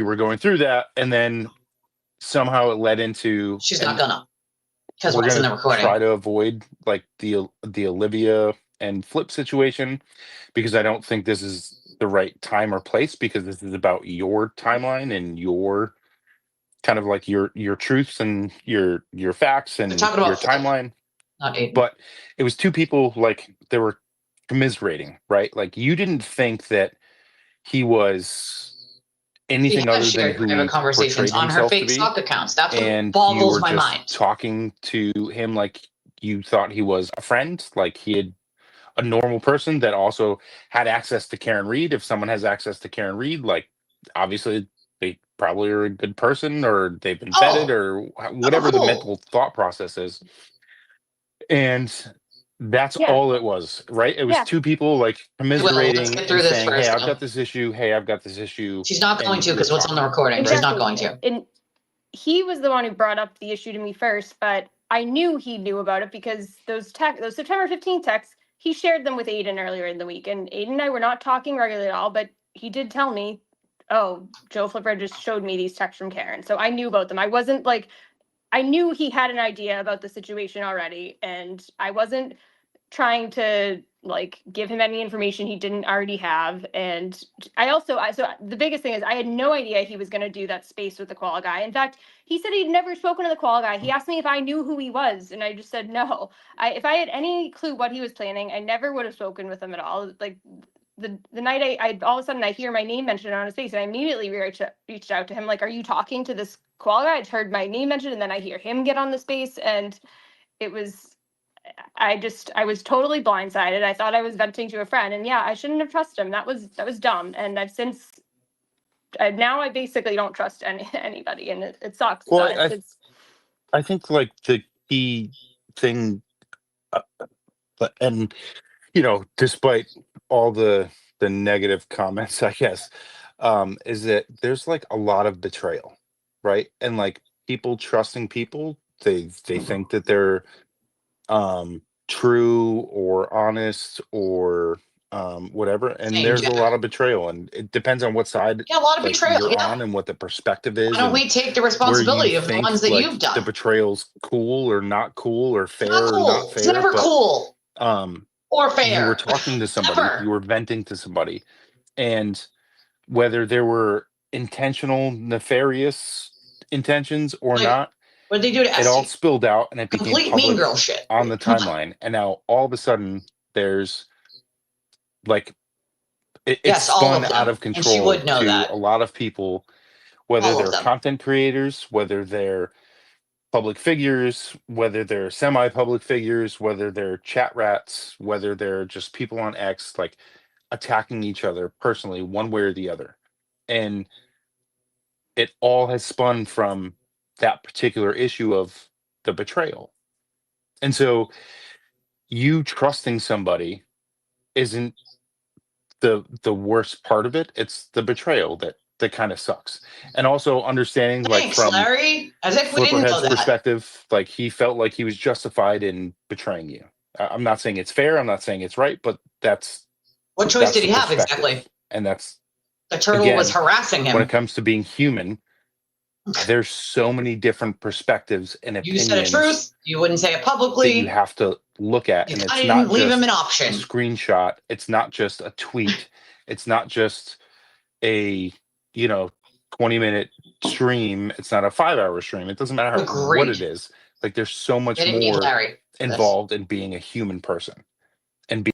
were going through that." And then somehow it led into, she's not gonna, because we're what's in gonna the recording. try to avoid like the Olivia and Flip situation, because I don't think this is the right time or place, because this is about your timeline and your kind of like your truths and your facts and your timeline. Not Aiden. But it was two people, like, they were commiserating, right? Like, you didn't think that he was anything other than who he conversations portrayed on her himself to fake be, stock accounts. That's what and you boggles were my just mind. talking to him like you thought he was a friend, like he had a normal person that also had access to Karen Reed. If someone has access to Karen Reed, like, obviously they probably are a good person, or they've been vetted, or whatever the mental thought process is. And That's Yeah. all it was, right? It was Yeah. two people like Well, let's commiserating get and through this saying, "Hey, first, I've though. got this issue. Hey, I've got this issue." She's not going And to because let's what's on talk. the recording. She's Right. not Exactly. going to. And he was the one who brought up the issue to me first, but I knew he knew about it because those September 15th texts, he shared them with Aiden earlier in the week. And Aiden and I were not talking regularly at all, but he did tell me, oh, Joe Flipper just showed me these texts from Karen. So I knew about them. I wasn't like, I knew he had an idea about the situation already, and I wasn't trying to like give him any information he didn't already have. And so the biggest thing is I had no idea he was going to do that space with the koala guy. In fact, he said he'd never spoken to the koala guy. He asked me if I knew who he was, and I just said no. If I had any clue what he was planning, I never would have spoken with him at all. Like the night I all of a sudden I hear my name mentioned on his face, and I immediately reached out to him like, are you talking to this koala guy? I heard my name mentioned, and then I hear him get on the space, and it was I was totally blindsided. I thought I was venting to a friend, and yeah, I shouldn't have trusted him. That was dumb. And I've since now I basically don't trust anybody, and it sucks. Well, But it's I think like the key thing, uh, and despite all the negative comments, I guess, is that there's like a lot of betrayal, right? And like people trusting people, they think that they're true or honest or whatever, and Same, there's a Jeff. lot of betrayal, and it depends on what side Yeah, a lot of like betrayal. you're Yeah. on and what the perspective Why is don't and we take the where you responsibility of the think ones that like you've the done? betrayal's cool or not cool or It's not fair or not cool. It's fair. never But cool um or you were fair. talking to somebody, you Never. were venting to somebody, and whether there were intentional nefarious intentions or Like, not, what did they do to it all Esty? spilled out and it became Complete mean public girl shit. on the timeline. And now all of a sudden there's like it's Yes, all spun of out them. of And she control would know to that. a lot of people, whether All of they're them. content creators, whether they're public figures, whether they're semi-public figures, whether they're chat rats, whether they're just people on X, like attacking each other personally, one way or the other. And it all has spun from that particular issue of the betrayal. And so you trusting somebody isn't the worst part of it. It's the betrayal that kind of sucks. And also understanding like Thanks, from Larry. As if we didn't know Flipperhead's that. perspective, like he felt like he was justified in betraying you. I'm not saying it's fair, I'm not saying it's right, but What choice that's did the he have exactly? perspective. And that's, The turtle was again, harassing when it him. comes to being human, there's so many different perspectives and You said a opinions truth. You wouldn't say it that you publicly. have to look at. You And I it's didn't not leave him an just a option. screenshot, it's not just a tweet, it's not just a 20-minute stream, it's not a 5-hour stream, it doesn't matter what it Agreed. is. Like there's so They much didn't need more Larry for this. involved in being a human person and be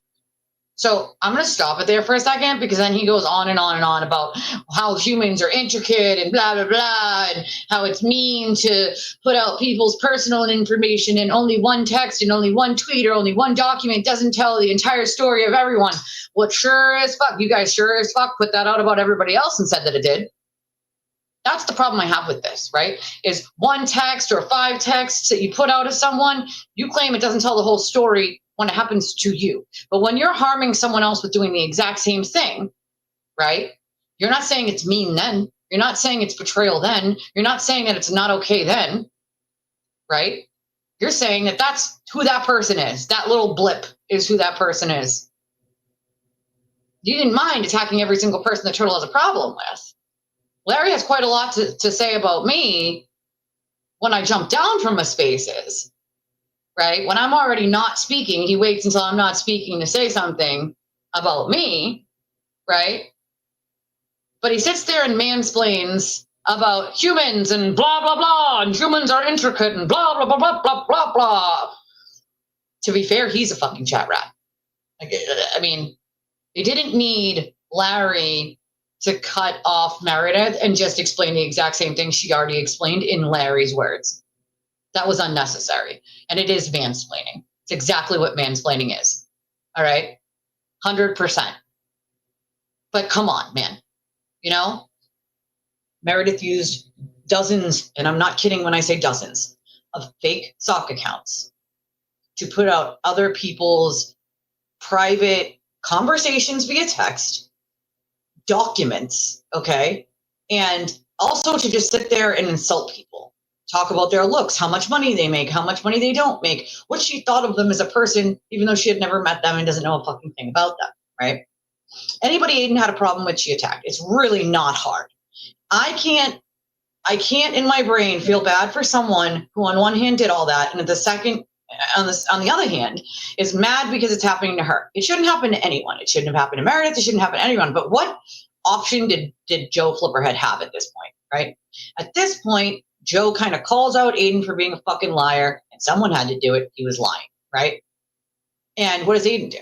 So I'm going to stop it there for a second because then he goes on and on and on about how humans are intricate and blah, blah, blah, and how it's mean to put out people's personal information in only one text and only one tweet or only one document doesn't tell the entire story of everyone. What sure as fuck, you guys sure as fuck put that out about everybody else and said that it did. That's the problem I have with this, right? Is one text or 5 texts that you put out of someone, you claim it doesn't tell the whole story when it happens to you. But when you're harming someone else with doing the exact same thing, right? You're not saying it's mean then. You're not saying it's betrayal then. You're not saying that it's not okay then, right? You're saying that that's who that person is. That little blip is who that person is. You didn't mind attacking every single person the turtle has a problem with. Larry has quite a lot to say about me when I jump down from a spaces, right? When I'm already not speaking, he waits until I'm not speaking to say something about me, right? But he sits there and mansplains about humans and blah, blah, blah, and humans are intricate and blah, blah, blah, blah, blah, blah, blah. To be fair, he's a fucking chat rat. Like, I mean, they didn't need Larry to cut off Meredith and just explain the exact same thing she already explained in Larry's words. That was unnecessary. And it is mansplaining. It's exactly what mansplaining is. All right? 100%. But come on, man. Meredith used dozens, and I'm not kidding when I say dozens, of fake sock accounts to put out other people's private conversations via text, documents, okay? And also to just sit there and insult people, talk about their looks, how much money they make, how much money they don't make, what she thought of them as a person, even though she had never met them and doesn't know a fucking thing about them, right? Anybody Aiden had a problem with, she attacked. It's really not hard. I can't in my brain feel bad for someone who on one hand did all that, and at the second, on the other hand, is mad because it's happening to her. It shouldn't happen to anyone. It shouldn't have happened to Meredith. It shouldn't happen to anyone. But what option did Joe Flipperhead have at this point, right? At this point, Joe kind of calls out Aiden for being a fucking liar, and someone had to do it. He was lying, right? And what does Aiden do?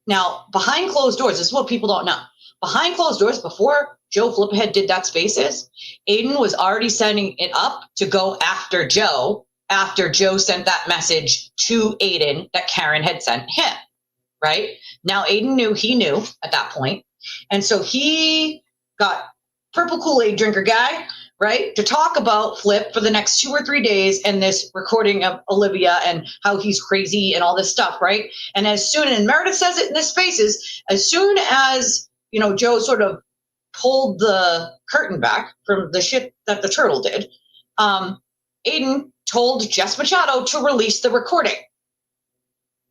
Now, behind closed doors, this is what people don't know. Behind closed doors, before Joe Flipperhead did that Spaces, Aiden was already setting it up to go after Joe after Joe sent that message to Aiden that Karen had sent him, right? Now, Aiden knew he knew at that point. And so he got purple Kool-Aid drinker guy, right, to talk about Flip for the next 2 or 3 days and this recording of Olivia and how he's crazy and all this stuff, right? And as soon, and Meredith says it in the Spaces, as soon as, you know, Joe sort of pulled the curtain back from the shit that the turtle did, Aiden told Jess Machado to release the recording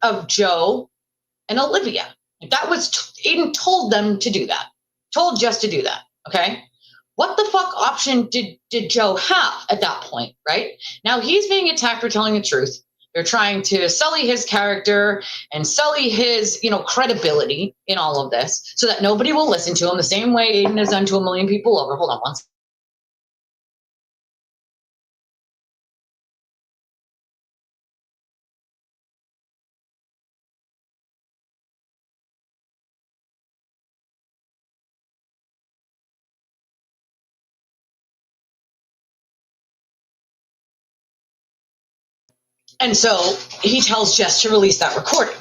of Joe and Olivia. That was, Aiden told them to do that, told Jess to do that, okay? What the fuck option did Joe have at that point, right? Now he's being attacked for telling the truth. They're trying to sully his character and sully his, you know, credibility in all of this so that nobody will listen to him the same way Aiden has done to a million people over. Hold on one second. And so he tells Jess to release that recording,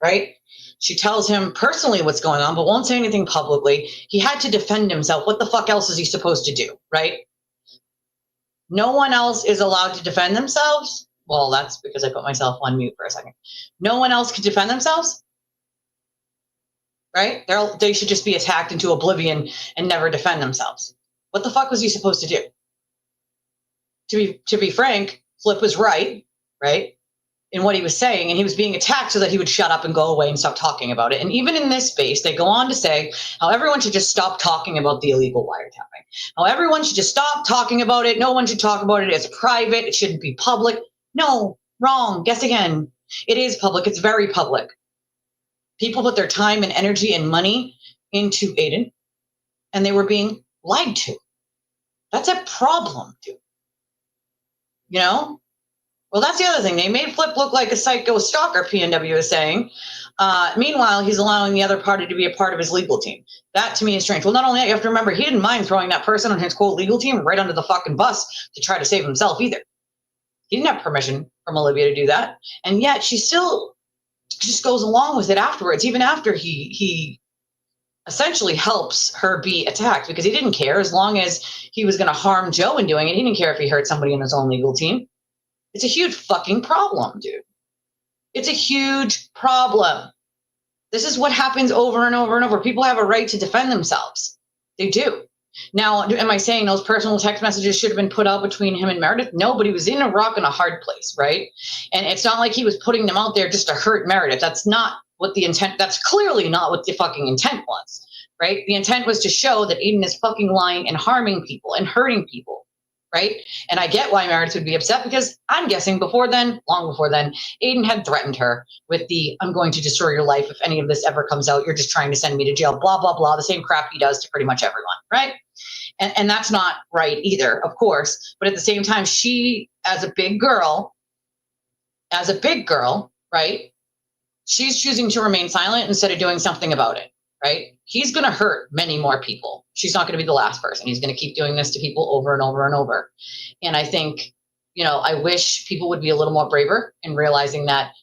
right? She tells him personally what's going on, but won't say anything publicly. He had to defend himself. What the fuck else is he supposed to do, right? No one else is allowed to defend themselves. Well, that's because I put myself on mute for a second. No one else can defend themselves, right? They should just be attacked into oblivion and never defend themselves. What the fuck was he supposed to do? To be frank, Flip was right, in what he was saying, and he was being attacked so that he would shut up and go away and stop talking about it. And even in this space, they go on to say how everyone should just stop talking about the illegal wiretapping, how everyone should just stop talking about it. No one should talk about it. It's private. It shouldn't be public. No, wrong. Guess again. It is public. It's very public. People put their time and energy and money into Aiden, and they were being lied to. That's a problem, dude. You know? Well, that's the other thing. They made Flip look like a psycho stalker, PNW is saying. Meanwhile, he's allowing the other party to be a part of his legal team. That, to me, is strange. Well, not only that, you have to remember, he didn't mind throwing that person on his, quote, legal team right under the fucking bus to try to save himself either. He didn't have permission from Olivia to do that. And yet, she still just goes along with it afterwards, even after he essentially helps her be attacked, because he didn't care as long as he was going to harm Joe in doing it. He didn't care if he hurt somebody in his own legal team. It's a huge fucking problem, dude. It's a huge problem. This is what happens over and over and over. People have a right to defend themselves. They do. Now, am I saying those personal text messages should have been put out between him and Meredith? No, but he was in a rock and a hard place, right? And it's not like he was putting them out there just to hurt Meredith. That's not what the intent, that's clearly not what the fucking intent was, right? The intent was to show that Aiden is fucking lying and harming people and hurting people. Right? And I get why Meredith would be upset, because I'm guessing before then, long before then, Aiden had threatened her with the, I'm going to destroy your life if any of this ever comes out. You're just trying to send me to jail, blah, blah, blah. The same crap he does to pretty much everyone. Right? And that's not right either, of course. But at the same time, she, as a big girl, right? She's choosing to remain silent instead of doing something about it. Right? He's going to hurt many more people. She's not going to be the last person. He's going to keep doing this to people over and over and over. And I think, you know, I wish people would be a little more braver in realizing that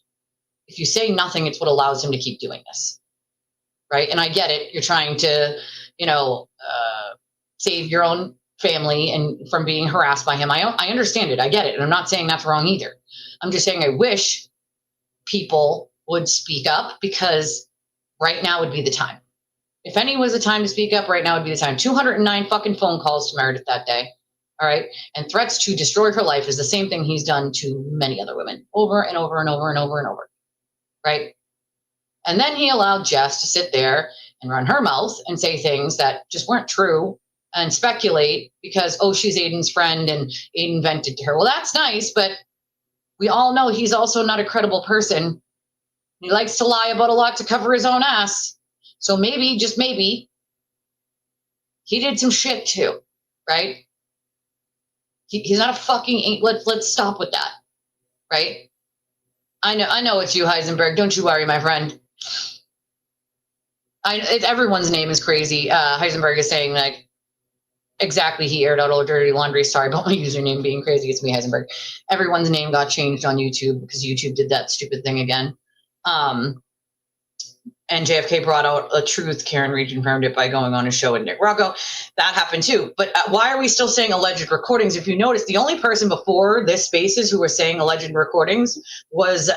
if you say nothing, it's what allows him to keep doing this. Right? And I get it. You're trying to, you know, save your own family and from being harassed by him. I understand it. I get it. And I'm not saying that's wrong either. I'm just saying I wish people would speak up, because right now would be the time. If any was a time to speak up, right now would be the time. 209 fucking phone calls to Meredith that day. All right. And threats to destroy her life is the same thing he's done to many other women over and over and over and over and over. Right. And then he allowed Jess to sit there and run her mouth and say things that just weren't true and speculate because, oh, she's Aiden's friend and Aiden vented to her. Well, that's nice, but we all know he's also not a credible person. He likes to lie about a lot to cover his own ass. So maybe, just maybe, he did some shit too, right? He's not a fucking, let's stop with that, right? I know it's you, Heisenberg. Don't you worry, my friend. Everyone's name is crazy. Heisenberg is saying, like, exactly, he aired out all dirty laundry. Sorry about my username being crazy. It's me, Heisenberg. Everyone's name got changed on YouTube because YouTube did that stupid thing again. And JFK brought out a truth. Karen Reed confirmed it by going on a show with Nick Rocco. That happened too. But why are we still saying alleged recordings? If you notice, the only person before this Spaces who were saying alleged recordings was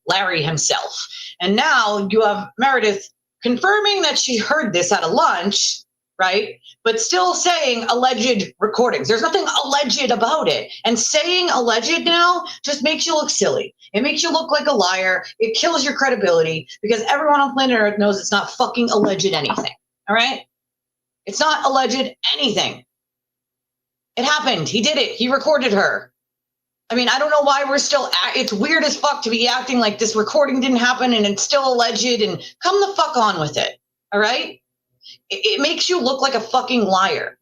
Larry himself. And now you have Meredith confirming that she heard this at a lunch, right? But still saying alleged recordings. There's nothing alleged about it. And saying alleged now just makes you look silly. It makes you look like a liar. It kills your credibility because everyone on planet Earth knows it's not fucking alleged anything. All right? It's not alleged anything. It happened. He did it. He recorded her. I mean, I don't know why we're still, it's weird as fuck to be acting like this recording didn't happen and it's still alleged, and come the fuck on with it. All right? It makes you look like a fucking liar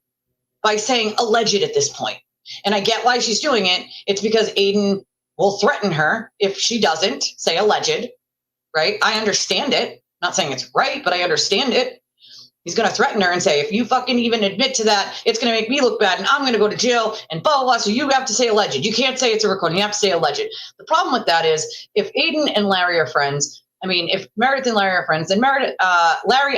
by saying alleged at this point. And I get why she's doing it. It's because Aiden will threaten her if she doesn't say alleged, right? I understand it. Not saying it's right, but I understand it. He's going to threaten her and say, if you fucking even admit to that, it's going to make me look bad and I'm going to go to jail and blah, blah, blah. So you have to say alleged. You can't say it's a recording. You have to say alleged. The problem with that is if Aiden and Larry are friends, I mean, if Meredith and Larry are friends, then Larry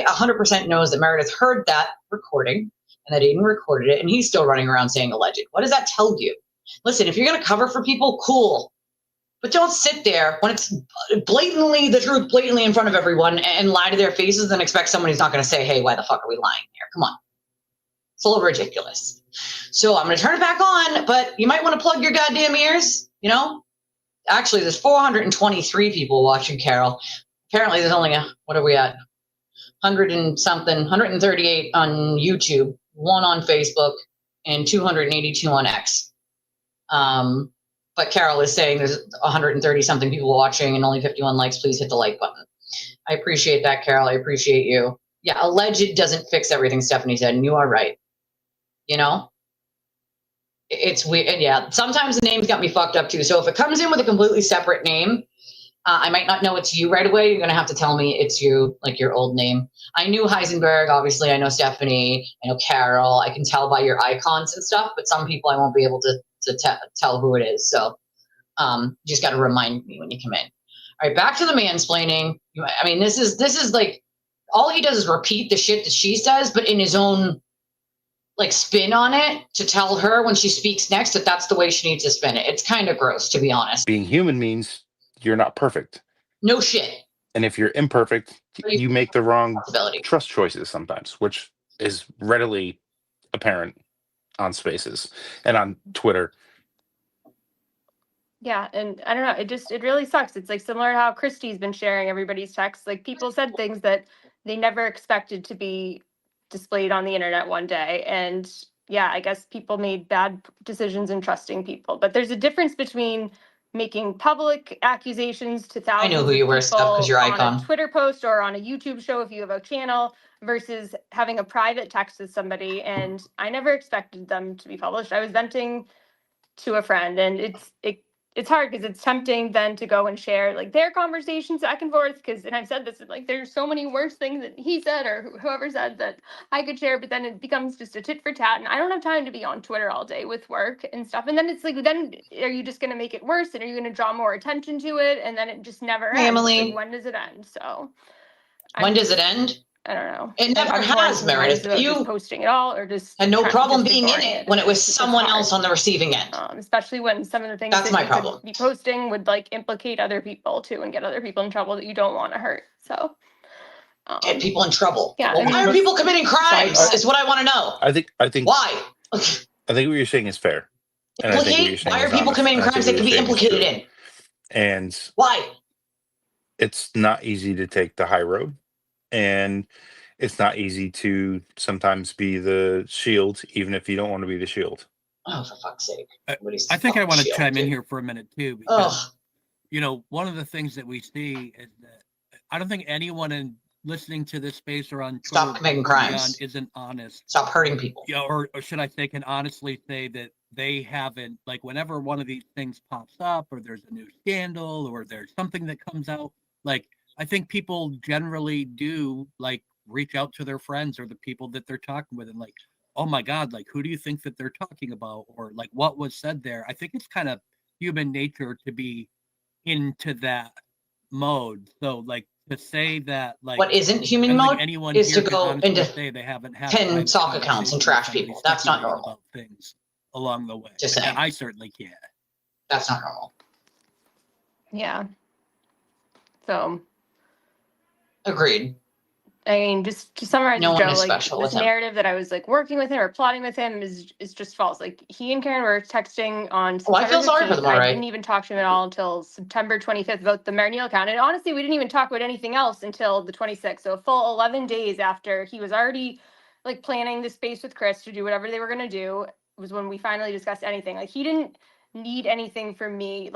100% knows that Meredith heard that recording and that Aiden recorded it, and he's still running around saying alleged. What does that tell you? Listen, if you're going to cover for people, cool. But don't sit there when it's blatantly the truth, blatantly in front of everyone, and lie to their faces and expect someone who's not going to say, hey, why the fuck are we lying here? Come on. It's a little ridiculous. So I'm going to turn it back on, but you might want to plug your goddamn ears, you know? Actually, there's 423 people watching, Carol. Apparently, there's only what are we at? 100 and something, 138 on YouTube, 1 on Facebook, and 282 on X. But Carol is saying there's 130 something people watching and only 51 likes. Please hit the like button. I appreciate that, Carol. I appreciate you. Yeah, alleged doesn't fix everything, Stephanie said, and you are right. You know? It's weird. Yeah, sometimes the names got me fucked up too. So if it comes in with a completely separate name, I might not know it's you right away. You're going to have to tell me it's you, like your old name. I knew Heisenberg, obviously. I know Stephanie. I know Carol. I can tell by your icons and stuff, but some people I won't be able to tell who it is. So you just got to remind me when you come in. All right, back to the mansplaining. I mean, this is like, all he does is repeat the shit that she says, but in his own like spin on it to tell her when she speaks next that that's the way she needs to spin it. It's kind of gross, to be honest. Being human means you're not perfect. No shit. And if you're imperfect, you make the wrong Possibility. trust choices sometimes, which is readily apparent on Spaces and on Twitter. Yeah, and I don't know, it really sucks. It's like similar to how Christy's been sharing everybody's texts. Like people said things that they never expected to be displayed on the internet one day. And yeah, I guess people made bad decisions in trusting people. But there's a difference between making public accusations to thousands I know who you of were, Steph, because you're on icon. a Twitter post or on a YouTube show if you have a channel versus having a private text with somebody. And I never expected them to be published. I was venting to a friend, and it's hard because it's tempting then to go and share like their conversations back and forth, because, and I've said this, like there's so many worse things that he said or whoever said that I could share, but then it becomes just a tit for tat, and I don't have time to be on Twitter all day with work and stuff. And then it's like, then are you just going to make it worse, and are you going to draw more attention to it, and then it just never ends. Emily, like, when does it end? So when does it end? I don't know. It never I'm torn has, Meredith. sometimes about You just posting it all or just had no problem just being in ignoring it when it was It's someone hard. else on the receiving end. Especially when some of the things That's that my you problem. could be posting would like implicate other people too and get other people in trouble that you don't want to hurt. So Get people in trouble. yeah, Well, why are people committing crimes? Sorry, is what I want to know. I think Why? I think what you're saying is fair. And I think what you're Implicate? saying Why is are people honest. committing And I think crimes what they you're can be saying is implicated true. in? And Why? it's not easy to take the high road. And it's not easy to sometimes be the shield, even if you don't want to be the shield. Oh, for fuck's sake. I think I want to chime in here for a minute too, because one of the things that we see is that I don't think anyone listening to this space or on Stop Twitter committing or beyond crimes. isn't honest. Stop hurting people. Or should I say, can honestly say that they haven't, like, whenever one of these things pops up, or there's a new scandal, or there's something that comes out, like, I think people generally do, like, reach out to their friends or the people that they're talking with and like, oh my God, like, who do you think that they're talking about? Or like, what was said there? I think it's kind of human nature to be into that mode. So like to say that, like, What isn't human mode anyone is to here go honestly into say they haven't had 10 private sock accounts and conversations trash with somebody people. That's not speculating normal. about things along the way. Just saying. I certainly can't. That's not normal. yeah. So Agreed. I mean, just to summarize, No one Joe, is like special this with him. narrative that I was like working with him or plotting with him is just false. Like he and Karen were texting on Oh, I September feel sorry for 15th. them, all I right. didn't even talk to him at all until September 25th about the Marinil account. And honestly, we didn't even talk about anything else until the 26th. So a full 11 days after he was already like planning the space with Chris to do whatever they were going to do was when we finally discussed anything. Like he didn't need anything from me.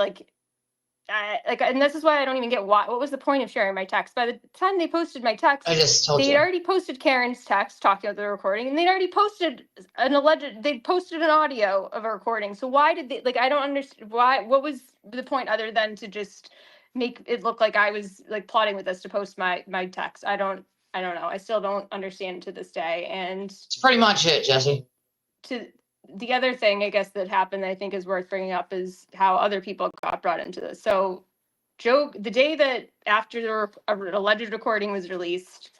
And this is why I don't even get what was the point of sharing my text. By the time they posted my text, I just told they'd you. already posted Karen's text talking about the recording, and they'd already posted an audio of a recording. So why did they, like, I don't understand what was the point other than to just make it look like I was like plotting with us to post my text. I don't know. I still don't understand to this day. And It's pretty much it, Jesse. to the other thing, I guess, that happened that I think is worth bringing up is how other people got brought into this. So, the day that after the alleged recording was released,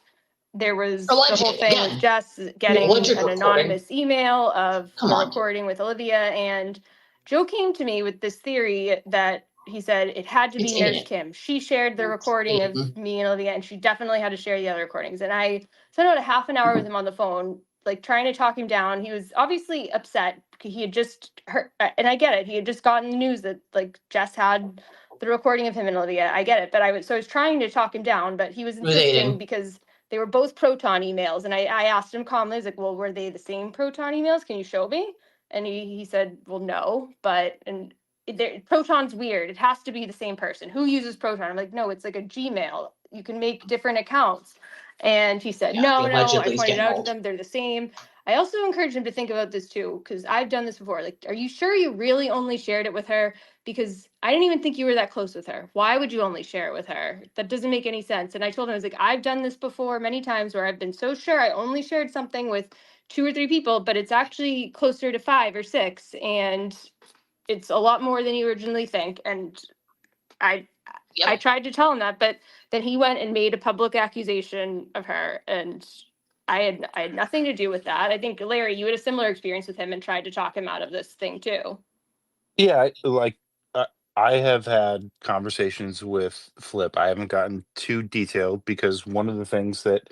there was the whole thing with Jess getting an anonymous email of the recording with Olivia. And Joe came to me with this theory that he said it had to be Nurse Kim. She shared the recording of me and Olivia, and she definitely had to share the other recordings. And I spent about a half an hour with him on the phone, like trying to talk him down. He was obviously upset. He had just heard, and I get it. He had just gotten the news that like Jess had the recording of him and Olivia. I get it, but I was trying to talk him down, but he was insisting because they were both Proton emails, and I asked him calmly, I was like, well, were they the same Proton emails? Can you show me? And he said, well, no, but Proton's weird. It has to be the same person. Who uses Proton? I'm like, no, it's like a Gmail. You can make different accounts. And he said, no, I pointed out to them, they're the same. I also encouraged him to think about this too, because I've done this before. Like, are you sure you really only shared it with her? Because I didn't even think you were that close with her. Why would you only share it with her? That doesn't make any sense. And I told him, I was like, I've done this before many times where I've been so sure I only shared something with 2 or 3 people, but it's actually closer to 5 or 6. And it's a lot more than you originally think. And I tried to tell him that, but then he went and made a public accusation of her, and I had nothing to do with that. I think, Larry, you had a similar experience with him and tried to talk him out of this thing too. Yeah, I have had conversations with Flip. I haven't gotten too detailed because one of the things that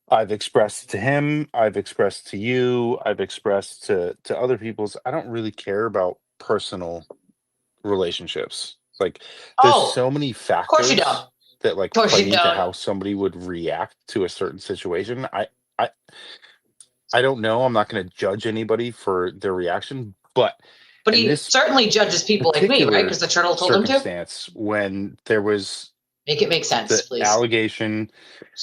I've expressed to him, I've expressed to you, I've expressed to other people's, I don't really care about personal relationships. Like, there's so many factors that like play into how somebody would react to a certain situation. I don't know. I'm not going to judge anybody for their reaction, but he certainly judges people like me, right? Because the turtle told him to. Circumstance when there was make sense, the please. Allegation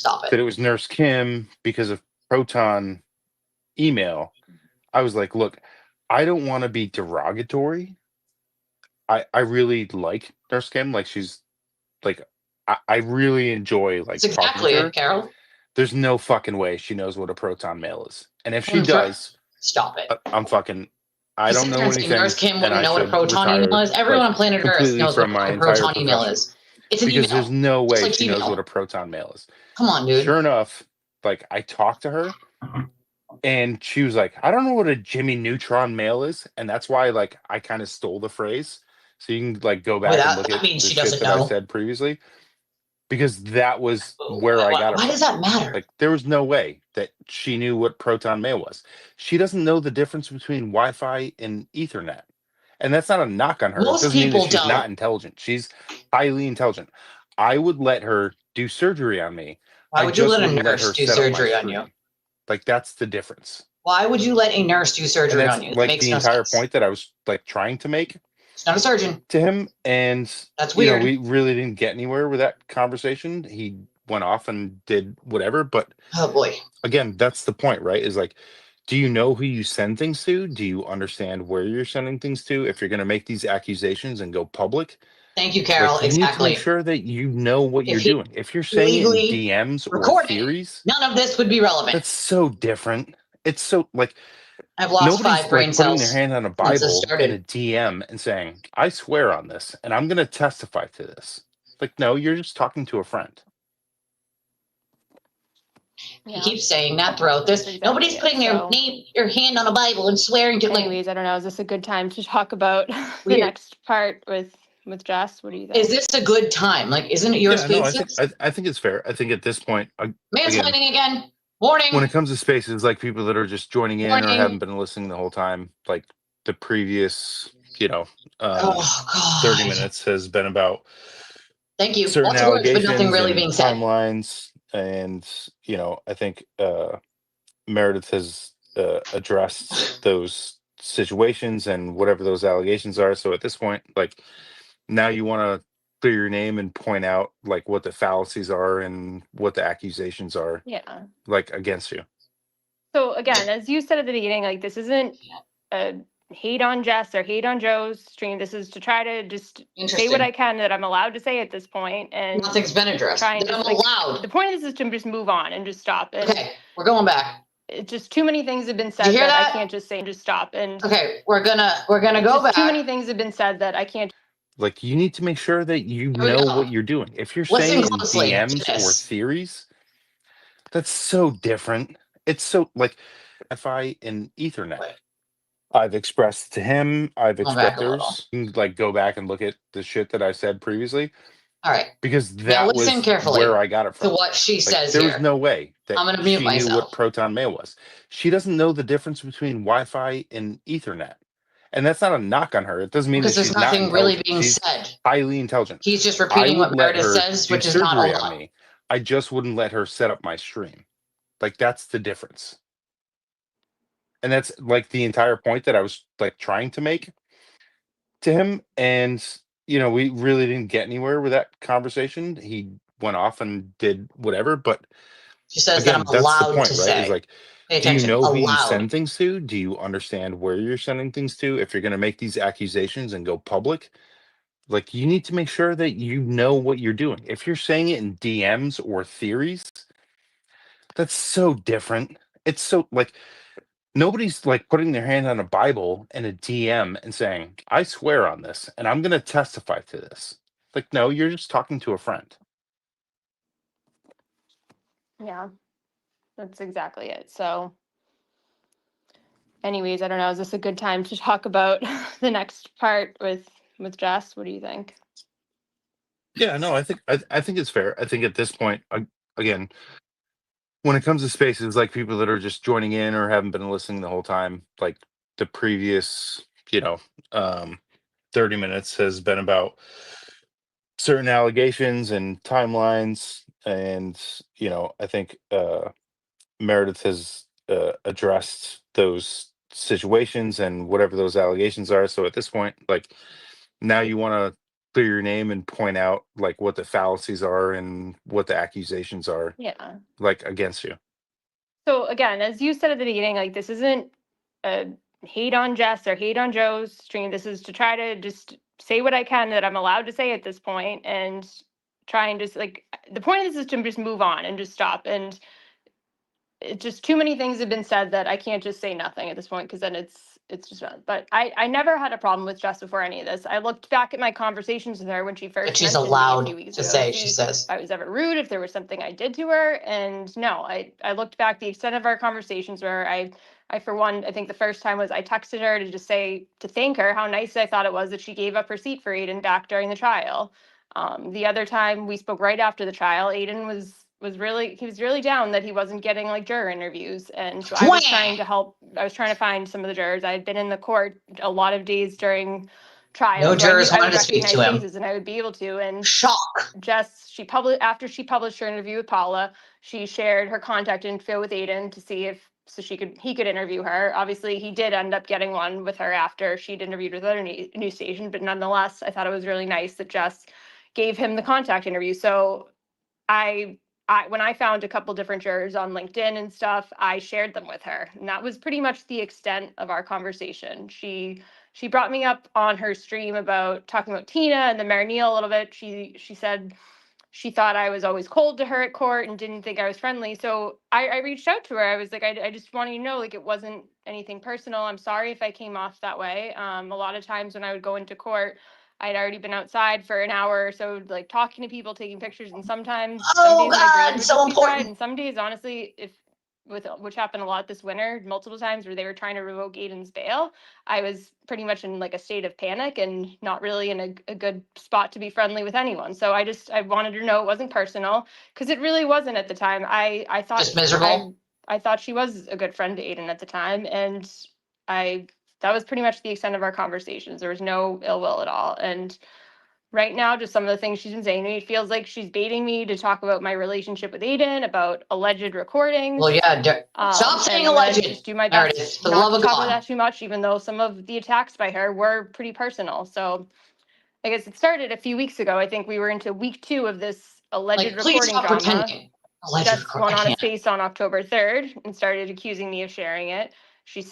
that it was Nurse Kim because of Proton email. I was like, look, I don't want to be derogatory. I really like Nurse Kim. Like, she's like, I really enjoy like That's exactly it, Carol. There's no fucking way she knows what a Proton mail is, and if she does, stop it. I'm fucking. I don't know anything. Nurse Kim wouldn't know what a Proton email is. Everyone on planet Earth knows what a Proton email is. It's an email. Because there's no way she knows what a Proton mail is. Come on, dude. Sure enough, like I talked to her and she was like, I don't know what a Jimmy Neutron male is. And that's why like I kind of stole the phrase. So you can like go back and That, look that at means the she shit doesn't that I know. said previously, because that was where I got it Why from. does that matter? Like there was no way that she knew what proton mail was. She doesn't know the difference between Wi-Fi and Ethernet. And that's not a knock on her. It Most doesn't mean that people she's not don't. intelligent. She's highly intelligent. I would let her do surgery on me. Why I would you just let a wouldn't let nurse her do set up my surgery on you? stream. Like that's the difference. Why would you let a nurse do And surgery that's on you? That like makes the no entire sense. point that I was like trying to make She's not a surgeon. to him. And That's you know, weird. we really didn't get anywhere with that conversation. He went off and did whatever. But Oh boy. again, that's the point, right? Is like, do you know who you send things to? Do you understand where you're sending things to? If you're going to make these accusations and go public, Thank you, Carol. like you need to make Exactly. sure that you know what If you're he doing. If you're saying it in legally DMs or recorded, theories, none of this would be relevant. that's so different. It's so like I've lost 5 nobody's brain like putting their cells hand on a since this Bible in a started. DM and saying, I swear on this and I'm going to testify to this. Like, no, you're just talking to a friend. He Yeah. keeps saying that throughout this. That's exactly Nobody's it. putting their So- name, their hand on a Bible and swearing to like. Anyways, I don't know. Is this a good time to talk about the Weird. next part with Jess? What do you think? Is this a good time? Like, isn't it your Yeah, no, space? I think it's fair. I think at this point, again, Mansplaining again. Warning. when it comes to spaces, like people that are just joining in or Warning. haven't been listening the whole time, like the previous, Oh God. 30 minutes has been about Thank you. certain Lots of words, but nothing allegations really and being said. timelines. And, I think Meredith has addressed those situations and whatever those allegations are. So at this point, like now you want to clear your name and point out like what the fallacies are and what the accusations are Yeah. like against you. So again, as you said at the beginning, like this isn't a hate on Jess or hate on Joe's stream. This is to try to just say Interesting. what I can that I'm allowed to say at this point, and Nothing's been addressed. try and That I'm just, like, allowed. the point of this is to just move on and just stop. And Okay, we're going back. it's just too many things have been you said hear that I that? can't just say and just stop. And Okay, we're gonna go back. too many things have been said that I can't. Like you need to make sure that you Here we know go. what you're doing. If you're Listen saying it in closely to DMs or this. theories, that's so different. It's so like Wi-Fi and Ethernet. Wait. I've expressed to him, I've Go expressed back a little. others. You can, like go back and look at the shit that I said previously, All right. because Now that listen was carefully where I got it to from. what she Like, says there here. was no way that I'm gonna mute she knew myself. what proton mail was. She doesn't know the difference between Wi-Fi and Ethernet. And that's not a knock on her. It doesn't mean Because that there's she's not nothing really intelligent. being She's said. highly intelligent. He's just I repeating would what let Meredith her says, do which is not a surgery on lot. me. I just wouldn't let her set up my stream. Like that's the difference. And that's like the entire point that I was like trying to make to him. And we really didn't get anywhere with that conversation. He went off and did whatever. But She says that I'm again, that's the allowed point, to right? Is say. like, Pay do you attention. know who you Allowed. send things to? Do you understand where you're sending things to? If you're going to make these accusations and go public, like you need to make sure that you know what you're doing. If you're saying it in DMs or theories, that's so different. It's so like nobody's like putting their hand on a Bible in a DM and saying, I swear on this and I'm going to testify to this. Like, no, you're just talking to a friend. Yeah, that's exactly it. So anyways, I don't know. Is this a good time to talk about the next part with Jess? What do you think? Yeah, no, I think it's fair. I think at this point, again, when it comes to spaces, like people that are just joining in or haven't been listening the whole time, like the previous, 30 minutes has been about certain allegations and timelines. And, I think Meredith has addressed those situations and whatever those allegations are. So at this point, like now you want to clear your name and point out like what the fallacies are and what the accusations are Yeah. like against you. So again, as you said at the beginning, like this isn't a hate on Jess or hate on Joe's stream. This is to try to just say what I can that I'm allowed to say at this point, and try and just like the point of this is to just move on and just stop. And it's just too many things have been said that I can't just say nothing at this point, because then it's it's just not. But I never had a problem with Jess before any of this. I looked back at my conversations with her when she first But she's mentioned me a allowed few weeks to ago, say, see she if says. I was ever rude, if there was something I did to her. And no, I looked back, the extent of our conversations where I for one, I think the first time was I texted her to just say, to thank her how nice I thought it was that she gave up her seat for Aiden back during the trial. The other time we spoke right after the trial, Aiden was really down that he wasn't getting like juror interviews. And so I was trying to help. I was trying to find some of the jurors. I had been in the court a lot of days during trial. No So I knew jurors I wanted would to speak recognize to him. faces and I would be able to. And Shock. Jess, after she published her interview with Paula, she shared her contact info with Aiden to see if he could interview her. Obviously, he did end up getting one with her after she'd interviewed with other news station, but nonetheless, I thought it was really nice that Jess gave him the contact interview. So I when I found a couple different jurors on LinkedIn and stuff, I shared them with her, and that was pretty much the extent of our conversation. She brought me up on her stream about talking about Tina and the Mayor Neal a little bit. She said she thought I was always cold to her at court and didn't think I was friendly. So I reached out to her. I was like, I just wanted you to know, like, it wasn't anything personal. I'm sorry if I came off that way. A lot of times when I would go into court, I'd already been outside for an hour or so, like talking to people, taking pictures. And sometimes, some Oh days my brain God, would so just be fried. important. And some days, honestly, which happened a lot this winter, multiple times where they were trying to revoke Aiden's bail, I was pretty much in like a state of panic and not really in a good spot to be friendly with anyone. So I wanted to know it wasn't personal, because it really wasn't at the time. I thought Just miserable. I thought she was a good friend to Aiden at the time, and I that was pretty much the extent of our conversations. There was no ill will at all. And right now, just some of the things she's been saying to me, it feels like she's baiting me to talk about my relationship with Aiden, about alleged recordings. Well, yeah. Stop And saying I'm gonna alleged. just do my Meredith, best for the not love to of talk about God. that too much, even though some of the attacks by her were pretty personal. So I guess it started a few weeks ago. I think we were into week 2 of this alleged Like, please recording stop drama. pretending. Alleged Jess record. went I on a can't. space on October 3rd and started accusing me of sharing it. She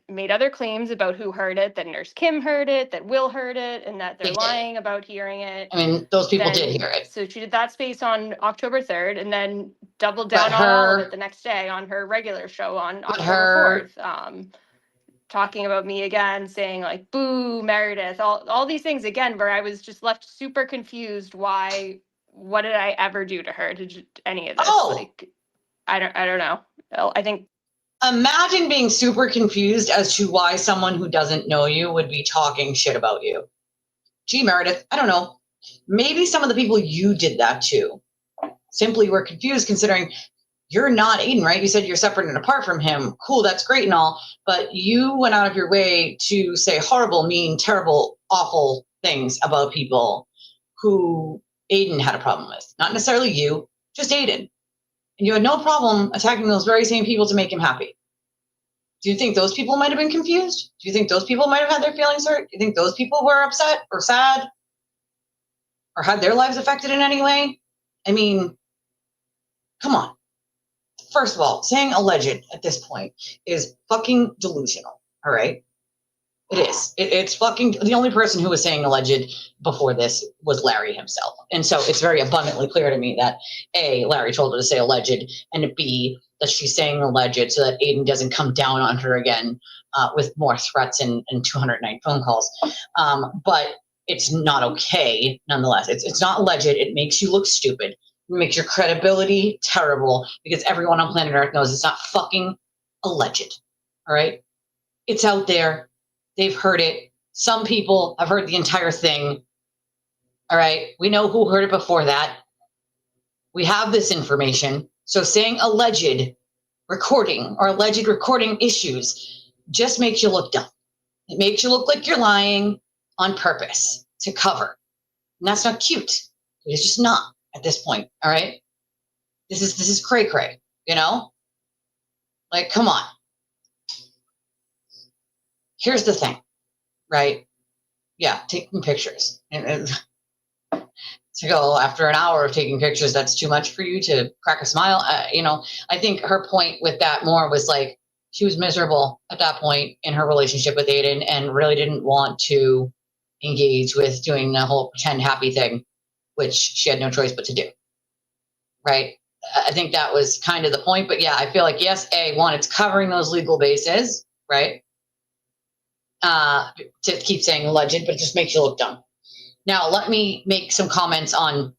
made other claims about who heard it, that Nurse Kim heard it, that Will heard it, and that they're They did. lying about hearing it. I mean, those people did hear it. So she did that space on October 3rd and then doubled But down on all of her- it the next day on her regular show on But October 4th. Talking about me again, saying like, boo, Meredith, all these things again, where I was just left super confused. What did I ever do to her to any of this? Oh. Like, I don't know. I think Imagine being super confused as to why someone who doesn't know you would be talking shit about you. Gee, Meredith, I don't know. Maybe some of the people you did that to simply were confused, considering you're not Aiden, right? You said you're separate and apart from him. Cool, that's great and all. But you went out of your way to say horrible, mean, terrible, awful things about people who Aiden had a problem with. Not necessarily you, just Aiden. And you had no problem attacking those very same people to make him happy. Do you think those people might have been confused? Do you think those people might have had their feelings hurt? Do you think those people were upset or sad? Or had their lives affected in any way? I mean, come on. First of all, saying alleged at this point is fucking delusional, all right? It is. It's fucking, the only person who was saying alleged before this was Larry himself. And so it's very abundantly clear to me that A, Larry told her to say alleged, and B, that she's saying alleged so that Aiden doesn't come down on her again with more threats and 209 phone calls. But it's not okay, nonetheless. It's not alleged. It makes you look stupid. It makes your credibility terrible because everyone on planet Earth knows it's not fucking alleged, all right? It's out there. They've heard it. Some people have heard the entire thing. All right. We know who heard it before that. We have this information. So saying alleged recording or alleged recording issues just makes you look dumb. It makes you look like you're lying on purpose to cover. And that's not cute. It's just not at this point. All right. This is cray cray, you know? Like, come on. Here's the thing, right? Yeah, taking pictures. And to go after an hour of taking pictures, that's too much for you to crack a smile. I think her point with that more was like she was miserable at that point in her relationship with Aiden and really didn't want to engage with doing the whole pretend happy thing, which she had no choice but to do. Right? I think that was kind of the point. But yeah, I feel like, yes, A, one, it's covering those legal bases, right? to keep saying alleged, but it just makes you look dumb. Now, let me make some comments on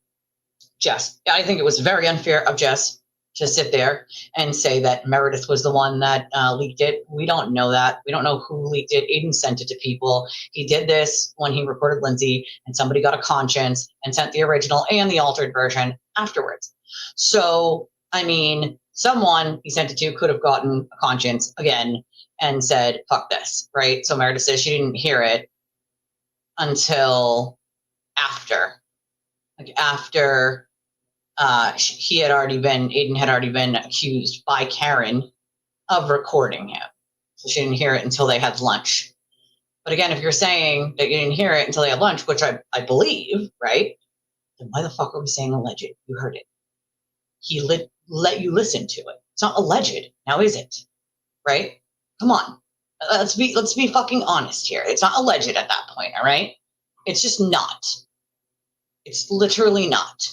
Jess. I think it was very unfair of Jess to sit there and say that Meredith was the one that leaked it. We don't know that. We don't know who leaked it. Aiden sent it to people. He did this when he recorded Lindsay, and somebody got a conscience and sent the original and the altered version afterwards. So, I mean, someone he sent it to could have gotten a conscience again and said, fuck this, right? So Meredith says she didn't hear it until after. Like after Aiden had already been accused by Karen of recording him. So she didn't hear it until they had lunch. But again, if you're saying that you didn't hear it until they had lunch, which I believe, right? Then why the fuck are we saying alleged? You heard it. He let you listen to it. It's not alleged. Now is it? Right? Come on. Let's be fucking honest here. It's not alleged at that point, all right? It's just not. It's literally not.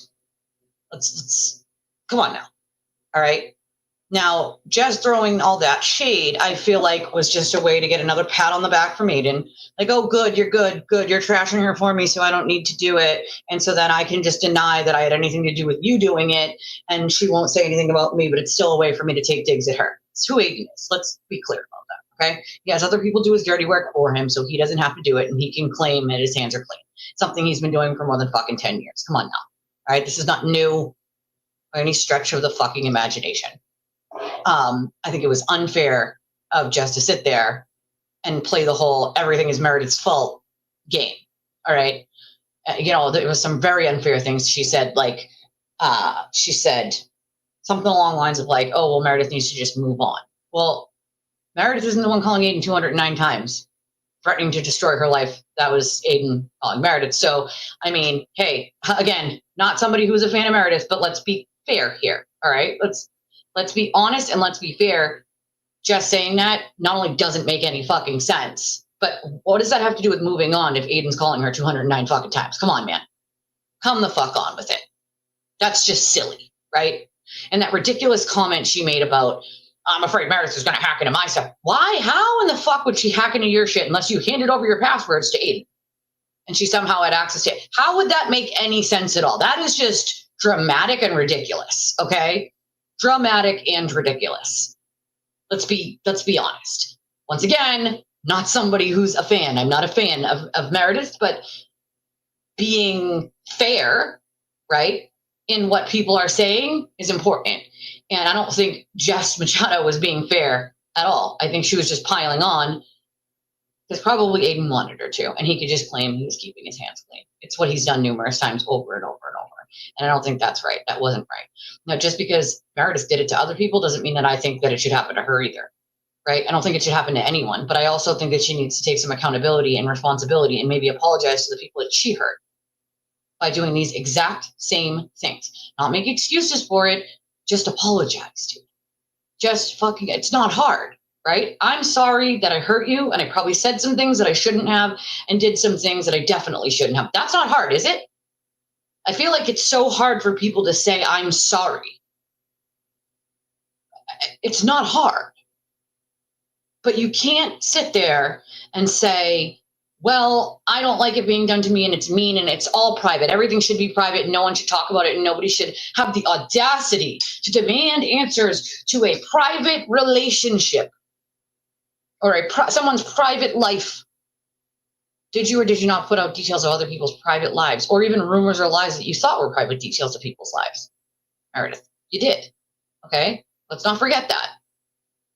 Let's come on now. All right. Now, just throwing all that shade, I feel like was just a way to get another pat on the back from Aiden. Like, oh, good, you're good. You're trashing her for me, so I don't need to do it. And so then I can just deny that I had anything to do with you doing it, and she won't say anything about me, but it's still a way for me to take digs at her. It's who Aiden is. Let's be clear about that, okay? He has other people do his dirty work for him, so he doesn't have to do it, and he can claim that his hands are clean. Something he's been doing for more than fucking 10 years. Come on now. All right, this is not new by any stretch of the fucking imagination. I think it was unfair of Jess to sit there and play the whole everything is Meredith's fault game. All right. There was some very unfair things she said, like she said something along the lines of like, oh, well, Meredith needs to just move on. Well, Meredith isn't the one calling Aiden 209 times, threatening to destroy her life. That was Aiden calling Meredith. So, I mean, hey, again, not somebody who's a fan of Meredith, but let's be fair here. All right. Let's be honest and let's be fair. Just saying that not only doesn't make any fucking sense, but what does that have to do with moving on if Aiden's calling her 209 fucking times? Come on, man. Come the fuck on with it. That's just silly, right? And that ridiculous comment she made about, I'm afraid Meredith is going to hack into my stuff. Why? How in the fuck would she hack into your shit unless you handed over your passwords to Aiden and she somehow had access to it? How would that make any sense at all? That is just dramatic and ridiculous, okay? Dramatic and ridiculous. Let's be honest. Once again, not somebody who's a fan. I'm not a fan of Meredith, but being fair, right, in what people are saying is important. And I don't think Jess Machado was being fair at all. I think she was just piling on because probably Aiden wanted her to, and he could just claim he was keeping his hands clean. It's what he's done numerous times over and over and over. And I don't think that's right. That wasn't right. Now, just because Meredith did it to other people doesn't mean that I think that it should happen to her either, right? I don't think it should happen to anyone, but I also think that she needs to take some accountability and responsibility and maybe apologize to the people that she hurt by doing these exact same things. Not make excuses for it, just apologize to it. Just fucking, it's not hard, right? I'm sorry that I hurt you and I probably said some things that I shouldn't have and did some things that I definitely shouldn't have. That's not hard, is it? I feel like it's so hard for people to say, I'm sorry. It's not hard. But you can't sit there and say, well, I don't like it being done to me and it's mean and it's all private. Everything should be private and no one should talk about it and nobody should have the audacity to demand answers to a private relationship or someone's private life. Did you or did you not put out details of other people's private lives or even rumors or lies that you thought were private details of people's lives? Meredith, you did. Okay? Let's not forget that.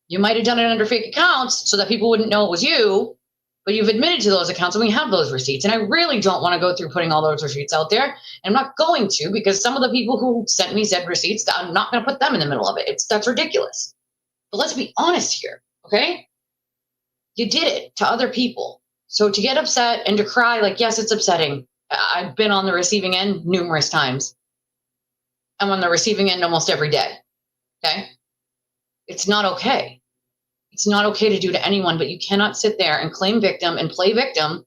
You might have done it under fake accounts so that people wouldn't know it was you, but you've admitted to those accounts and we have those receipts. And I really don't want to go through putting all those receipts out there. And I'm not going to because some of the people who sent me said receipts, I'm not going to put them in the middle of it. That's ridiculous. But let's be honest here, okay? You did it to other people. So to get upset and to cry, like, yes, it's upsetting. I've been on the receiving end numerous times. I'm on the receiving end almost every day. Okay? It's not okay. It's not okay to do to anyone, but you cannot sit there and claim victim and play victim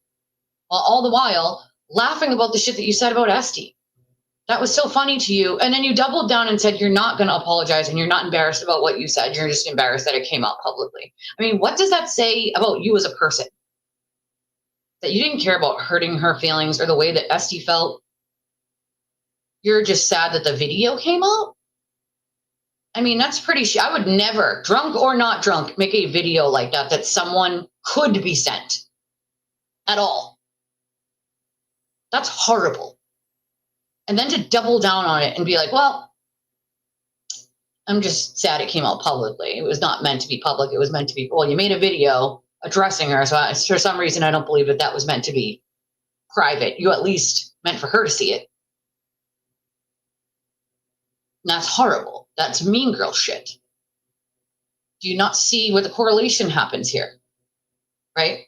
while all the while laughing about the shit that you said about Esty. That was so funny to you. And then you doubled down and said you're not going to apologize and you're not embarrassed about what you said. You're just embarrassed that it came out publicly. I mean, what does that say about you as a person? that you didn't care about hurting her feelings or the way that Esty felt. You're just sad that the video came out. I mean, that's pretty I would never, drunk or not drunk, make a video like that someone could be sent at all. That's horrible. And then to double down on it and be like, well, I'm just sad it came out publicly. It was not meant to be public. It was meant to be, well, you made a video addressing her. So for some reason, I don't believe that was meant to be private. You at least meant for her to see it. And that's horrible. That's mean girl shit. Do you not see where the correlation happens here? Right?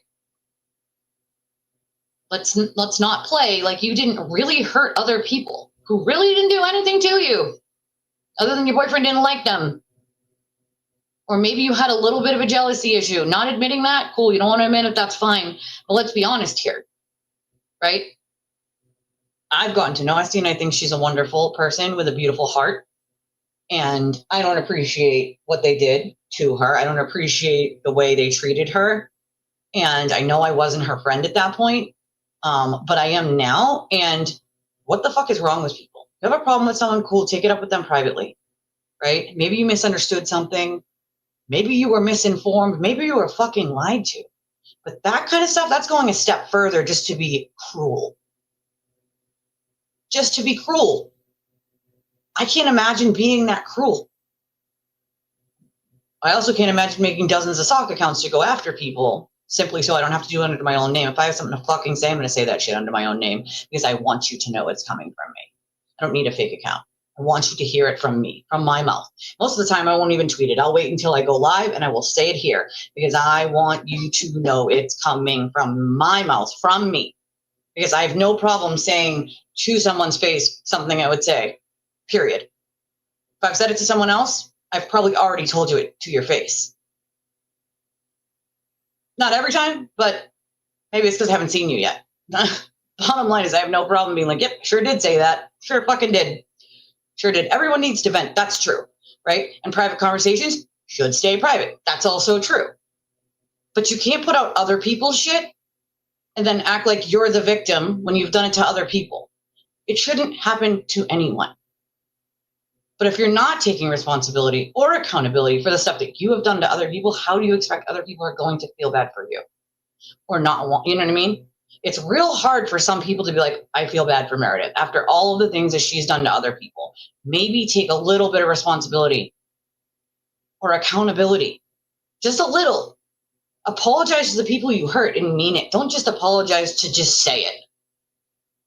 Let's not play like you didn't really hurt other people who really didn't do anything to you other than your boyfriend didn't like them. Or maybe you had a little bit of a jealousy issue. Not admitting that, cool. You don't want to admit it, that's fine. But let's be honest here, right? I've gotten to know Esty, and I think she's a wonderful person with a beautiful heart. And I don't appreciate what they did to her. I don't appreciate the way they treated her. And I know I wasn't her friend at that point, but I am now. And what the fuck is wrong with people? You have a problem with someone, cool, take it up with them privately, right? Maybe you misunderstood something. Maybe you were misinformed. Maybe you were fucking lied to. But that kind of stuff, that's going a step further just to be cruel. Just to be cruel. I can't imagine being that cruel. I also can't imagine making dozens of sock accounts to go after people simply so I don't have to do it under my own name. If I have something to fucking say, I'm going to say that shit under my own name because I want you to know it's coming from me. I don't need a fake account. I want you to hear it from me, from my mouth. Most of the time, I won't even tweet it. I'll wait until I go live and I will say it here because I want you to know it's coming from my mouth, from me. Because I have no problem saying to someone's face something I would say, period. If I've said it to someone else, I've probably already told you it to your face. Not every time, but maybe it's because I haven't seen you yet. Bottom line is I have no problem being like, yep, sure did say that. Sure fucking did. Sure did. Everyone needs to vent. That's true, right? And private conversations should stay private. That's also true. But you can't put out other people's shit and then act like you're the victim when you've done it to other people. It shouldn't happen to anyone. But if you're not taking responsibility or accountability for the stuff that you have done to other people, how do you expect other people are going to feel bad for you or not want, you know what I mean? It's real hard for some people to be like, I feel bad for Meredith after all of the things that she's done to other people. Maybe take a little bit of responsibility or accountability, just a little. Apologize to the people you hurt and mean it. Don't just apologize to just say it.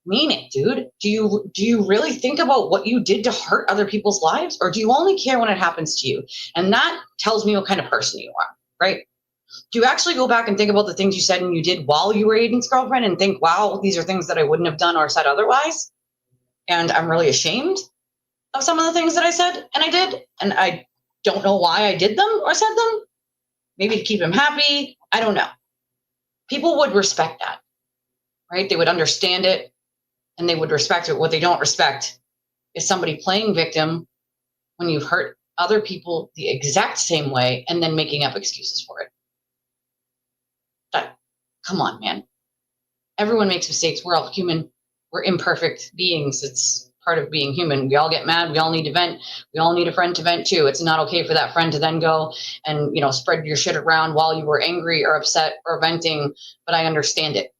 Mean it, dude. Do you really think about what you did to hurt other people's lives, or do you only care when it happens to you? And that tells me what kind of person you are, right? Do you actually go back and think about the things you said and you did while you were Aiden's girlfriend and think, wow, these are things that I wouldn't have done or said otherwise? And I'm really ashamed of some of the things that I said and I did. And I don't know why I did them or said them. Maybe to keep him happy. I don't know. People would respect that, right? They would understand it and they would respect it. What they don't respect is somebody playing victim when you've hurt other people the exact same way and then making up excuses for it. Come on, man. Everyone makes mistakes. We're all human. We're imperfect beings. It's part of being human. We all get mad. We all need to vent. We all need a friend to vent to. It's not okay for that friend to then go and, spread your shit around while you were angry or upset or venting. But I understand it.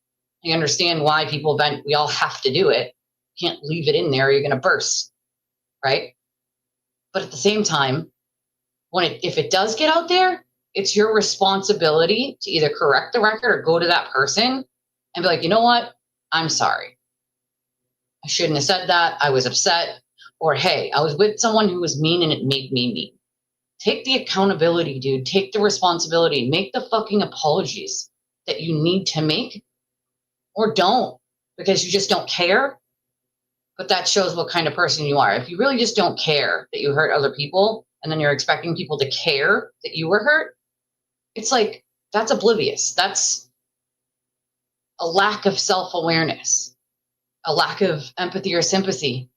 I understand why people vent. We all have to do it. You can't leave it in there. You're going to burst, right? But at the same time, if it does get out there, it's your responsibility to either correct the record or go to that person and be like, you know what? I'm sorry. I shouldn't have said that. I was upset. Or, hey, I was with someone who was mean and it made me mean. Take the accountability, dude. Take the responsibility. Make the fucking apologies that you need to make, or don't, because you just don't care. But that shows what kind of person you are. If you really just don't care that you hurt other people and then you're expecting people to care that you were hurt, it's like, that's oblivious. That's a lack of self-awareness, a lack of empathy or sympathy.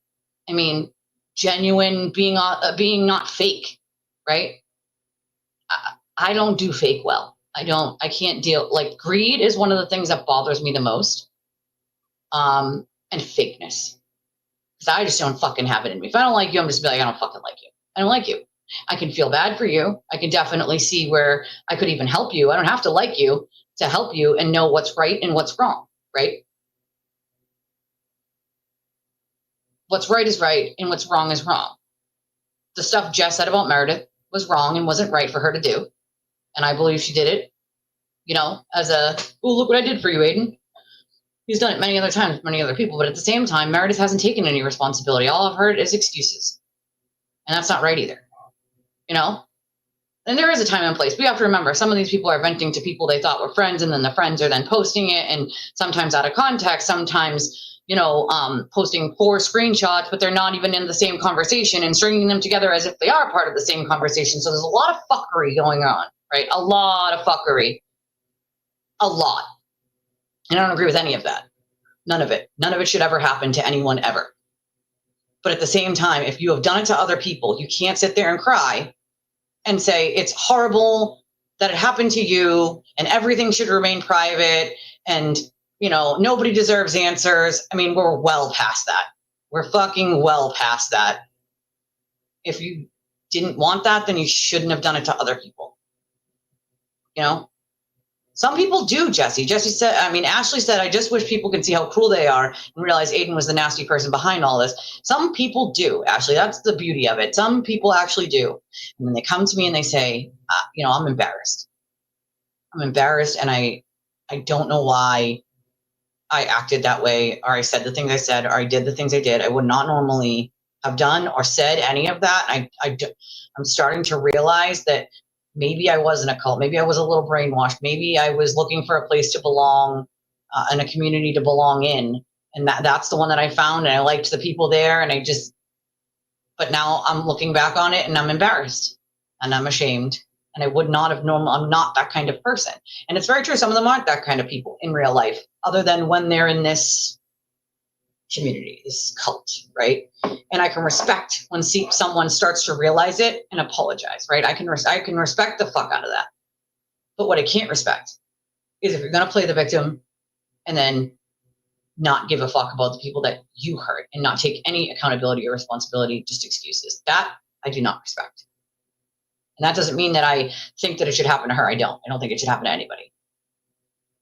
I mean, genuine being not fake, right? I don't do fake well. I can't deal, like, greed is one of the things that bothers me the most. And fakeness. Because I just don't fucking have it in me. If I don't like you, I'm just be like, I don't fucking like you. I don't like you. I can feel bad for you. I can definitely see where I could even help you. I don't have to like you to help you and know what's right and what's wrong, right? What's right is right and what's wrong is wrong. The stuff Jess said about Meredith was wrong and wasn't right for her to do. And I believe she did it, you know, as a, oh, look what I did for you, Aiden. He's done it many other times with many other people. But at the same time, Meredith hasn't taken any responsibility. All I've heard is excuses. And that's not right either, you know? And there is a time and place. We have to remember some of these people are venting to people they thought were friends, and then the friends are then posting it, and sometimes out of context, sometimes, you know, posting poor screenshots, but they're not even in the same conversation and stringing them together as if they are part of the same conversation. So there's a lot of fuckery going on, right? A lot of fuckery. A lot. And I don't agree with any of that. None of it. None of it should ever happen to anyone ever. But at the same time, if you have done it to other people, you can't sit there and cry and say it's horrible that it happened to you and everything should remain private and, you know, nobody deserves answers. I mean, we're well past that. We're fucking well past that. If you didn't want that, then you shouldn't have done it to other people. You know? Some people do, Jesse. Jesse said, I mean, Ashley said, I just wish people could see how cruel they are and realize Aiden was the nasty person behind all this. Some people do, Ashley. That's the beauty of it. Some people actually do. And then they come to me and they say, you know, I'm embarrassed. I'm embarrassed, and I don't know why I acted that way, or I said the things I said, or I did the things I did. I would not normally have done or said any of that. I'm starting to realize that maybe I was in a cult. Maybe I was a little brainwashed. Maybe I was looking for a place to belong, and a community to belong in. And that's the one that I found. And I liked the people there. And but now I'm looking back on it and I'm embarrassed and I'm ashamed. And I would not have I'm not that kind of person. And it's very true. Some of them aren't that kind of people in real life, other than when they're in this community, this cult, right? And I can respect when someone starts to realize it and apologize, right? I can respect the fuck out of that. But what I can't respect is if you're going to play the victim and then not give a fuck about the people that you hurt and not take any accountability or responsibility, just excuses. That I do not respect. And that doesn't mean that I think that it should happen to her. I don't think it should happen to anybody.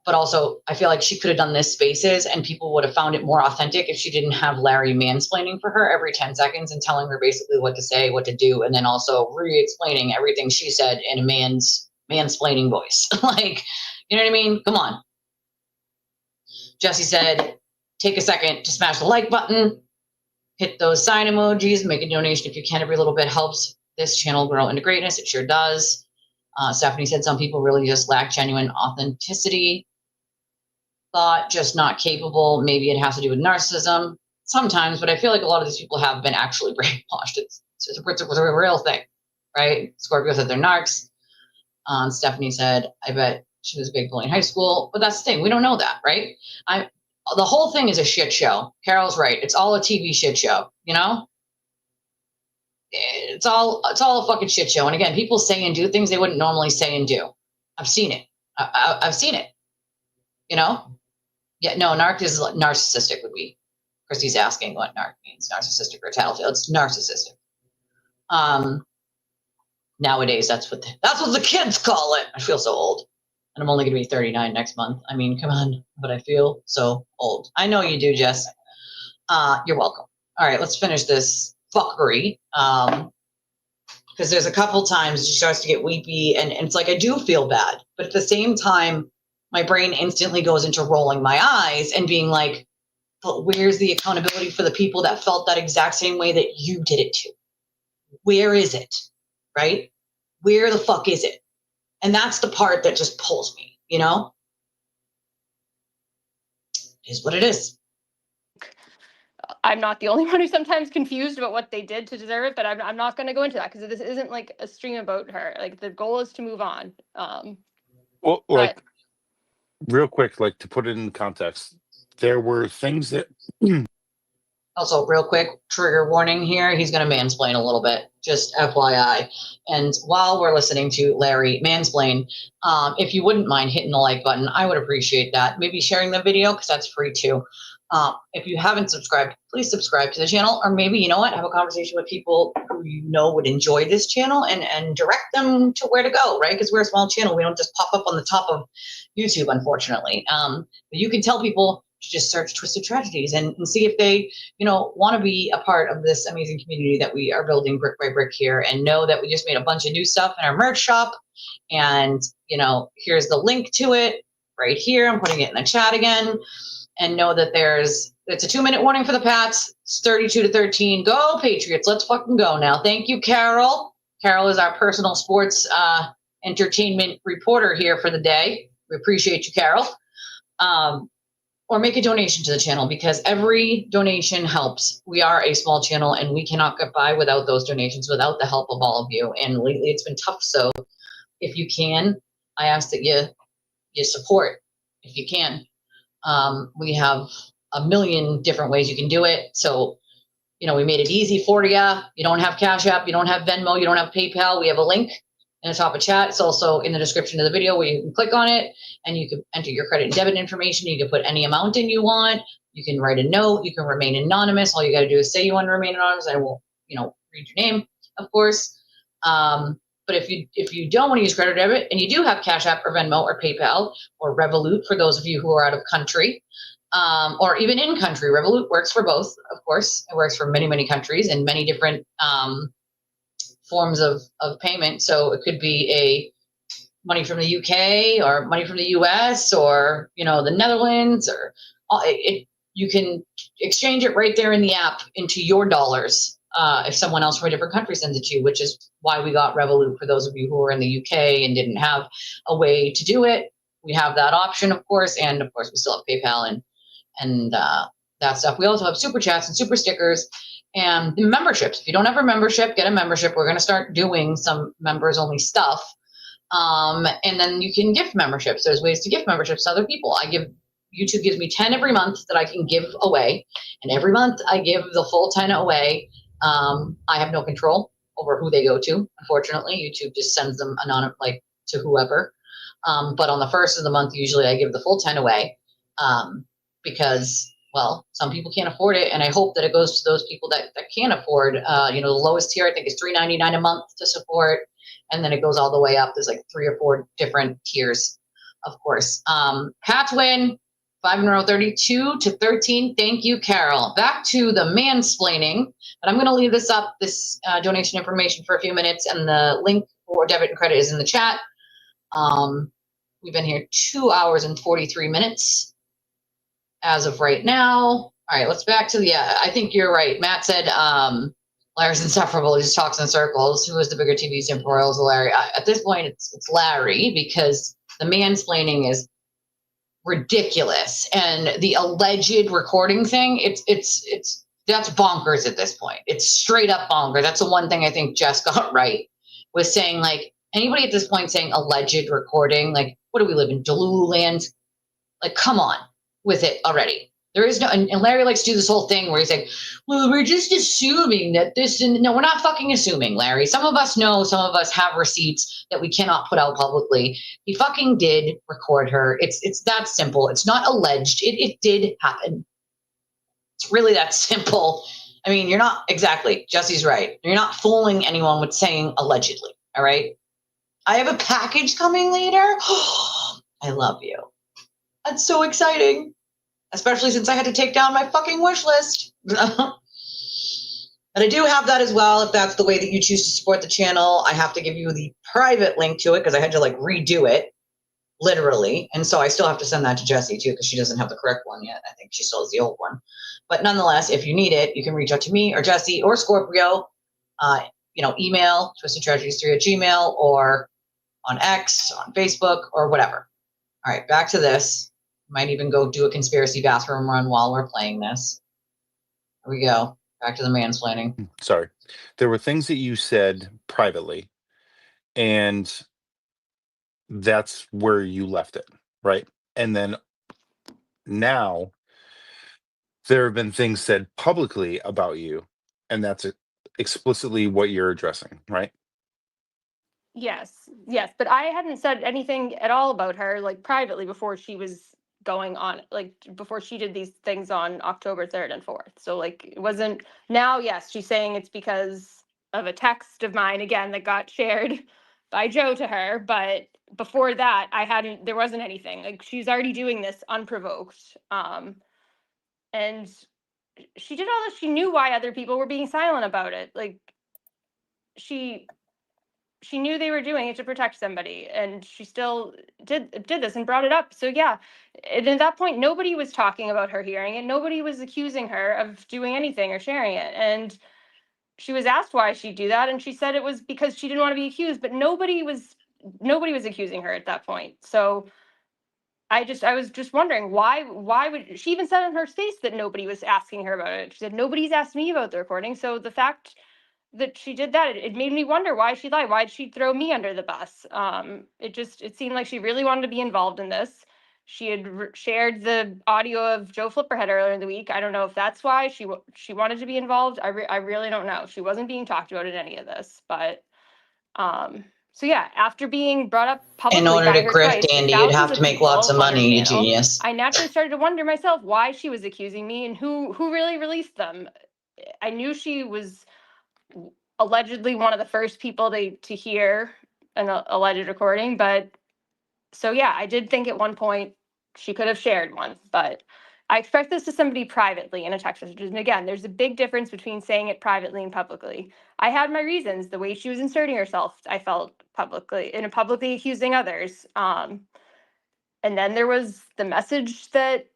But also, I feel like she could have done this spaces and people would have found it more authentic if she didn't have Larry mansplaining for her every 10 seconds and telling her basically what to say, what to do, and then also re-explaining everything she said in a man's mansplaining voice. Like, you know what I mean? Come on. Jesse said, take a second to smash the like button, hit those sign emojis, make a donation if you can. Every little bit helps this channel grow into greatness. It sure does. Stephanie said some people really just lack genuine authenticity. Thought just not capable. Maybe it has to do with narcissism sometimes, but I feel like a lot of these people have been actually brainwashed. It's a real thing, right? Scorpio said they're narcs. Stephanie said, I bet she was a big bully in high school, but that's the thing. We don't know that, right? The whole thing is a shit show. Carol's right. It's all a TV shit show, you know? It's all a fucking shit show. And again, people say and do things they wouldn't normally say and do. I've seen it. I've seen it, you know? Yeah, no, narc is narcissistic would be. Christy's asking what narc means, narcissistic or tattletale. It's narcissistic. Nowadays, that's what the kids call it. I feel so old. And I'm only going to be 39 next month. I mean, come on, but I feel so old. I know you do, Jess. You're welcome. All right, let's finish this fuckery. Because there's a couple times she starts to get weepy, and it's like I do feel bad. But at the same time, my brain instantly goes into rolling my eyes and being like, but where's the accountability for the people that felt that exact same way that you did it to? Where is it? Right? Where the fuck is it? And that's the part that just pulls me, you know? It is what it is. I'm not the only one who's sometimes confused about what they did to deserve it, but I'm not going to go into that because this isn't like a stream about her. Like the goal is to move on. Well, like real quick, like to put it in context, there were things that Also, real quick, trigger warning here. He's going to mansplain a little bit. just FYI. And while we're listening to Larry mansplain, if you wouldn't mind hitting the like button, I would appreciate that. Maybe sharing the video, because that's free too. If you haven't subscribed, please subscribe to the channel, or maybe, you know what, have a conversation with people who you know would enjoy this channel and direct them to where to go, right? Because we're a small channel. We don't just pop up on the top of YouTube, unfortunately. But you can tell people to just search Twisted Tragedies and see if they, you know, want to be a part of this amazing community that we are building brick by brick here, and know that we just made a bunch of new stuff in our merch shop. And, you know, here's the link to it right here. I'm putting it in the chat again. And know that it's a 2-minute warning for the Pats. It's 32-13. Go Patriots. Let's fucking go now. Thank you, Carol. Carol is our personal sports entertainment reporter here for the day. We appreciate you, Carol. Or make a donation to the channel, because every donation helps. We are a small channel and we cannot get by without those donations, without the help of all of you. And lately it's been tough. So if you can, I ask that you support if you can. We have a million different ways you can do it. So, you know, we made it easy for you. You don't have CashApp, you don't have Venmo, you don't have PayPal. We have a link in the top of chat. It's also in the description of the video where you can click on it and you can enter your credit and debit information. You can put any amount in you want. You can write a note. You can remain anonymous. All you got to do is say you want to remain anonymous. I will, you know, read your name, of course. But if you don't want to use credit or debit, and you do have CashApp or Venmo or PayPal or Revolut for those of you who are out of country, or even in country, Revolut works for both, of course. It works for many, many countries and many different forms of payment. So it could be money from the UK or money from the US or, you know, the Netherlands, or you can exchange it right there in the app into your dollars. If someone else from a different country sends it to you, which is why we got Revolut for those of you who are in the UK and didn't have a way to do it. We have that option, of course, and of course we still have PayPal and that stuff. We also have super chats and super stickers and memberships. If you don't have a membership, get a membership. We're going to start doing some members only stuff. And then you can gift memberships. There's ways to gift memberships to other people. YouTube gives me 10 every month that I can give away. And every month I give the full 10 away. I have no control over who they go to. Unfortunately, YouTube just sends them anonymous, like to whoever. But on the first of the month, usually I give the full 10 away. Because, well, some people can't afford it. And I hope that it goes to those people that can afford, you know, the lowest tier, I think, is $3.99 a month to support. And then it goes all the way up. There's like 3 or 4 different tiers, of course. Pats win 5 in a row, 32-13. Thank you, Carol. Back to the mansplaining. But I'm going to leave this donation information for a few minutes. And the link for debit and credit is in the chat. We've been here 2 hours and 43 minutes as of right now. All right, let's back to I think you're right. Matt said, Larry's insufferable. He just talks in circles. Who is the bigger TV simp, Royals or Larry? At this point, it's Larry, because the mansplaining is ridiculous, and the alleged recording thing, that's bonkers at this point. It's straight up bonkers. That's the one thing I think Jess got right, was saying, like, anybody at this point saying alleged recording, like, what do we live in, Delulu land? Like, come on with it already. There is no, and Larry likes to do this whole thing where he's like, well, we're just assuming that this, and no, we're not fucking assuming, Larry. Some of us know, some of us have receipts that we cannot put out publicly. He fucking did record her. It's that simple. It's not alleged. It did happen. It's really that simple. I mean, you're not, exactly, Jesse's right. You're not fooling anyone with saying allegedly, all right? I have a package coming later. I love you. That's so exciting. Especially since I had to take down my fucking wish list. But I do have that as well. If that's the way that you choose to support the channel, I have to give you the private link to it because I had to like redo it, literally. And so I still have to send that to Jessie too because she doesn't have the correct one yet. I think she still has the old one. But nonetheless, if you need it, you can reach out to me or Jessie or Scorpio. Email twistedtragedies3@gmail or on X, on Facebook, or whatever. All right, back to this. Might even go do a conspiracy bathroom run while we're playing this. Here we go. Back to the mansplaining. Sorry. There were things that you said privately, and that's where you left it, right? And then now there have been things said publicly about you, and that's explicitly what you're addressing, right? Yes, yes, but I hadn't said anything at all about her, like, privately before she was going on, like, before she did these things on October 3rd and 4th. So, like, it wasn't now, yes, she's saying it's because of a text of mine again that got shared by Joe to her, but before that, there wasn't anything. Like, she's already doing this unprovoked. And she did all this, she knew why other people were being silent about it. Like, she knew they were doing it to protect somebody, and she still did this and brought it up. So yeah, and at that point nobody was talking about her hearing it, nobody was accusing her of doing anything or sharing it. And she was asked why she'd do that, and she said it was because she didn't want to be accused, but nobody was accusing her at that point. So I was just wondering why would she, even said in her face that nobody was asking her about it. She said nobody's asked me about the recording. So the fact that she did that, it made me wonder why she lied. Why'd she throw me under the bus? It seemed like she really wanted to be involved in this. She had shared the audio of Joe Flipperhead earlier in the week. I don't know if that's why she wanted to be involved. I really don't know. She wasn't being talked about in any of this, but so yeah, after being brought up In publicly order by to her grift, twice to Andy, you'd thousands have of to make lots people of on her money, you channel, genius. I naturally started to wonder myself why she was accusing me and who really released them. I knew she was allegedly one of the first people to hear an alleged recording, but so yeah, I did think at one point she could have shared one, but I expressed this to somebody privately in a text message. And again, there's a big difference between saying it privately and publicly. I had my reasons. The way she was inserting herself, I felt publicly accusing others. And then there was the message that,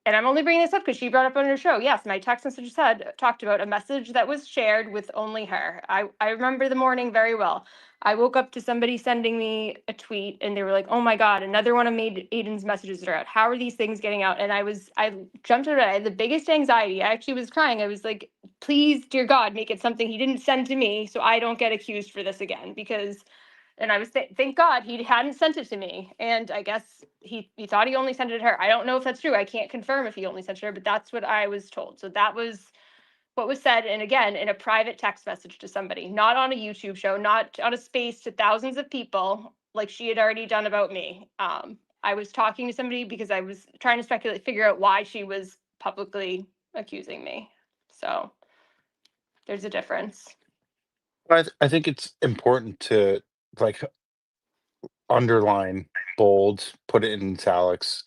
and I'm only bringing this up because she brought up on her show. Yes, my text message talked about a message that was shared with only her. I remember the morning very well. I woke up to somebody sending me a tweet, and they were like, "Oh my God, another one of Aiden's messages are out. How are these things getting out?" And I jumped out of bed. I had the biggest anxiety. I actually was crying. I was like, "Please, dear God, make it something he didn't send to me, so I don't get accused for this again." Because and I was thank God he hadn't sent it to me. And I guess he thought he only sent it to her. I don't know if that's true. I can't confirm if he only sent it to her, but that's what I was told. So that was what was said. And again, in a private text message to somebody, not on a YouTube show, not on a space to thousands of people like she had already done about me. I was talking to somebody because I was trying to figure out why she was publicly accusing me. So there's a difference. I think it's important to like underline, bold, put it in italics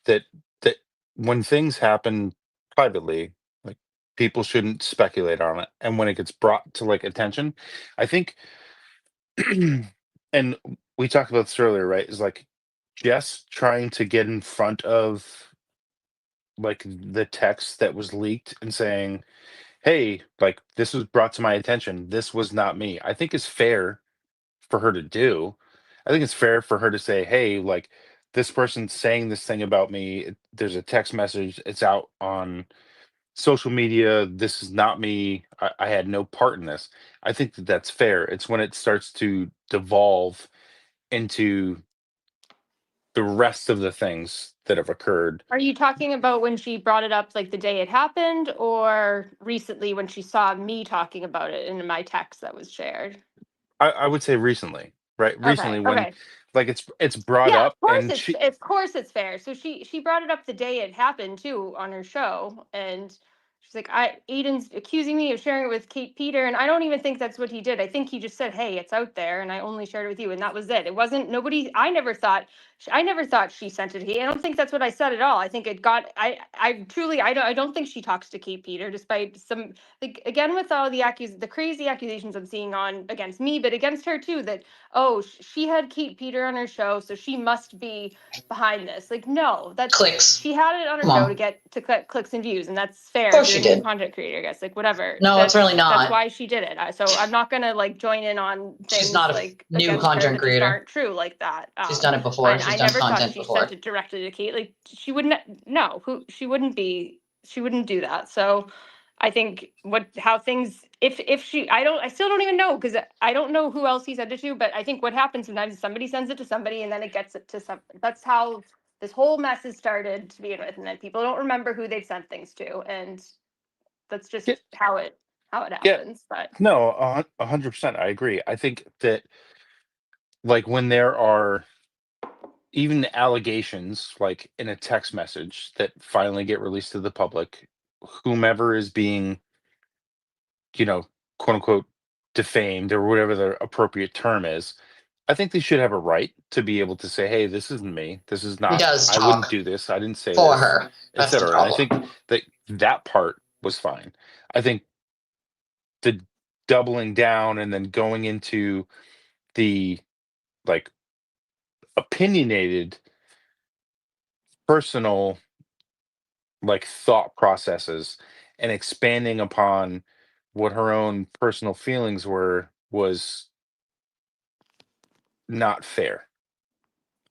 that that when things happen privately, like people shouldn't speculate on it. And when it gets brought to like attention, I think and we talked about this earlier, right? Is like Jess trying to get in front of like the text that was leaked and saying, "Hey, like this was brought to my attention. This was not me." I think is fair for her to do. I think it's fair for her to say, "Hey, like this person's saying this thing about me. There's a text message. It's out on social media. This is not me. I had no part in this." I think that that's fair. It's when it starts to devolve into the rest of the things that have occurred. Are you talking about when she brought it up like the day it happened, or recently when she saw me talking about it in my text that was shared? I would say recently, right? Okay, Recently, when okay. like it's brought Yeah, up, and she of course it's fair. So she brought it up the day it happened too on her show, and she's like, Aiden's accusing me of sharing it with Kate Peter, and I don't even think that's what he did. I think he just said, "Hey, it's out there," and I only shared it with you, and that was it. It wasn't nobody. I never thought she sent it to me. I don't think that's what I said at all. I think it got. I truly I don't think she talks to Kate Peter, despite some like again with all the crazy accusations I'm seeing on against me, but against her too. That oh, she had Kate Peter on her show, so she must be behind this. Like, no, Clicks. she had it on her Come show on. to get clicks and views, and that's Of fair if course you're she a new did. content creator, I guess. Like, whatever. No, it's really That's not. why she did it. So I'm not gonna like join in on She's things not a like new against her content that just creator. aren't true like that. She's done it before. And She's I done never thought content she sent before. it directly to Kate. Like, she wouldn't. No, she wouldn't be. She wouldn't do that. So I think how things if she I still don't even know because I don't know who else he sent it to, but I think what happens sometimes is somebody sends it to somebody and then it gets it to some. That's how this whole mess has started to begin with, and then people don't remember who they've sent things to, and that's yeah, just how it. how it Yeah. happens. But No, 100%. I agree. I think that like when there are even allegations like in a text message that finally get released to the public, whomever is being, you know, quote unquote defamed or whatever the appropriate term is, I think they should have a right to be able to say, hey, this isn't me. This is He not, does I wouldn't talk do this. I didn't say for this, her. et That's the cetera. And I think problem. that that part was fine. I think the doubling down and then going into the like opinionated personal like thought processes and expanding upon what her own personal feelings were was not fair,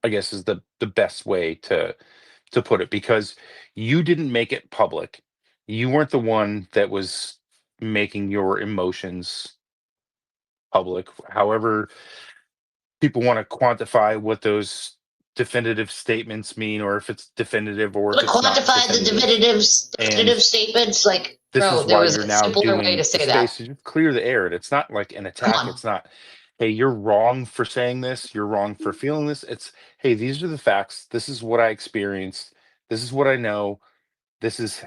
I guess is the best way to put it, because you didn't make it public. You weren't the one that was making your emotions public. However people want to quantify what those definitive statements mean, or if it's definitive or To if it's not quantify the definitive. definitive And statements, like, this bro, is there why was you're a now simpler way doing to the say that. space to just clear the air. And it's not like an Come attack. on. It's not, hey, you're wrong for saying this. You're wrong for feeling this. It's, hey, these are the facts. This is what I experienced. This is what I know. This is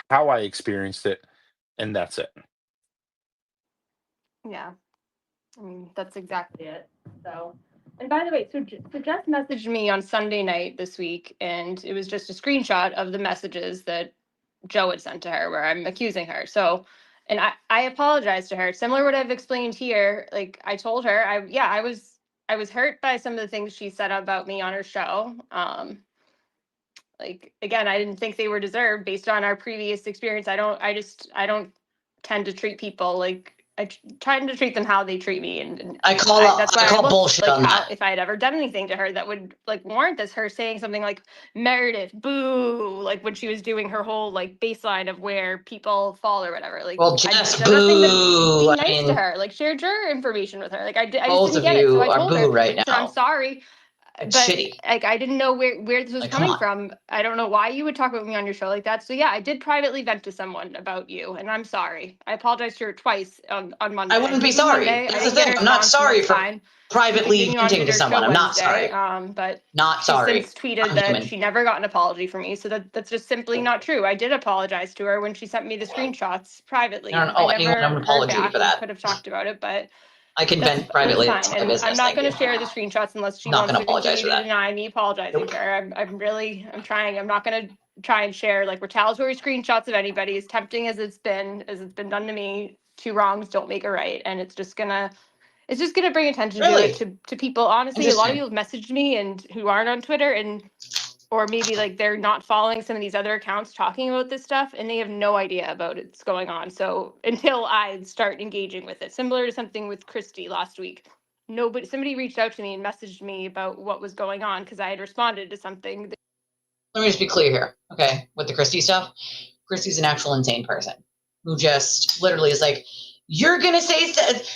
how I experienced it. And that's it. yeah, I mean, that's exactly it. So, and by the way, so Jess messaged me on Sunday night this week, and it was just a screenshot of the messages that Joe had sent to her where I'm accusing her. So, and I apologized to her. Similar to what I've explained here. Like I told her, I was hurt by some of the things she said about me on her show. Like again, I didn't think they were deserved based on our previous experience. I don't tend to treat people like trying to treat them how they treat me, and I that's why I call looked bullshit like on how that. if I had ever done anything to her that would like warrant this, her saying something like Meredith, boo, like when she was doing her whole like baseline of where people fall or whatever. Like Well, I've just done nothing but boo. be I nice to mean, her, like shared your information with her. Like I just both didn't of get it, so you I are told her. boo right I said I'm now. sorry, It's but shitty. like I didn't know where this was Like, come coming on. from. I don't know why you would talk about me on your show like that. So yeah, I did privately vent to someone about you, and I'm sorry. I apologized to her twice on Monday. I I wouldn't be told them sorry. Monday. I That's the didn't get a thing. I'm not response, and sorry that's for fine. She privately continued on venting with to her show someone. I'm not Wednesday. sorry. But Not she's sorry. since tweeted I'm that human. she never got an apology from me. So that's just simply not true. I did apologize to her when she sent me the screenshots I don't privately. I owe anyone an never heard apology back. for We that. could have talked about it, but I can vent that's privately. It's fine. my And I'm business. not Thank going you. to share the screenshots unless she I'm not wants going to to apologize continue for to that. deny me apologizing Nope. to her. I'm trying. I'm not going to try and share like retaliatory screenshots of anybody, as tempting as as it's been done to me. Two wrongs don't make a right. And it's just gonna bring attention to it Really to people. Honestly, a lot of interesting. people have messaged me and who aren't on Twitter, and or maybe like they're not following some of these other accounts talking about this stuff, and they have no idea about it's going on. So until I start engaging with it, similar to something with Christy last week, somebody reached out to me and messaged me about what was going on because I had responded to something. Let me just be clear here, okay? With the Christy stuff, Christy's an actual insane person who just literally is like, you're gonna say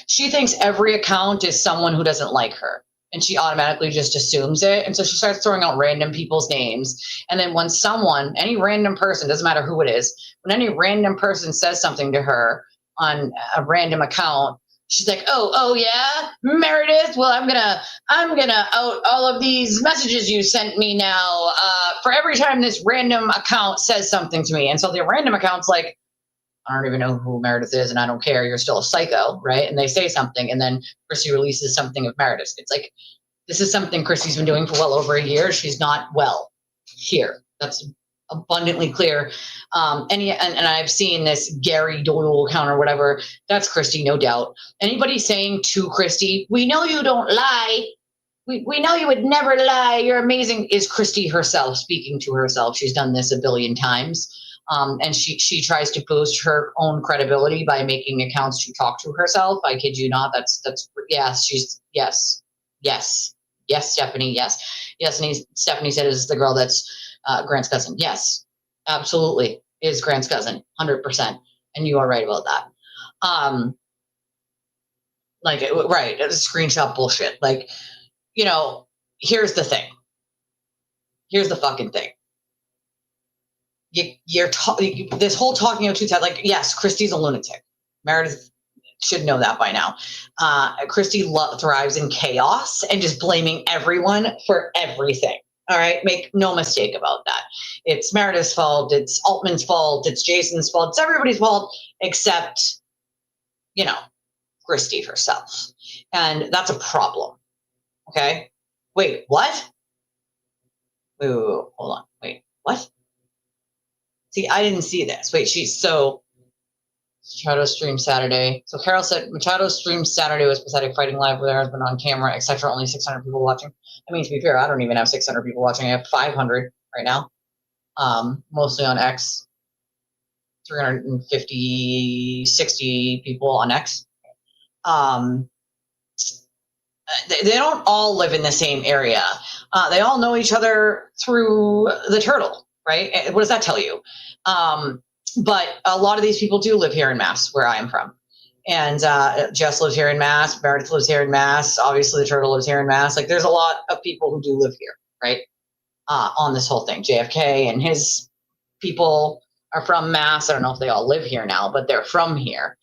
she thinks every account is someone who doesn't like her. And she automatically just assumes it. And so she starts throwing out random people's names. And then when someone, any random person, doesn't matter who it is, when any random person says something to her on a random account, she's like, oh yeah, Meredith. Well, I'm gonna out all of these messages you sent me now for every time this random account says something to me. And so the random account's like, I don't even know who Meredith is, and I don't care. You're still a psycho, right? And they say something, and then Chrissy releases something of Meredith. It's like, this is something Chrissy's been doing for well over a year. She's not well here. That's abundantly clear. And I've seen this Gary Doyle account or whatever. That's Christy, no doubt. Anybody saying to Christy, we know you don't lie. We know you would never lie. You're amazing. Is Christy herself speaking to herself? She's done this a billion times. And she tries to boost her own credibility by making accounts to talk to herself. I kid you not. That's yes, Stephanie, yes. And Stephanie said, "Is the girl that's Grant's cousin?" Yes, absolutely, is Grant's cousin, 100%. And you are right about that. Right, it's screenshot bullshit. Like, here's the thing. Here's the fucking thing. This whole talking of two sides, like, yes, Christy's a lunatic. Meredith should know that by now. Christy thrives in chaos and just blaming everyone for everything. All right, make no mistake about that. It's Meredith's fault. It's Altman's fault. It's Jason's fault. It's everybody's fault except, you know, Christy herself. And that's a problem. Okay. Wait, what? Wait, hold on. Wait, what? See, I didn't see this. Wait, Machado streamed Saturday. So Carol said Machado streamed Saturday was pathetic, fighting live with her husband on camera, etc. Only 600 people watching. I mean, to be fair, I don't even have 600 people watching. I have 500 right now. Mostly on X. 350, 60 people on X. They don't all live in the same area. They all know each other through the Turtle, right? What does that tell you? But a lot of these people do live here in Mass, where I am from. And Jess lives here in Mass. Meredith lives here in Mass. Obviously, the Turtle lives here in Mass. Like, there's a lot of people who do live here, right? On this whole thing. JFK and his people are from Mass. I don't know if they all live here now, but they're from here.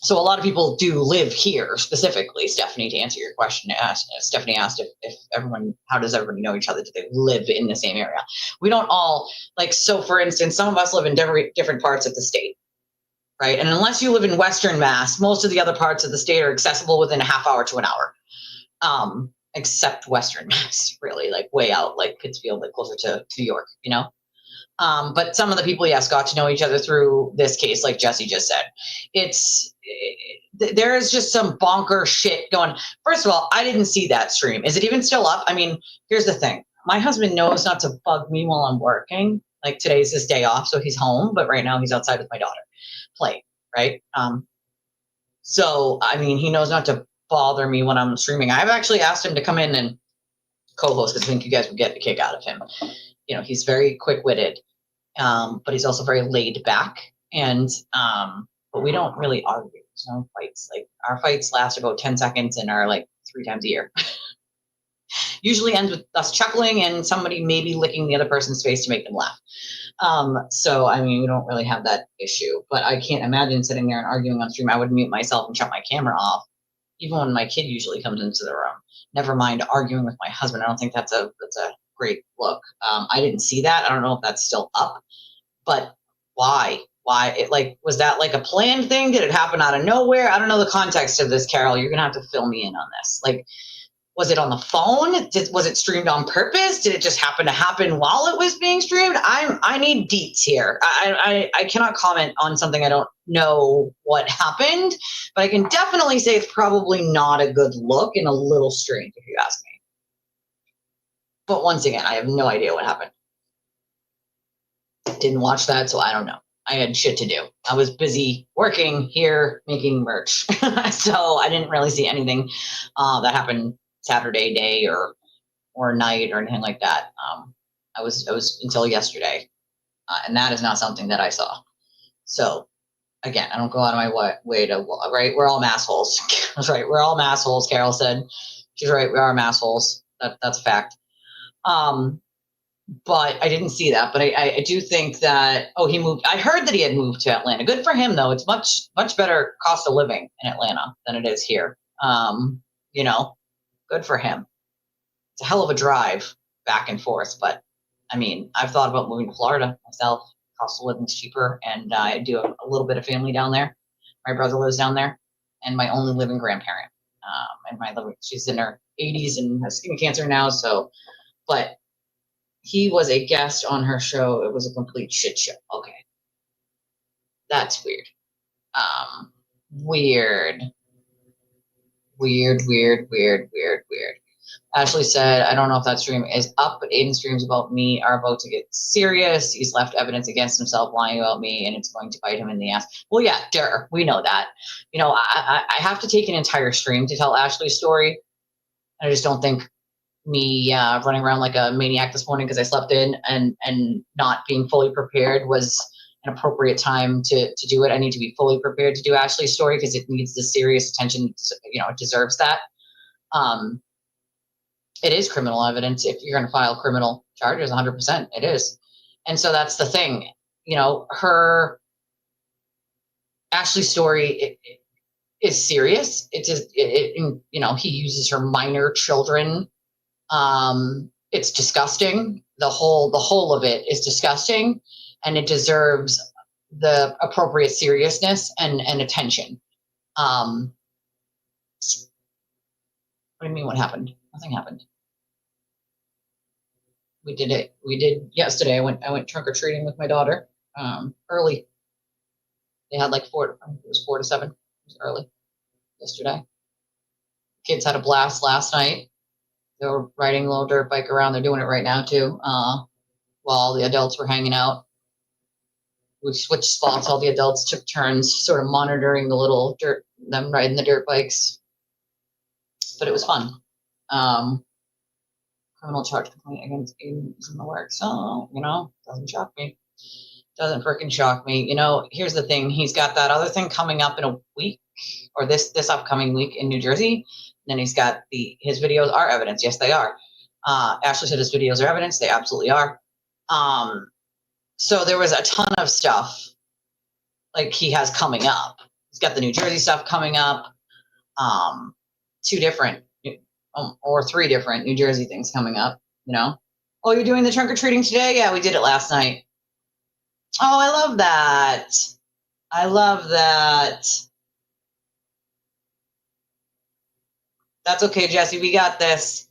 So a lot of people do live here specifically. Stephanie, to answer your question, Stephanie asked if everyone, how does everybody know each other? Do they live in the same area? We don't all, like, so for instance, some of us live in different parts of the state, right? And unless you live in Western Mass, most of the other parts of the state are accessible within a half hour to an hour, except Western Mass, really, like way out, like Pittsfield, like closer to New York, you know? But some of the people, yes, got to know each other through this case, like Jesse just said. There is just some bonker shit going. First of all, I didn't see that stream. Is it even still up? I mean, here's the thing. My husband knows not to bug me while I'm working. Like, today's his day off, so he's home, but right now he's outside with my daughter playing, right? So, I mean, he knows not to bother me when I'm streaming. I've actually asked him to come in and co-host because I think you guys would get a kick out of him. You know, he's very quick-witted, but he's also very laid back. And but we don't really argue. There's no fights. Like, our fights last about 10 seconds and are like 3 times a year. Usually ends with us chuckling and somebody maybe licking the other person's face to make them laugh. So, I mean, we don't really have that issue. But I can't imagine sitting there and arguing on stream. I would mute myself and shut my camera off, even when my kid usually comes into the room. Never mind arguing with my husband. I don't think that's a great look. I didn't see that. I don't know if that's still up, but why? Was that like a planned thing? Did it happen out of nowhere? I don't know the context of this, Carol. You're gonna have to fill me in on this. Like, was it on the phone? Was it streamed on purpose? Did it just happen to happen while it was being streamed? I need deets here. I cannot comment on something I don't know what happened, but I can definitely say it's probably not a good look and a little strange, if you ask me. But once again, I have no idea what happened. Didn't watch that, so I don't know. I had shit to do. I was busy working here, making merch. So I didn't really see anything that happened Saturday day or night or anything like that. I was until yesterday. And that is not something that I saw. So again, I don't go out of my way to, right? We're all massholes. That's right. We're all massholes, Carol said. She's right. We are massholes. That's a fact. But I didn't see that. But I do think that, he moved. I heard that he had moved to Atlanta. Good for him, though. It's much better cost of living in Atlanta than it is here. You know, good for him. It's a hell of a drive back and forth. But, I mean, I've thought about moving to Florida myself. Cost of living's cheaper. And I do have a little bit of family down there. My brother lives down there. And my only living grandparent. She's in her 80s and has skin cancer now. So, but he was a guest on her show. It was a complete shit show. Okay. That's weird. Weird. Ashley said, I don't know if that stream is up, but Aiden's streams about me are about to get serious. He's left evidence against himself lying about me, and it's going to bite him in the ass. Well, yeah, we know that. You know, I have to take an entire stream to tell Ashley's story. I just don't think me running around like a maniac this morning because I slept in and not being fully prepared was an appropriate time to do it. I need to be fully prepared to do Ashley's story because it needs the serious attention. You know, it deserves that. It is criminal evidence. If you're going to file criminal charges, 100%, it is. And so that's the thing. You know, her Ashley's story is serious. It's just, you know, he uses her minor children. It's disgusting. The whole of it is disgusting, and it deserves the appropriate seriousness and attention. What do you mean? What happened? Nothing happened. We did it. We did yesterday. I went trunk or treating with my daughter. Early. They had like 4. I think it was 4 to 7. It was early yesterday. Kids had a blast last night. They were riding a little dirt bike around. They're doing it right now too. While the adults were hanging out, we switched spots. All the adults took turns, sort of monitoring them riding the dirt bikes. But it was fun. Criminal charge complaint against Aiden is in the works. So, you know, doesn't shock me. Doesn't freaking shock me. You know, here's the thing. He's got that other thing coming up in a week, or this upcoming week in New Jersey. And then he's got his videos are evidence. Yes, they are. Ashley said his videos are evidence. They absolutely are. So there was a ton of stuff like he has coming up. He's got the New Jersey stuff coming up. 2 different or 3 different New Jersey things coming up, you know. Oh, you're doing the trunk or treating today? Yeah, we did it last night. Oh, I love that. I love that. That's okay, Jesse. We got this.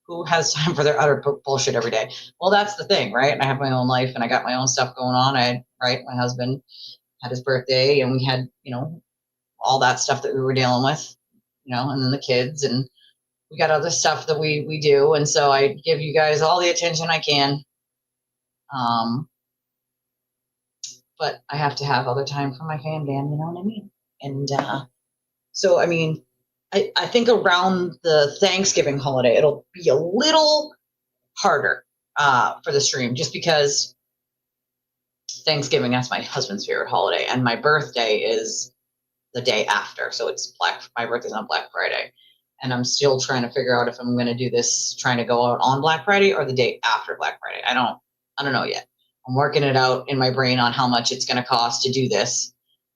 Who has time for their utter bullshit every day? Well, that's the thing, right? I have my own life and I got my own stuff going on. My husband had his birthday and we had, you know, all that stuff that we were dealing with, you know, and then the kids, and we got other stuff that we do. And so I give you guys all the attention I can. But I have to have other time for my family, you know what I mean? And so, I mean, I think around the Thanksgiving holiday, it'll be a little harder for the stream, just because Thanksgiving, that's my husband's favorite holiday, and my birthday is the day after. So it's my birthday's on Black Friday. And I'm still trying to figure out if I'm going to do this, trying to go out on Black Friday or the day after Black Friday. I don't know yet. I'm working it out in my brain on how much it's going to cost to do this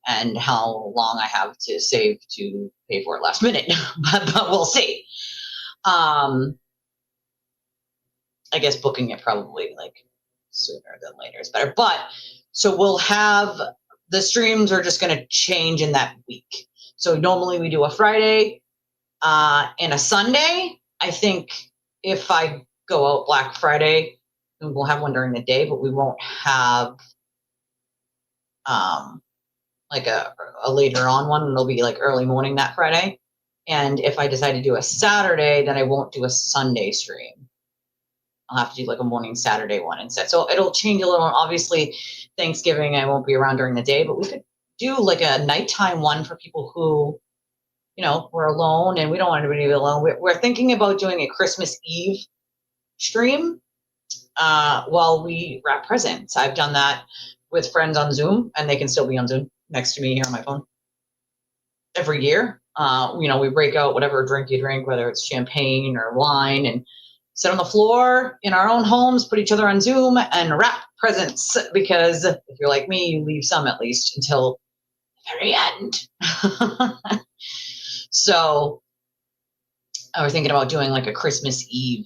and how long I have to save to pay for it last minute, but we'll see. I guess booking it probably like sooner than later is better. But so we'll have, the streams are just going to change in that week. So normally we do a Friday and a Sunday. I think if I go out Black Friday, we'll have one during the day, but we won't have like a later on one. It'll be like early morning that Friday. And if I decide to do a Saturday, then I won't do a Sunday stream. I'll have to do like a morning Saturday one instead. So it'll change a little. Obviously, Thanksgiving, I won't be around during the day, but we could do like a nighttime one for people who, you know, we're alone and we don't want anybody to be alone. We're thinking about doing a Christmas Eve stream while we wrap presents. I've done that with friends on Zoom, and they can still be on Zoom next to me here on my phone every year. You know, we break out whatever drink you drink, whether it's champagne or wine, and sit on the floor in our own homes, put each other on Zoom, and wrap presents. Because if you're like me, you leave some at least until the very end. So I was thinking about doing like a Christmas Eve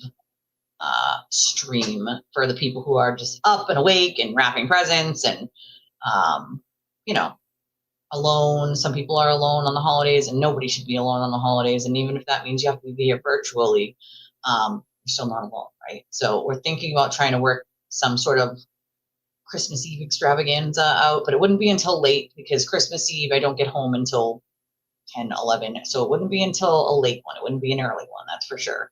stream for the people who are just up and awake and wrapping presents and, you know, alone. Some people are alone on the holidays, and nobody should be alone on the holidays. And even if that means you have to be here virtually, you're still not alone, right? So we're thinking about trying to work some sort of Christmas Eve extravaganza out, but it wouldn't be until late, because Christmas Eve, I don't get home until 10, 11. So it wouldn't be until a late one. It wouldn't be an early one, that's for sure.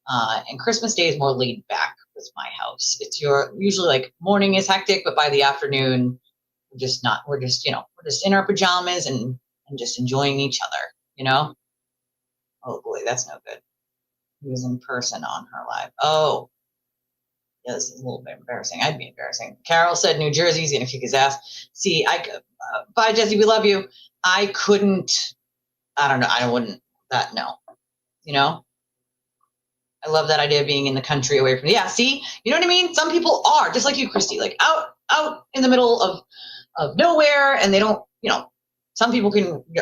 And Christmas Day is more laid back with my house. It's usually like morning is hectic, but by the afternoon, we're just in our pajamas and just enjoying each other, you know? Oh boy, that's no good. He was in person on her live. Oh, yeah, this is a little bit embarrassing. I'd be embarrassing. Carol said New Jersey's gonna kick his ass. See, bye Jesse, we love you. I don't know, I wouldn't, no, you know? I love that idea of being in the country away from, yeah, see, you know what I mean? Some people are, just like you, Christy, like out in the middle of nowhere, and they don't, you know, some people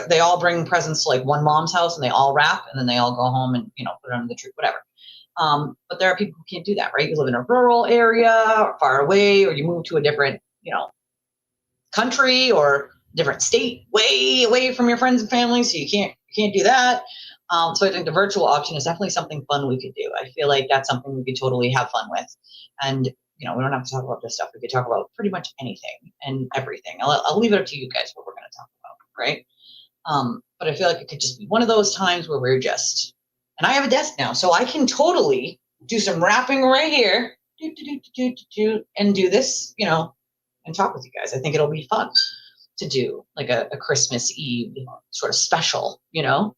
they all bring presents to like one mom's house and they all wrap and then they all go home and, put it under the tree, whatever. But there are people who can't do that, right? You live in a rural area or far away, or you move to a different, country or different state way away from your friends and family. So you can't do that. So I think the virtual auction is definitely something fun we could do. I feel like that's something we could totally have fun with. And, we don't have to talk about this stuff. We could talk about pretty much anything and everything. I'll leave it up to you guys what we're going to talk about, right? But I feel like it could just be one of those times where we're just, and I have a desk now, so I can totally do some wrapping right here, and do this, and talk with you guys. I think it'll be fun to do like a Christmas Eve sort of special,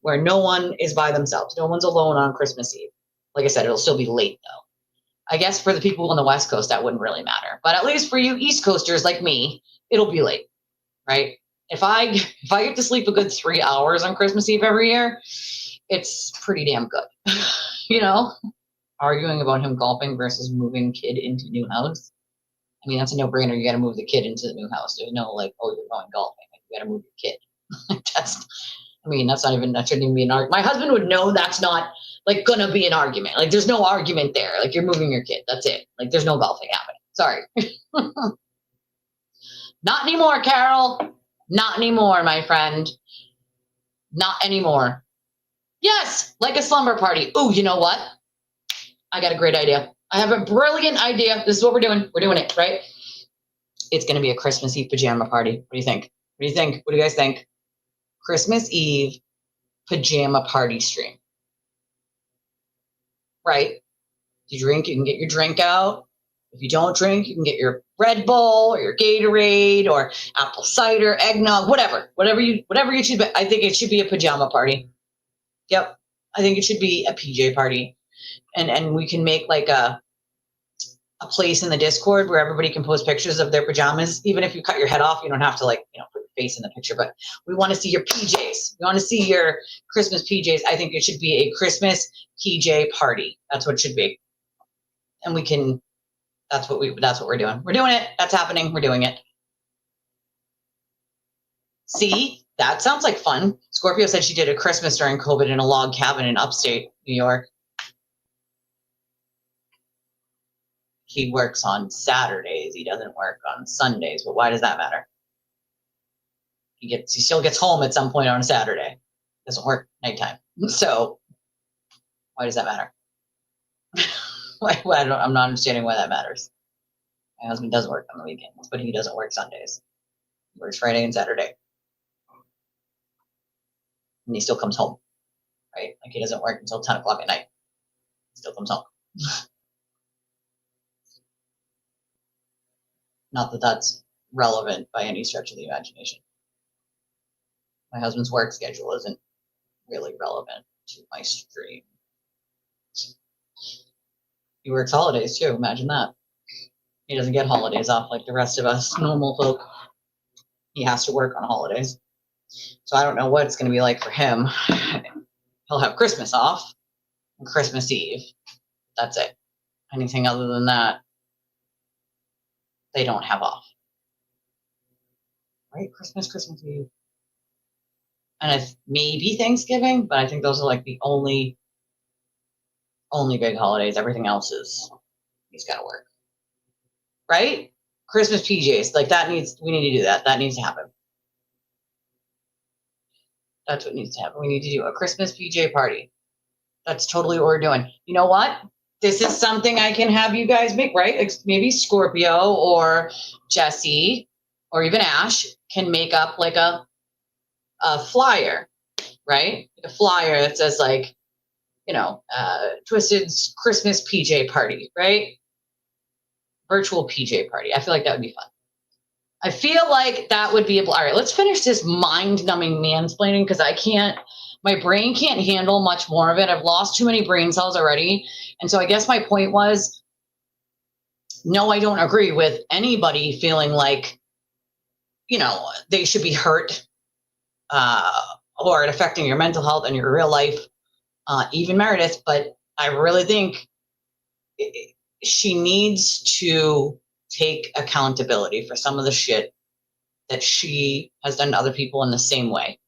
where no one is by themselves. No one's alone on Christmas Eve. Like I said, it'll still be late though. I guess for the people on the West Coast, that wouldn't really matter. But at least for you East Coasters like me, it'll be late, right? If I get to sleep a good 3 hours on Christmas Eve every year, it's pretty damn good. Arguing about him golfing versus moving kid into new house. I mean, that's a no-brainer. You got to move the kid into the new house. There's no like, oh, you're going golfing. Like, you got to move your kid. That shouldn't even be an argument. My husband would know that's not like gonna be an argument. Like, there's no argument there. Like, you're moving your kid. That's it. Like, there's no golfing happening. Sorry. Not anymore, Carol. Not anymore, my friend. Not anymore. Yes, like a slumber party. Ooh, you know what? I got a great idea. I have a brilliant idea. This is what we're doing. We're doing it, right? It's going to be a Christmas Eve pajama party. What do you think? What do you think? What do you guys think? Christmas Eve pajama party stream. Right? If you drink, you can get your drink out. If you don't drink, you can get your Red Bull or your Gatorade or apple cider, eggnog, whatever you choose. But I think it should be a pajama party. Yep. I think it should be a PJ party. And we can make like a place in the Discord where everybody can post pictures of their pajamas. Even if you cut your head off, you don't have to put your face in the picture, but we want to see your PJs. We want to see your Christmas PJs. I think it should be a Christmas PJ party. That's what it should be. And that's what we're doing. We're doing it. That's happening. We're doing it. See, that sounds like fun. Scorpio said she did a Christmas during COVID in a log cabin in upstate New York. He works on Saturdays. He doesn't work on Sundays. But why does that matter? He still gets home at some point on a Saturday. Doesn't work nighttime. So why does that matter? I'm not understanding why that matters. My husband does work on the weekends, but he doesn't work Sundays. He works Friday and Saturday. And he still comes home, right? Like, he doesn't work until 10 o'clock at night. He still comes home. Not that that's relevant by any stretch of the imagination. My husband's work schedule isn't really relevant to my stream. He works holidays too, imagine that. He doesn't get holidays off like the rest of us normal folk. He has to work on holidays. So I don't know what it's going to be like for him. He'll have Christmas off and Christmas Eve. That's it. Anything other than that, they don't have off. Right? Christmas Eve. And it's maybe Thanksgiving, but I think those are like the only big holidays. Everything else he's got to work. Right? Christmas PJs, like we need to do that. That needs to happen. That's what needs to happen. We need to do a Christmas PJ party. That's totally what we're doing. You know what? This is something I can have you guys make, right? Like maybe Scorpio or Jesse or even Ash can make up like a flyer, right? Like a flyer that says like, Twisted's Christmas PJ party, right? Virtual PJ party. I feel like that would be fun. I feel like that would be able. All right, let's finish this mind-numbing mansplaining because my brain can't handle much more of it. I've lost too many brain cells already. And so I guess my point was, no, I don't agree with anybody feeling like, they should be hurt or it affecting your mental health and your real life, even Meredith. But I really think she needs to take accountability for some of the shit that she has done to other people in the same way.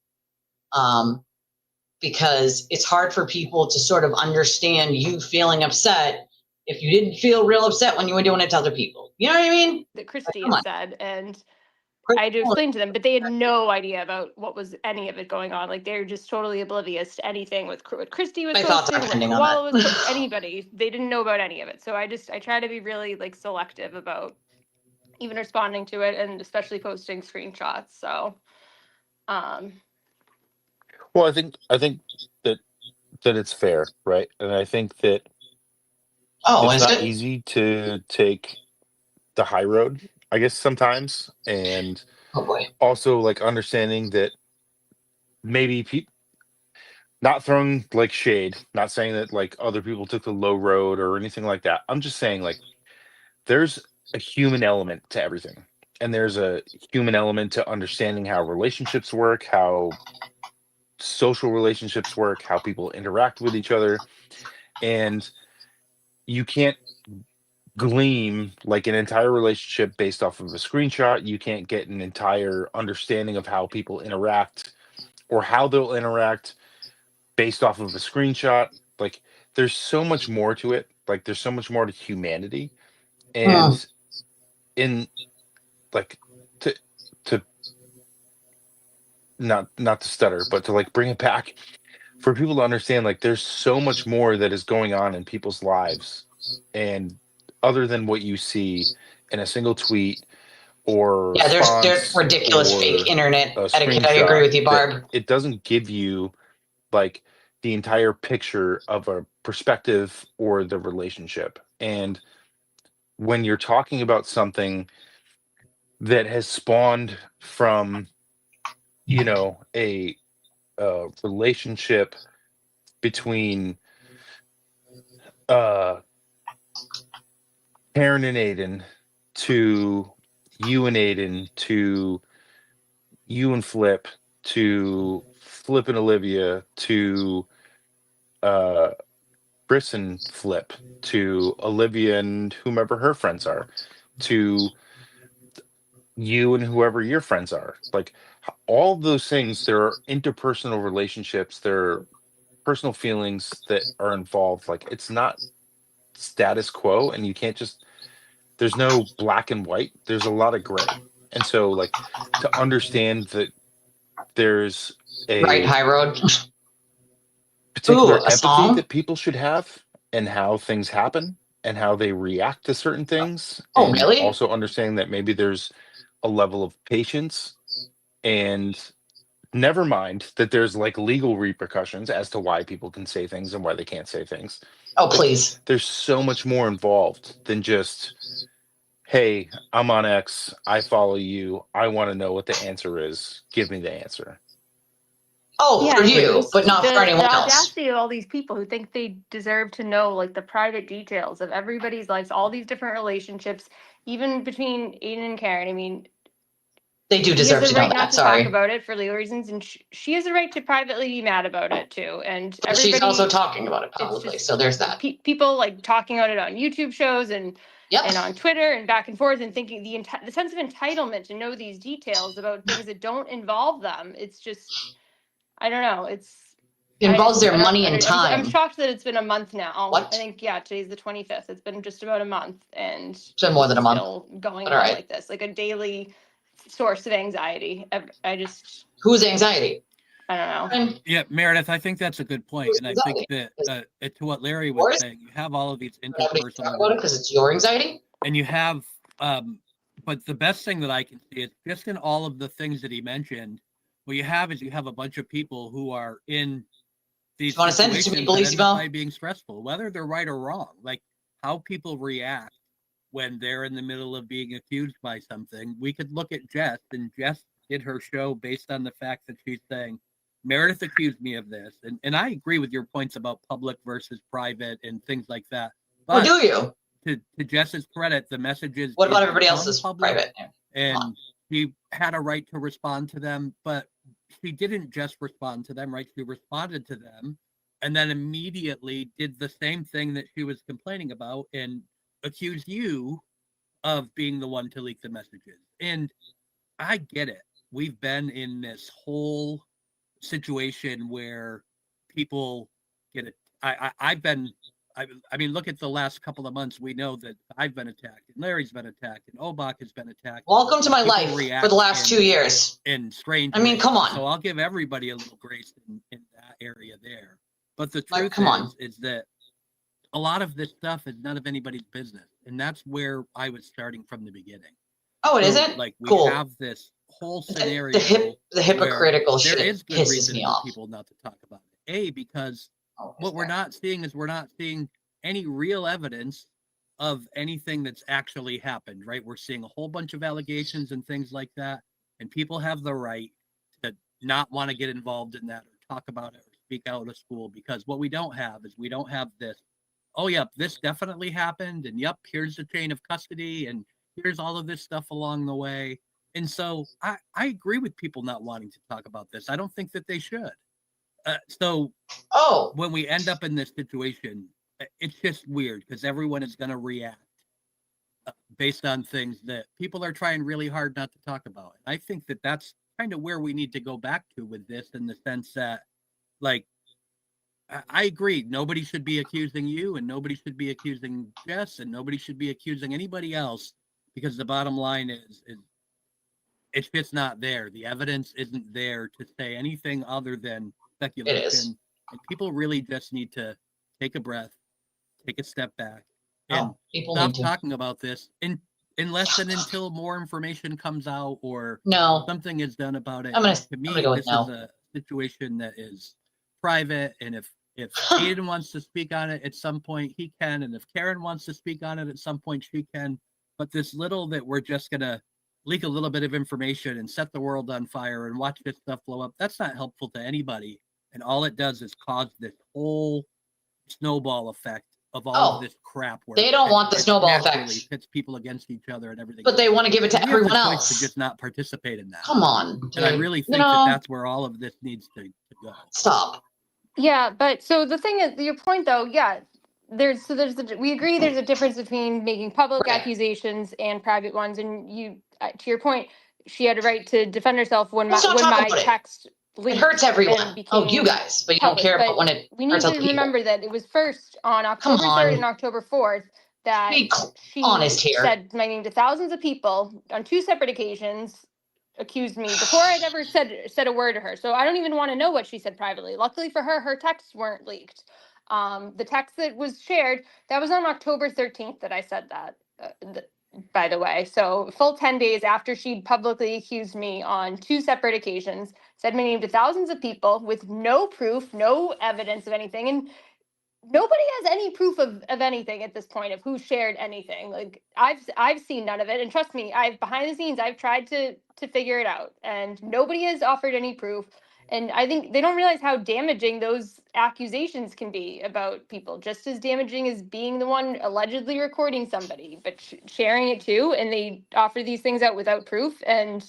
Because it's hard for people to sort of understand you feeling upset if you didn't feel real upset when you were doing it to other people. You know what I mean? That Christy Come had on. said, and I had to explain to them, but they had no idea about what was any of it going on. Like they were just totally oblivious to anything with what Christy was My thoughts posting, are what pending on Koala that. was anybody. They didn't know about any of it. So I try to be really like selective about even responding to it, and especially posting screenshots. So Well, I think that it's fair, right? And I think that Oh, it's is not it? easy to take the high road, I guess sometimes, and Oh boy. also like understanding that maybe people not throwing like shade, not saying that like other people took the low road or anything like that. I'm just saying like there's a human element to everything. And there's a human element to understanding how relationships work, how social relationships work, how people interact with each other. And you can't glean like an entire relationship based off of a screenshot. You can't get an entire understanding of how people interact or how they'll interact based off of a screenshot. Like there's so much more to it. Like there's so much more to humanity. And in like to to not to stutter, but to like bring it back for people to understand like there's so much more that is going on in people's lives and other than what you see in a single tweet or Yeah, there's response ridiculous fake or internet a etiquette. I agree screenshot with you, that Barb. it doesn't give you like the entire picture of a perspective or the relationship. And when you're talking about something that has spawned from, you know, a relationship between uh Karen and Aiden to you and Aiden to you and Flip to Flip and Olivia to uh Chris and Flip to Olivia and whomever her friends are to you and whoever your friends are. Like all those things, there are interpersonal relationships, there are personal feelings that are involved. Like it's not status quo, and you can't just there's no black and white. There's a lot of gray. And so like to understand that there's Right, a high road. Ooh, particular a empathy song. that people should have and how things happen and how they react to certain things, Oh, and really? also understanding that maybe there's a level of patience, and never mind that there's like legal repercussions as to why people can say things and why they can't say things. Oh, Like please. there's so much more involved than just, hey, I'm on X, I follow you, I want to know what the answer is, give me the answer. Oh, yeah, for and you, just but not for anyone the else. audacity of all these people who think they deserve to know like the private details of everybody's lives, all these different relationships, even between Aiden and Karen. I mean, They do he has deserve the to know right not that. to talk Sorry. about it for legal reasons, and she has the right to privately be mad about it too. And But she's also everybody, talking about it it's publicly. just So there's that. people like talking about it on YouTube shows and Yep. on Twitter and back and forth, and thinking the sense of entitlement to know these details about things that don't involve them. It's just, I don't know. It involves their money and I'm time. shocked that it's been a month now. What? I think, yeah, today's the 25th. It's been just about a month, and It's been more than a month. still going But all on right. like this, like a daily source of anxiety. Whose anxiety? I don't know. And Yeah, Meredith, I think that's a good point, whose and I think anxiety? that Is to what Larry was yours? saying, you have all of these Nobody can talk interpersonal about it because it's your anxiety. and you have but the best thing that I can see is just in all of the things that he mentioned, what you have is you have a bunch of people who are in these You want to send it to me, situations that end up by Bellissimo? being stressful, whether they're right or wrong. Like how people react when they're in the middle of being accused by something. We could look at Jess, and Jess did her show based on the fact that she's saying, Meredith accused me of this. And I agree with your points about public versus private and things like that. Or But do you? to Jess's credit, the messages What did about everybody become else's public, private? Come on. and she had a right to respond to them, but she didn't just respond to them, right? She responded to them and then immediately did the same thing that she was complaining about and accused you of being the one to leak the messages. And I get it. We've been in this whole situation where people get it. I've been. I mean, look at the last couple of months. We know that I've been attacked, and Larry's been attacked, and Obach has been attacked. Welcome to my People life for react the last 2 years. in strange I mean, ways. come on. So I'll give everybody a little grace in that area there. But the Like, truth come on. is that a lot of this stuff is none of anybody's business, and that's where I was starting from the beginning. Oh, it So, isn't? like, we Cool. have this whole The scenario hypocritical where shit there is good pisses reason me for off. people not to talk about it. Because Oh, what we're not seeing is we're not seeing any real evidence of anything that's actually happened, right? We're seeing a whole bunch of allegations and things like that, and people have the right to not want to get involved in that or talk about it or speak out of school, because what we don't have is we don't have this, oh, yep, this definitely happened, and yep, here's the chain of custody, and here's all of this stuff along the way. And so I agree with people not wanting to talk about this. I don't think that they should. So when we end up in this situation, it's just weird because everyone is going to react based on things that people are trying really hard not to talk about. And I think that that's kind of where we need to go back to with this, in the sense that, like, I agree. Nobody should be accusing you, and nobody should be accusing Jess, and nobody should be accusing anybody else, because the bottom line is it's just not there. The evidence isn't there to say anything other than speculation. And people really just need to take a breath, take a step back, and stop talking about this unless and until more information comes out or something is done about it. To me, this is a situation that is private, and if Aiden wants to speak on it at some point, he can, and if Karen wants to speak on it at some point, she can. But this little that we're just gonna leak a little bit of information and set the world on fire and watch this stuff blow up, that's not helpful to anybody. And all it does is cause this whole snowball effect of all of this crap. Where they don't want the snowball effect. Pits people against each other and everything. But they want to give it to everyone else. To just not participate in that. Come on, dude. And I really think that that's where all of this needs to go. Stop. Yeah, but so the thing is, your point though, yeah, we agree there's a difference between making public accusations and private ones, and you, to your point, she had a right to defend herself when my text leaked. It hurts everyone. You guys, but you don't care about when it. We need to remember that it was first on October 3rd and October 4th that she said my name to thousands of people on 2 separate occasions. Accused me before I'd ever said a word to her. So I don't even want to know what she said privately. Luckily for her, her texts weren't leaked. The text that was shared, that was on October 13th that I said that, by the way. So full 10 days after she'd publicly accused me on 2 separate occasions, said my name to thousands of people with no proof, no evidence of anything. And nobody has any proof of anything at this point of who shared anything. Like I've seen none of it, and trust me, I've behind the scenes I've tried to figure it out, and nobody has offered any proof. And I think they don't realize how damaging those accusations can be about people, just as damaging as being the one allegedly recording somebody, but sharing it too. And they offer these things out without proof and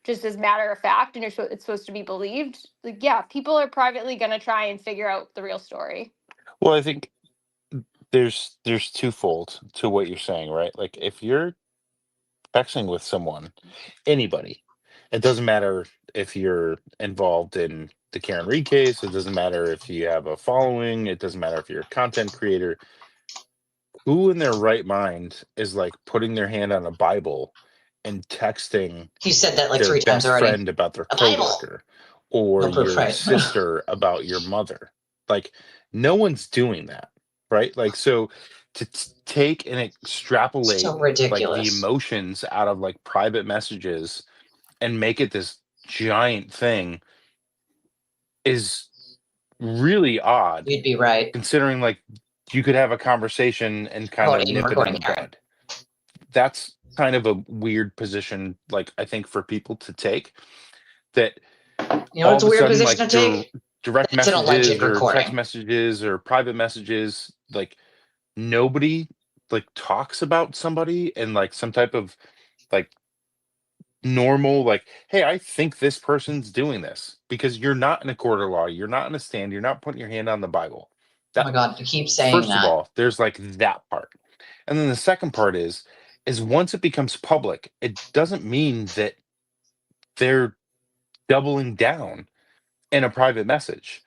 just as matter of fact, and it's supposed to be believed. Like, yeah, people are privately going to try and figure out the real story. Well, I think there's twofold to what you're saying, right? Like, if you're texting with someone, anybody, it doesn't matter if you're involved in the Karen Reed case, it doesn't matter if you have a following, it doesn't matter if you're a content creator. Who in their right mind is like putting their hand on a Bible and texting you said that like their 3 times best already. friend about their coworker or your sister about your mother? Like, no one's doing that, right? Like, so to take and extrapolate like the emotions out of like private messages and make it this giant thing is really odd. You'd be right. Considering like you could have a conversation and kind of nip it in the bud. That's kind of a weird position, like I think, for people to take. That it's a weird position to take. Direct messages or text messages or private messages, like nobody like talks about somebody and like some type of like normal, like, hey, I think this person's doing this, because you're not in a court of law, you're not in a stand, you're not putting your hand on the Bible. Oh my God, to keep saying first of all, there's like that part. And then the second part is once it becomes public, it doesn't mean that they're doubling down in a private message.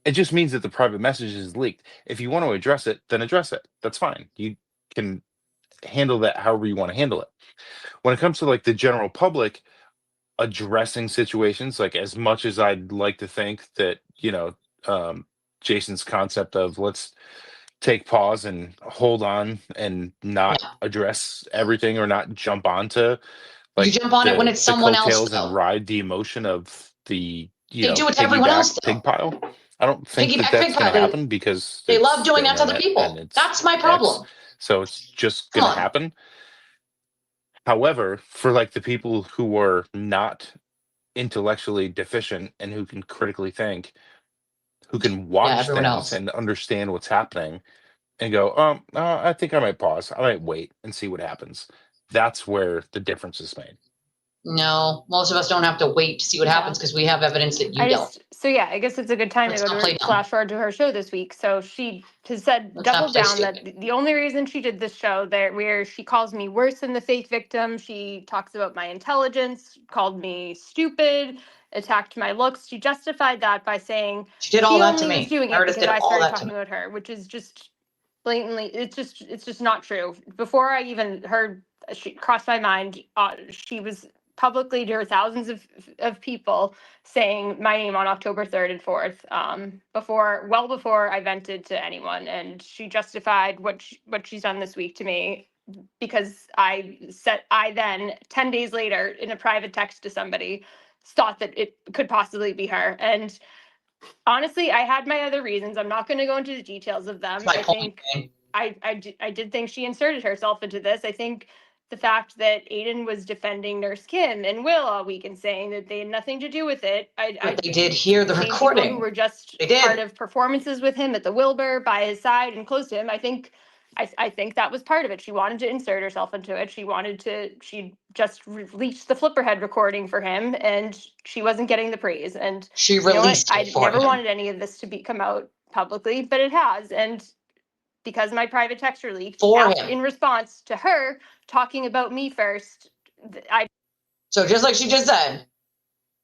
It just means that the private message is leaked. If you want to address it, then address it. That's fine. You can handle that however you want to handle it. When it comes to like the general public addressing situations, like as much as I'd like to think that, Jason's concept of let's take pause and hold on and not Yeah. address everything or not jump onto You like jump on it when it's the someone else, coattails and though. ride the emotion of the They do it to everyone piggyback else, pig though. pile. I don't think that Piggyback pig that's going pile. to happen because They love it's doing the that to other internet and people. it's That's my X, problem. so it's just Come going to on. happen. However, for like the people who are not intellectually deficient and who can critically think, who can Yeah, watch everyone things else. and understand what's happening and go, I think I might pause. I might wait and see what happens. That's where the difference is made. No, most of us don't have to wait to see what happens because we have evidence that you don't. I guess it's a good time Let's to go not to play her, dumb. flash forward to her show this week. So she has said, Let's not doubled play down that stupid. the only reason she did this show there, where she calls me worse than the fake victim, she talks about my intelligence, called me stupid, attacked my looks. She justified that by saying She did all she that to only was me. doing it Meredith because did I all started that to talking me. about her, which is just blatantly, it's just not true. Before I even heard, she crossed my mind, she was publicly to thousands of people saying my name on October 3rd and 4th, well before I vented to anyone. And she justified what she's done this week to me because I then 10 days later in a private text to somebody thought that it could possibly be her. And honestly, I had my other reasons. I'm not going to go into the details of them. That's my I point. think I did think she inserted herself into this. I think the fact that Aiden was defending Nurse Kim and Will all week and saying that they had nothing to do with it. But they did hear the same people who recording. were just They did. part of performances with him at the Wilbur by his side and close to him. I think that was part of it. She wanted to insert herself into it. She just released the Flipperhead recording for him and she wasn't getting the praise. And She you know what? released I it for never him. wanted any of this to come out publicly, but it has. And because my private text leaked For him. in response to her talking about me first, So just like she just said,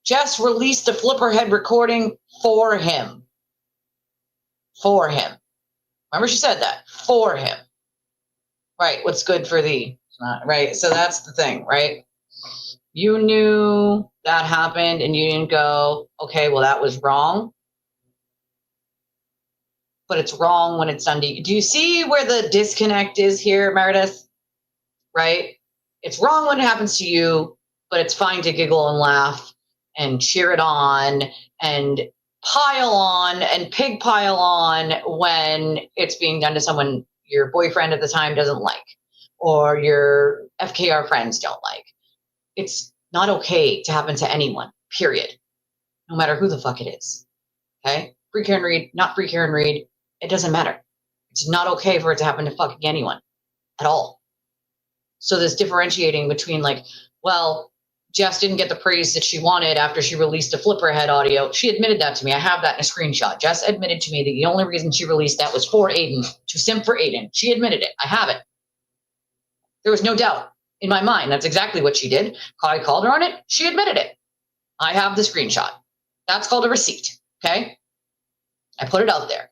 Jess released the Flipperhead recording for him. For him. Remember she said that. For him. Right. What's good for thee. Right. So that's the thing, right? You knew that happened and you didn't go, okay, well, that was wrong. But it's wrong when it's done to you. Do you see where the disconnect is here, Meredith? Right? It's wrong when it happens to you, but it's fine to giggle and laugh and cheer it on and pile on and pig pile on when it's being done to someone your boyfriend at the time doesn't like or your FKR friends don't like. It's not okay to happen to anyone, period. No matter who the fuck it is. Okay? Free Karen Reed, not free Karen Reed. It doesn't matter. It's not okay for it to happen to fucking anyone at all. So this differentiating between like, well, Jess didn't get the praise that she wanted after she released a Flipperhead audio. She admitted that to me. I have that in a screenshot. Jess admitted to me that the only reason she released that was for Aiden, to simp for Aiden. She admitted it. I have it. There was no doubt in my mind. That's exactly what she did. I called her on it. She admitted it. I have the screenshot. That's called a receipt. Okay? I put it out there.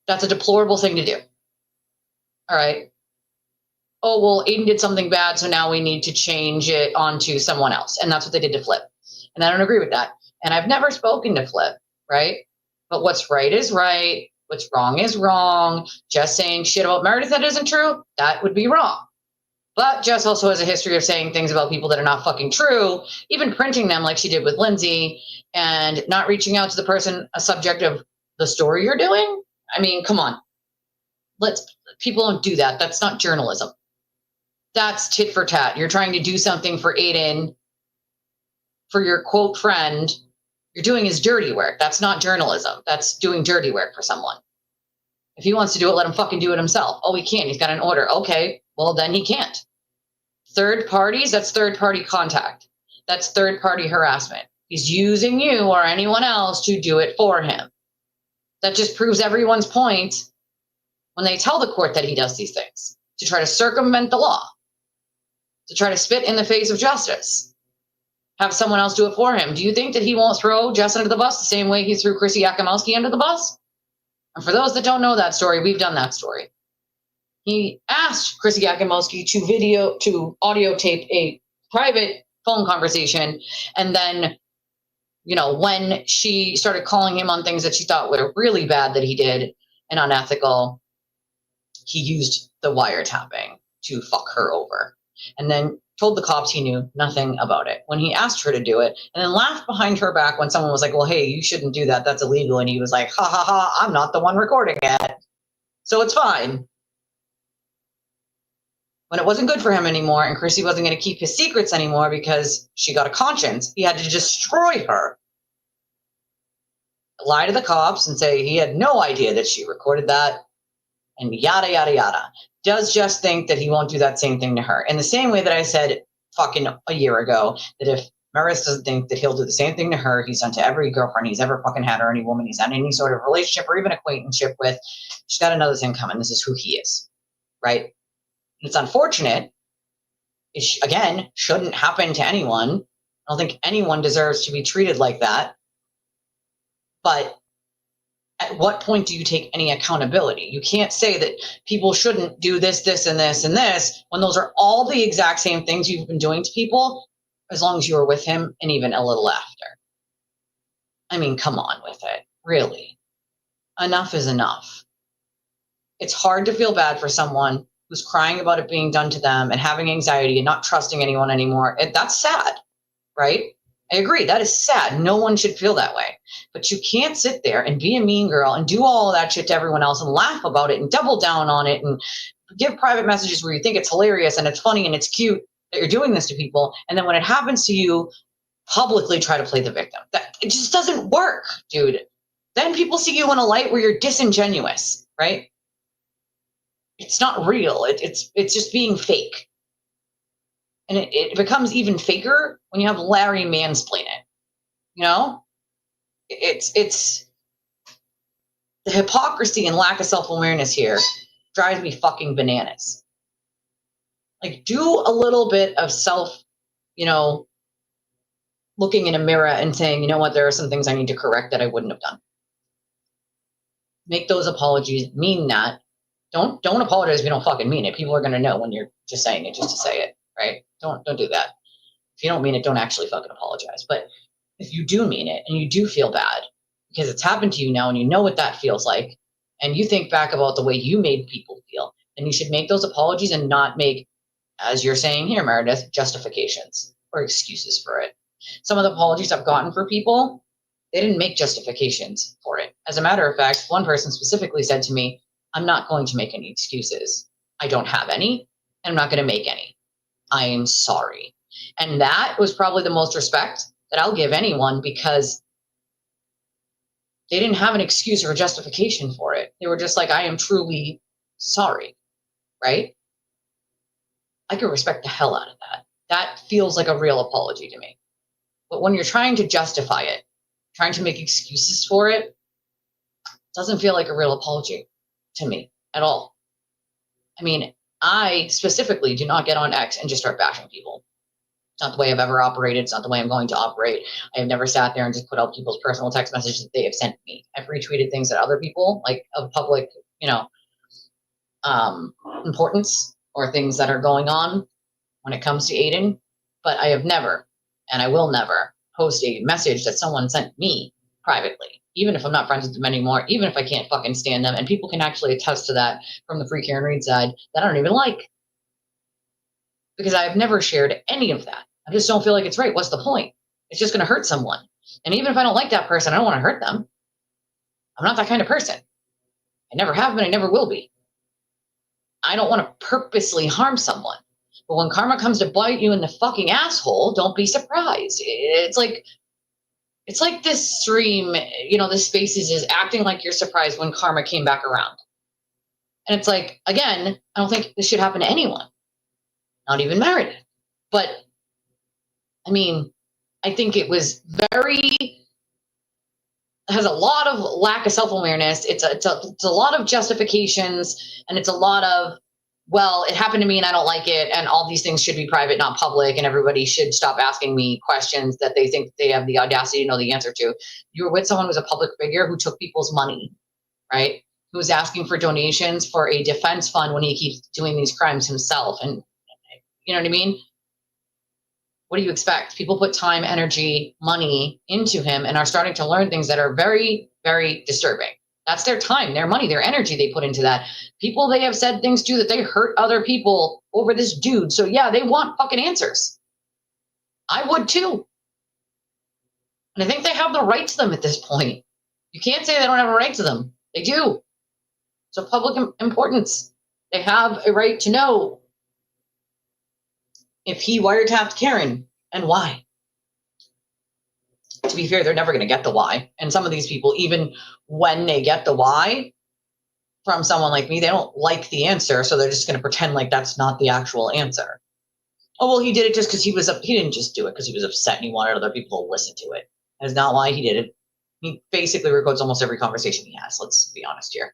That's a deplorable thing to do. All right. Oh, well, Aiden did something bad, so now we need to change it onto someone else. And that's what they did to Flip. And I don't agree with that. And I've never spoken to Flip, right? But what's right is right. What's wrong is wrong. Just saying shit about Meredith that isn't true, that would be wrong. But Jess also has a history of saying things about people that are not fucking true, even printing them like she did with Lindsay, and not reaching out to the person, a subject of the story you're doing. I mean, come on. People don't do that. That's not journalism. That's tit for tat. You're trying to do something for Aiden, for your quote friend. You're doing his dirty work. That's not journalism. That's doing dirty work for someone. If he wants to do it, let him fucking do it himself. Oh, he can't. He's got an order. Okay, well, then he can't. Third parties, that's third party contact. That's third party harassment. He's using you or anyone else to do it for him. That just proves everyone's point when they tell the court that he does these things to try to circumvent the law. to try to spit in the face of justice. Have someone else do it for him. Do you think that he won't throw Jess under the bus the same way he threw Chrissy Yakomowski under the bus? And for those that don't know that story, we've done that story. He asked Chrissy Yakomowski to audio tape a private phone conversation. And then, when she started calling him on things that she thought were really bad that he did and unethical, he used the wiretapping to fuck her over. And then told the cops he knew nothing about it when he asked her to do it, and then laughed behind her back when someone was like, well, hey, you shouldn't do that. That's illegal. And he was like, ha, ha, ha, I'm not the one recording it. So it's fine. When it wasn't good for him anymore and Chrissy wasn't going to keep his secrets anymore because she got a conscience, he had to destroy her. Lie to the cops and say he had no idea that she recorded that, and yada, yada, yada. Does Jess think that he won't do that same thing to her? In the same way that I said fucking a year ago, that if Meredith doesn't think that he'll do the same thing to her he's done to every girlfriend he's ever fucking had or any woman he's had any sort of relationship or even acquaintanceship with, she's got another thing coming. This is who he is, right? It's unfortunate. It, again, shouldn't happen to anyone. I don't think anyone deserves to be treated like that. But at what point do you take any accountability? You can't say that people shouldn't do this, this, and this, and this, when those are all the exact same things you've been doing to people, as long as you were with him and even a little after. I mean, come on with it. Really. Enough is enough. It's hard to feel bad for someone who's crying about it being done to them and having anxiety and not trusting anyone anymore. That's sad, right? I agree. That is sad. No one should feel that way. But you can't sit there and be a mean girl and do all of that shit to everyone else and laugh about it and double down on it and give private messages where you think it's hilarious and it's funny and it's cute that you're doing this to people. And then when it happens to you, publicly try to play the victim. It just doesn't work, dude. Then people see you in a light where you're disingenuous, right? It's not real. It's just being fake. And it becomes even faker when you have Larry mansplain it. It's the hypocrisy and lack of self-awareness here drives me fucking bananas. Like, do a little bit of self, looking in a mirror and saying, you know what, there are some things I need to correct that I wouldn't have done. Make those apologies, mean that. Don't apologize if you don't fucking mean it. People are going to know when you're just saying it just to say it, right? Don't do that. If you don't mean it, don't actually fucking apologize. But if you do mean it and you do feel bad because it's happened to you now and you know what that feels like and you think back about the way you made people feel, then you should make those apologies and not make, as you're saying here, Meredith, justifications or excuses for it. Some of the apologies I've gotten for people, they didn't make justifications for it. As a matter of fact, one person specifically said to me, I'm not going to make any excuses. I don't have any, and I'm not going to make any. I am sorry. And that was probably the most respect that I'll give anyone because they didn't have an excuse or a justification for it. They were just like, I am truly sorry, right? I could respect the hell out of that. That feels like a real apology to me. But when you're trying to justify it, trying to make excuses for it, it doesn't feel like a real apology to me at all. I mean, I specifically do not get on X and just start bashing people. It's not the way I've ever operated. It's not the way I'm going to operate. I have never sat there and just put out people's personal text messages that they have sent me. I've retweeted things that other people, like of public, importance or things that are going on when it comes to Aiden. But I have never, and I will never, post a message that someone sent me privately, even if I'm not friends with them anymore, even if I can't fucking stand them. And people can actually attest to that from the Free Karen Reed side that I don't even like. Because I've never shared any of that. I just don't feel like it's right. What's the point? It's just going to hurt someone. And even if I don't like that person, I don't want to hurt them. I'm not that kind of person. I never have been. I never will be. I don't want to purposely harm someone. But when karma comes to bite you in the fucking asshole, don't be surprised. It's like this stream, this Spaces is acting like you're surprised when karma came back around. And it's like, again, I don't think this should happen to anyone. Not even Meredith. But, I mean, I think it was has a lot of lack of self-awareness. It's a lot of justifications, and it's a lot of well, it happened to me and I don't like it, and all these things should be private, not public, and everybody should stop asking me questions that they think they have the audacity to know the answer to. You were with someone who's a public figure who took people's money, right? Who was asking for donations for a defense fund when he keeps doing these crimes himself. And you know what I mean? What do you expect? People put time, energy, money into him and are starting to learn things that are very, very disturbing. That's their time, their money, their energy they put into that. People they have said things to that they hurt other people over this dude. So yeah, they want fucking answers. I would too. And I think they have the right to them at this point. You can't say they don't have a right to them. They do. It's of public importance. They have a right to know if he wiretapped Karen and why. To be fair, they're never going to get the why. And some of these people, even when they get the why from someone like me, they don't like the answer. So they're just going to pretend like that's not the actual answer. Oh, well, he did it just because he didn't just do it because he was upset and he wanted other people to listen to it. That's not why he did it. He basically records almost every conversation he has. Let's be honest here.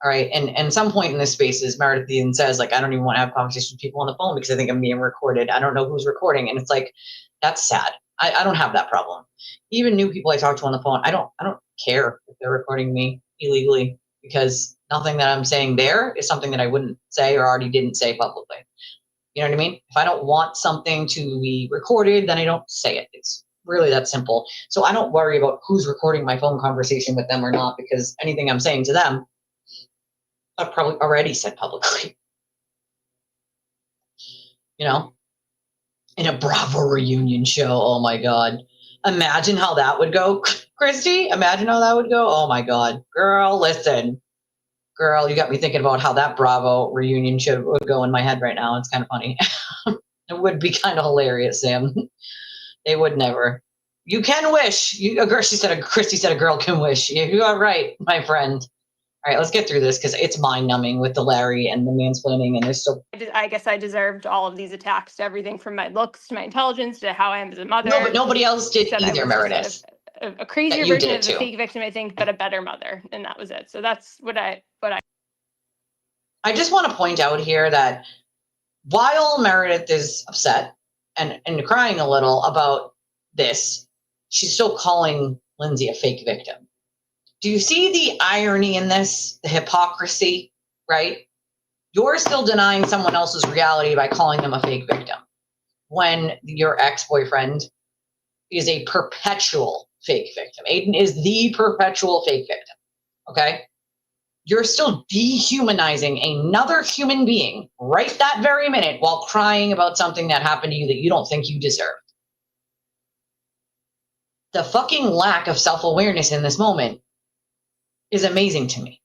All right. And some point in this space is Meredith even says, like, I don't even want to have conversations with people on the phone because I think I'm being recorded. I don't know who's recording. And it's like, that's sad. I don't have that problem. Even new people I talk to on the phone, I don't care if they're recording me illegally because nothing that I'm saying there is something that I wouldn't say or already didn't say publicly. You know what I mean? If I don't want something to be recorded, then I don't say it. It's really that simple. So I don't worry about who's recording my phone conversation with them or not because anything I'm saying to them, I've probably already said publicly. You know? In a Bravo reunion show. Oh my God. Imagine how that would go, Christy. Imagine how that would go. Oh my God. Girl, listen. Girl, you got me thinking about how that Bravo reunion show would go in my head right now. It's kind of funny. It would be kind of hilarious, Sam. They would never. You can wish. Christy said a girl can wish. You are right, my friend. All right, let's get through this because it's mind-numbing with the Larry and the mansplaining, and there's so. I guess I deserved all of these attacks to everything from my looks to my intelligence to how I am as a mother. No, but nobody else did Said I either, was Meredith. just a crazier You version did of it the too. fake victim, I think, but a better mother, and that was it. So that's what I. I just want to point out here that while Meredith is upset and crying a little about this, she's still calling Lindsay a fake victim. Do you see the irony in this? The hypocrisy, right? You're still denying someone else's reality by calling them a fake victim when your ex-boyfriend is a perpetual fake victim. Aiden is the perpetual fake victim, okay? You're still dehumanizing another human being right that very minute while crying about something that happened to you that you don't think you deserved. The fucking lack of self-awareness in this moment is amazing to me.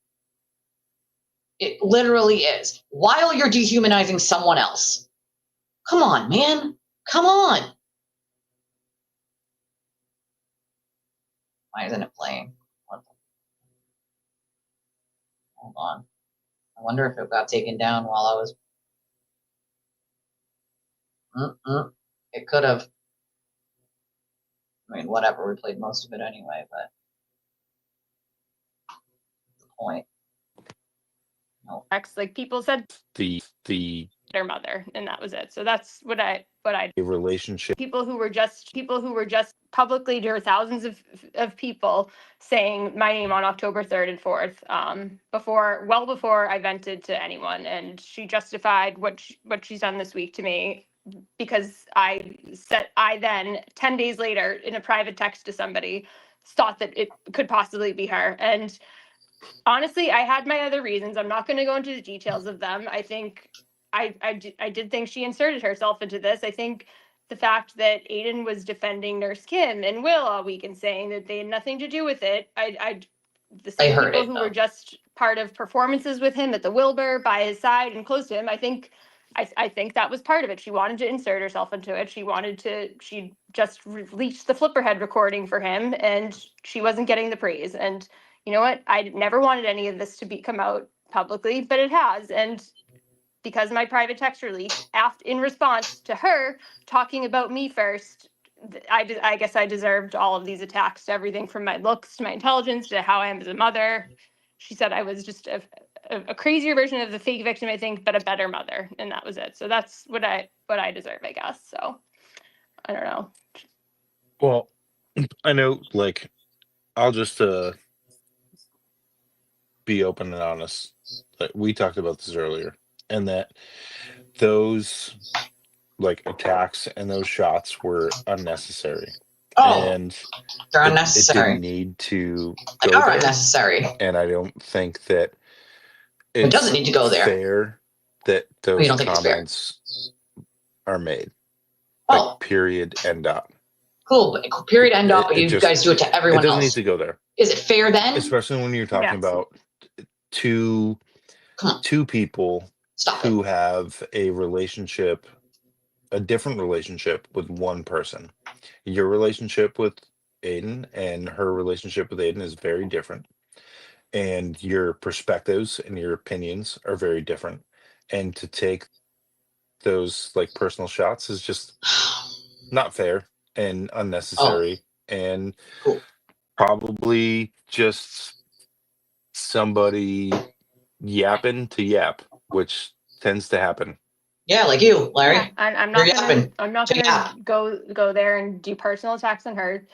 It literally is. While you're dehumanizing someone else. Come on, man. Come on. Why isn't it playing? Hold on. I wonder if it got taken down while I was. It could have. I mean, whatever. We played most of it anyway, but. The point. No. Like people said The their mother, and that was it. So that's what I relationship. people who were just publicly, there were thousands of people saying my name on October 3rd and 4th, before I vented to anyone, and she justified what she's done this week to me because I then 10 days later in a private text to somebody thought that it could possibly be her. And honestly, I had my other reasons. I'm not going to go into the details of them. I think I did think she inserted herself into this. I think the fact that Aiden was defending Nurse Kim and Will all week and saying that they had nothing to do with it. The same people who were just part of performances with him at the Wilbur by his side and close to him. I think that was part of it. She wanted to insert herself into it. She just released the Flipperhead recording for him and she wasn't getting the praise. And you know what? I never wanted any of this to come out publicly, but it has. And because my private text leaked in response to her talking about me first, I guess I deserved all of these attacks to everything from my looks to my intelligence to how I am as a mother. She said I was just a a crazier version of the fake victim, I think, but a better mother, and that was it. So that's what I deserve, I guess. So I don't know. Well, I know, like, I'll just be open and honest. Like, we talked about this earlier, and that those like attacks and those shots were unnecessary, Oh, and they're it unnecessary. didn't need to They go are there. unnecessary. And I don't think that It it's doesn't need to go there. fair that You those don't think it's fair? comments are made. Like, Oh, period, end up. cool. But period, end up. But you guys do it to It everyone doesn't need else. to go there, Is it fair then? especially when you're talking Yes. about two Come on, two people stop it. who have a relationship, a different relationship with one person. Your relationship with Aiden and her relationship with Aiden is very different, and your perspectives and your opinions are very different. And to take those like personal shots is just not fair and Oh, unnecessary, and cool. probably just somebody yapping to yap, which tends to happen. Yeah, like you, Larry. Yeah, I'm You're not gonna yapping. I'm not So gonna yap. go there and do personal attacks on her.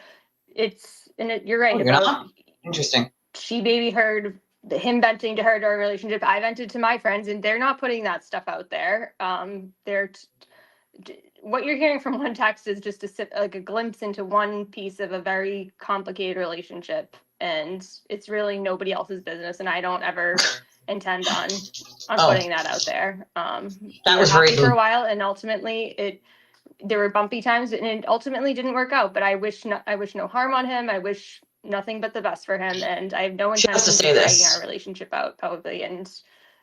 You're right Oh, you're about not? Interesting. she baby heard him venting to her to our relationship. I vented to my friends, and they're not putting that stuff out there. What you're hearing from one text is just like a glimpse into one piece of a very complicated relationship, and it's really nobody else's business. And I don't ever intend on Oh, putting that out there. We that were was happy very. for a while, and ultimately there were bumpy times, and it ultimately didn't work out. But I wish no harm on him. I wish nothing but the best for him, and I have no She has to intention of say dragging this. our relationship out publicly and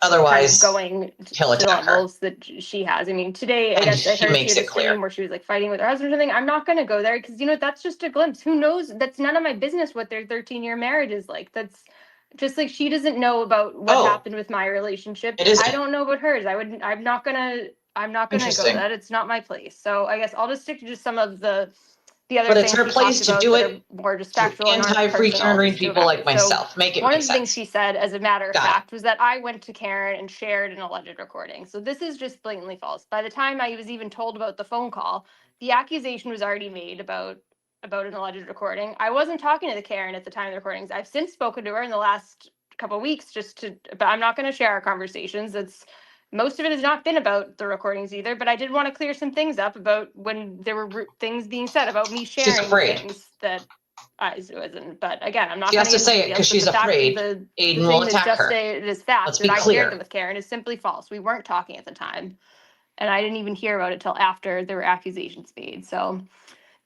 Otherwise, going he'll to the attack her. levels that she has. I mean, today I And guess I he heard she makes had a it clear. stream where she was like fighting with her husband or something. I'm not going to go there because that's just a glimpse. Who knows? That's none of my business what their 13-year marriage is like. That's just like she doesn't know about what Oh, happened with my relationship. it isn't. I don't know about hers. I'm not gonna go Interesting. that. It's not my place. So I guess I'll just stick to just some of the other But it's things her she place talked to about do that it are more just to factual and aren't anti-free personal. Karen Just to people like events. So myself. Make it one make of the things sense. she said, as a matter of Got it. fact, was that I went to Karen and shared an alleged recording. So this is just blatantly false. By the time I was even told about the phone call, the accusation was already made about an alleged recording. I wasn't talking to the Karen at the time of the recordings. I've since spoken to her in the last couple of weeks but I'm not going to share our conversations. Most of it has not been about the recordings either, but I did want to clear some things up about when there were things being said about me She's sharing afraid. things that I wasn't. But again, I'm not She going has to to get say into it because details. But she's afraid the Aiden thing will that attack just her. stated is fact Let's that be I shared clear. them with Karen is simply false. We weren't talking at the time, and I didn't even hear about it till after there were accusations made. So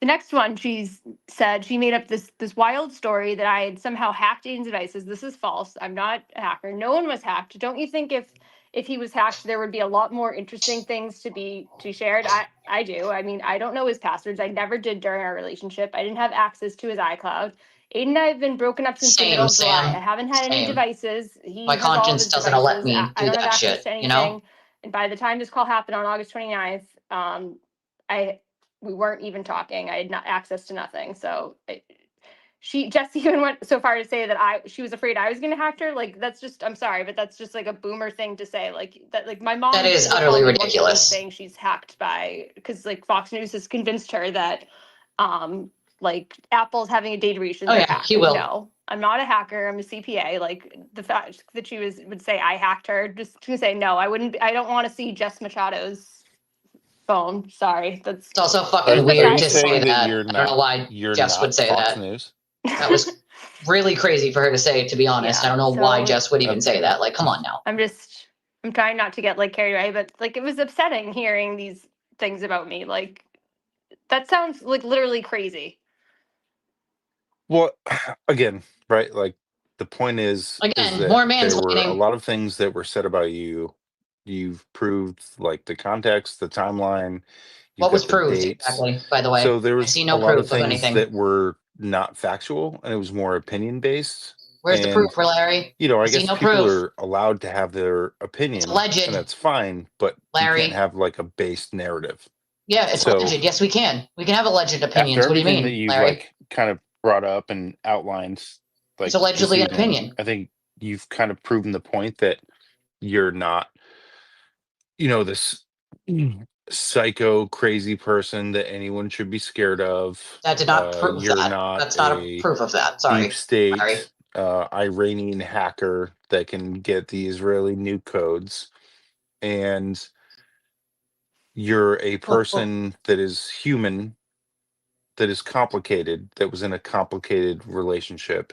the next one, she's said she made up this wild story that I had somehow hacked Aiden's devices. This is false. I'm not a hacker. No one was hacked. Don't you think if he was hacked, there would be a lot more interesting things to be shared? I do. I mean, I don't know his passwords. I never did during our relationship. I didn't have access to his iCloud. Aiden and I have been broken up since the middle Same, of July. I Sam. haven't had any Same. devices. He My has all of conscience his doesn't let devices. me I do don't have that access shit, to you know? anything. And by the time this call happened on August 29th, we weren't even talking. I had not access to nothing. So Jesse even went so far to say that she was afraid I was going to hack her. Like, that's just, I'm sorry, but that's just like a boomer thing to say. Like that, like my mom That is will utterly call me once a week ridiculous. saying she's hacked because like Fox News has convinced her that, like Apple's having a data breach and Oh they're yeah, hacked. he Like, will. no, I'm not a hacker. I'm a CPA. Like the fact that she would say I hacked her, just to say no, I wouldn't. I don't want to see Jess Machado's phone. Sorry, that's It's also Are, fucking just are weird you to say saying that that. I don't know why you're Jess would not say Fox that. News? That was really crazy for her to say, to be honest. I yeah. don't know why So Jess would even Um, say that. Like, come on now. I'm trying not to get like carried away, but like it was upsetting hearing these things about me. Like that sounds like literally crazy. well, again, right? Like, the point is Again, that more there were a mansplaining. lot of things that were said about you. You've proved like the context, the timeline. You've What was got the proved dates. exactly, by the way? So there I was see a no lot of proof of things anything. that were not factual, and it was more opinion based. Where's the proof, And Larry? I I see guess no people proof. are allowed to have their It's opinion, alleged, and that's fine, but you can't Larry. have like a based narrative. Yeah, it's So alleged. Yes, we can. We can have alleged after opinions. What do you everything that mean, you've Larry? like kind of brought up and outlined It's like this allegedly an evening, opinion. I think you've kind of proven the point that you're not, this psycho crazy person that anyone should be scared of. That did not prove You're that. not That's not a a proof of that. deep Sorry. state Iranian hacker that can get the Israeli nuke codes. And you're a person that is human, that is complicated, that was in a complicated relationship.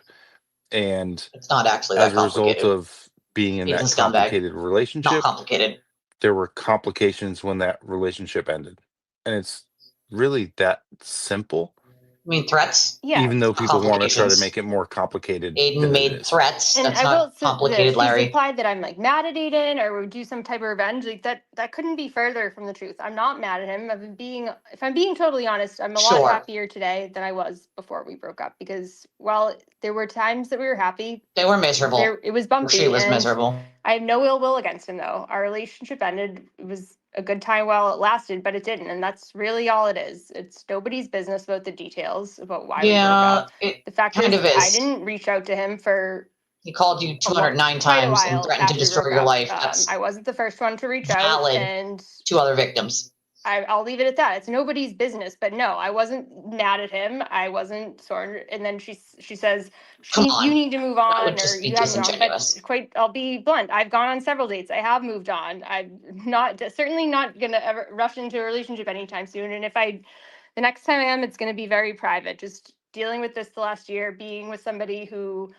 And It's not actually as that a result complicated. of being in He's a that scumbag. complicated Not relationship, complicated. there were complications when that relationship ended. And it's really that simple, I mean, threats. Yeah. even though It's not people want to try to complications. make it more complicated Aiden than it made is. threats. And That's I will not say complicated, this, he's Larry. implied that I'm like mad at Aiden or would do some type of revenge. Like that couldn't be further from the truth. I'm not mad at him. If I'm being totally honest, I'm a lot Sure. happier today than I was before we broke up, because while there were times that we were happy, They were miserable. it was bumpy. She was and miserable. I have no ill will against him, though. Our relationship ended. It was a good time while it lasted, but it didn't. And that's really all it is. It's nobody's business about the details about why we broke up. It The fact kind is, of is. I didn't reach out to him for He called you 209 quite a times and while threatened to after we destroy broke your up. life. That's I wasn't the first one to reach out, valid. and Two other victims. I'll leave it at that. It's nobody's business. But no, I wasn't mad at him. I wasn't sort. And then she says, Come on. you need to move That would on, just or be you have moved on. But disingenuous. I'll be blunt. I've gone on several dates. I have moved on. I'm certainly not gonna ever rush into a relationship anytime soon. And the next time I am, it's gonna be very private. Just dealing with this the last year, being with somebody who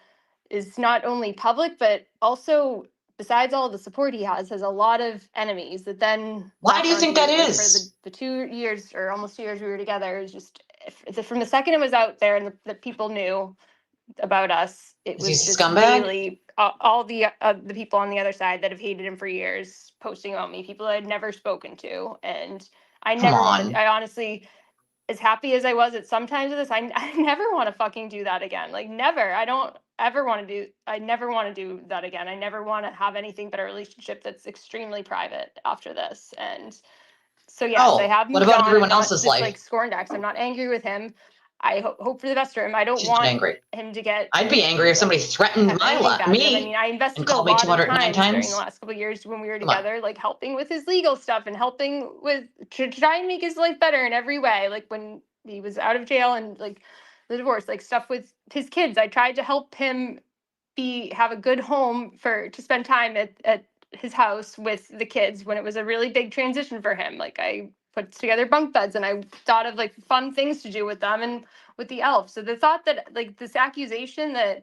is not only public, but also, besides all the support he has a lot of enemies that then. Why do you think that like, is? For the 2 years or almost 2 years we were together, it was just from the second it was out there and the people knew about us, it Is he was a just scumbag? daily. All the people on the other side that have hated him for years posting about me, people I'd never spoken to, and I Come never on. wanted. I honestly, as happy as I was at sometimes of this, I never want to fucking do that again. Like never. I don't ever want to do. I never want to do that again. I never want to have anything but a relationship that's extremely private after this. And so yes, I have what moved about on. everyone I'm not else's this life? like scorned ex. I'm not angry with him. I hope for the best for him. I don't She's not want angry. him to get. I'd be angry if somebody threatened my anything bad with him. I me mean, I and invested a called me lot of 209 time during times. the last couple of years when we were Come on. together, like helping with his legal stuff and helping with to try and make his life better in every way. Like when he was out of jail and like the divorce, like stuff with his kids. I tried to help him have a good home to spend time at his house with the kids when it was a really big transition for him. Like I put together bunk beds and I thought of like fun things to do with them and with the elf. So the thought that like this accusation that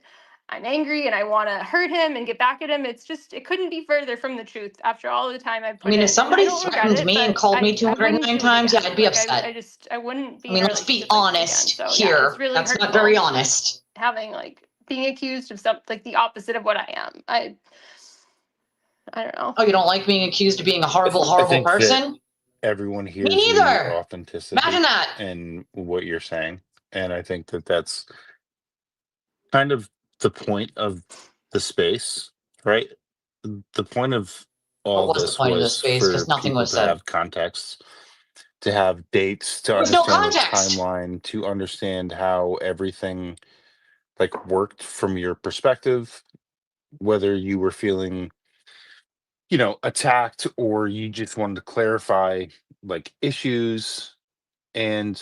I'm angry and I want to hurt him and get back at him, it couldn't be further from the truth after all the time I put I mean, in. if And I somebody don't regret threatened it, me and but called me I wouldn't 209 do it times, yeah, again. I'd be Like, upset. I wouldn't be I mean, in a let's be relationship like that honest again. So here. yeah, it's really That's hurtful not very honest. having like being accused of something like the opposite of what I am. I don't know. Oh, you don't like being accused of being a horrible, I horrible think that person? everyone Me hears the neither. authenticity Imagine that. in what you're saying. And I think that that's kind of the point of the space, right? The point of all What was the this point of this was space? for Because nothing people was to said. have context, to have dates, to There was no understand the context. timeline, to understand how everything like worked from your perspective, whether you were feeling, attacked or you just wanted to clarify like issues. And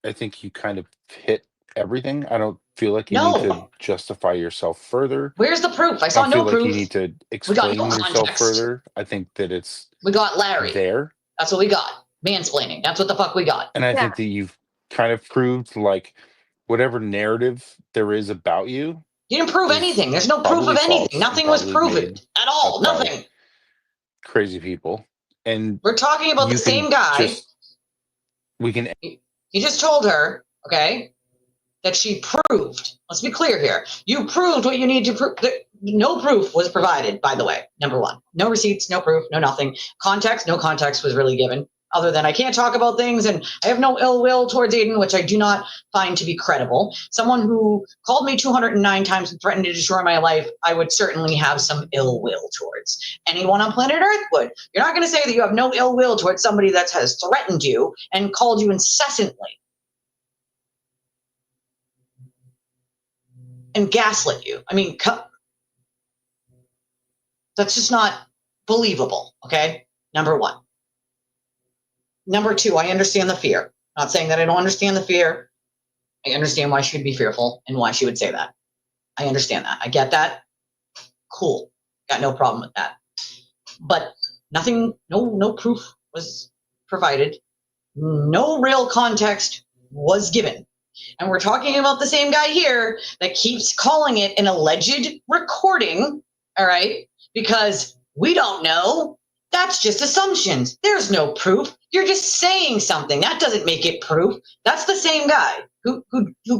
I think you kind of hit everything. I don't feel like you need to No. justify yourself further. Where's the proof? I I saw don't feel no like you proof. need to We got no explain yourself context. further. I think that it's We got Larry. there. That's what we got. Mansplaining. That's what the fuck we got. And I Yeah. think that you've kind of proved like whatever narrative there is about you. You didn't prove is anything. There's no proof probably of anything. false and Nothing was probably proven made at up all. by Nothing. crazy people. And We're talking about the you same can guy. we can He just told her, okay, that she proved. Let's be clear here. You proved what you need to prove. No proof was provided, by the way. Number one. No receipts, no proof, no nothing. Context, no context was really given. Other than I can't talk about things and I have no ill will towards Aiden, which I do not find to be credible. Someone who called me 209 times and threatened to destroy my life, I would certainly have some ill will towards. Anyone on planet Earth would. You're not going to say that you have no ill will towards somebody that has threatened you and called you incessantly and gaslit you. I mean, That's just not believable, okay? Number one. Number two, I understand the fear. Not saying that I don't understand the fear. I understand why she would be fearful and why she would say that. I understand that. I get that. Cool. Got no problem with that. But nothing, no proof was provided. No real context was given. And we're talking about the same guy here that keeps calling it an alleged recording, all right? Because we don't know. That's just assumptions. There's no proof. You're just saying something. That doesn't make it proof. That's the same guy who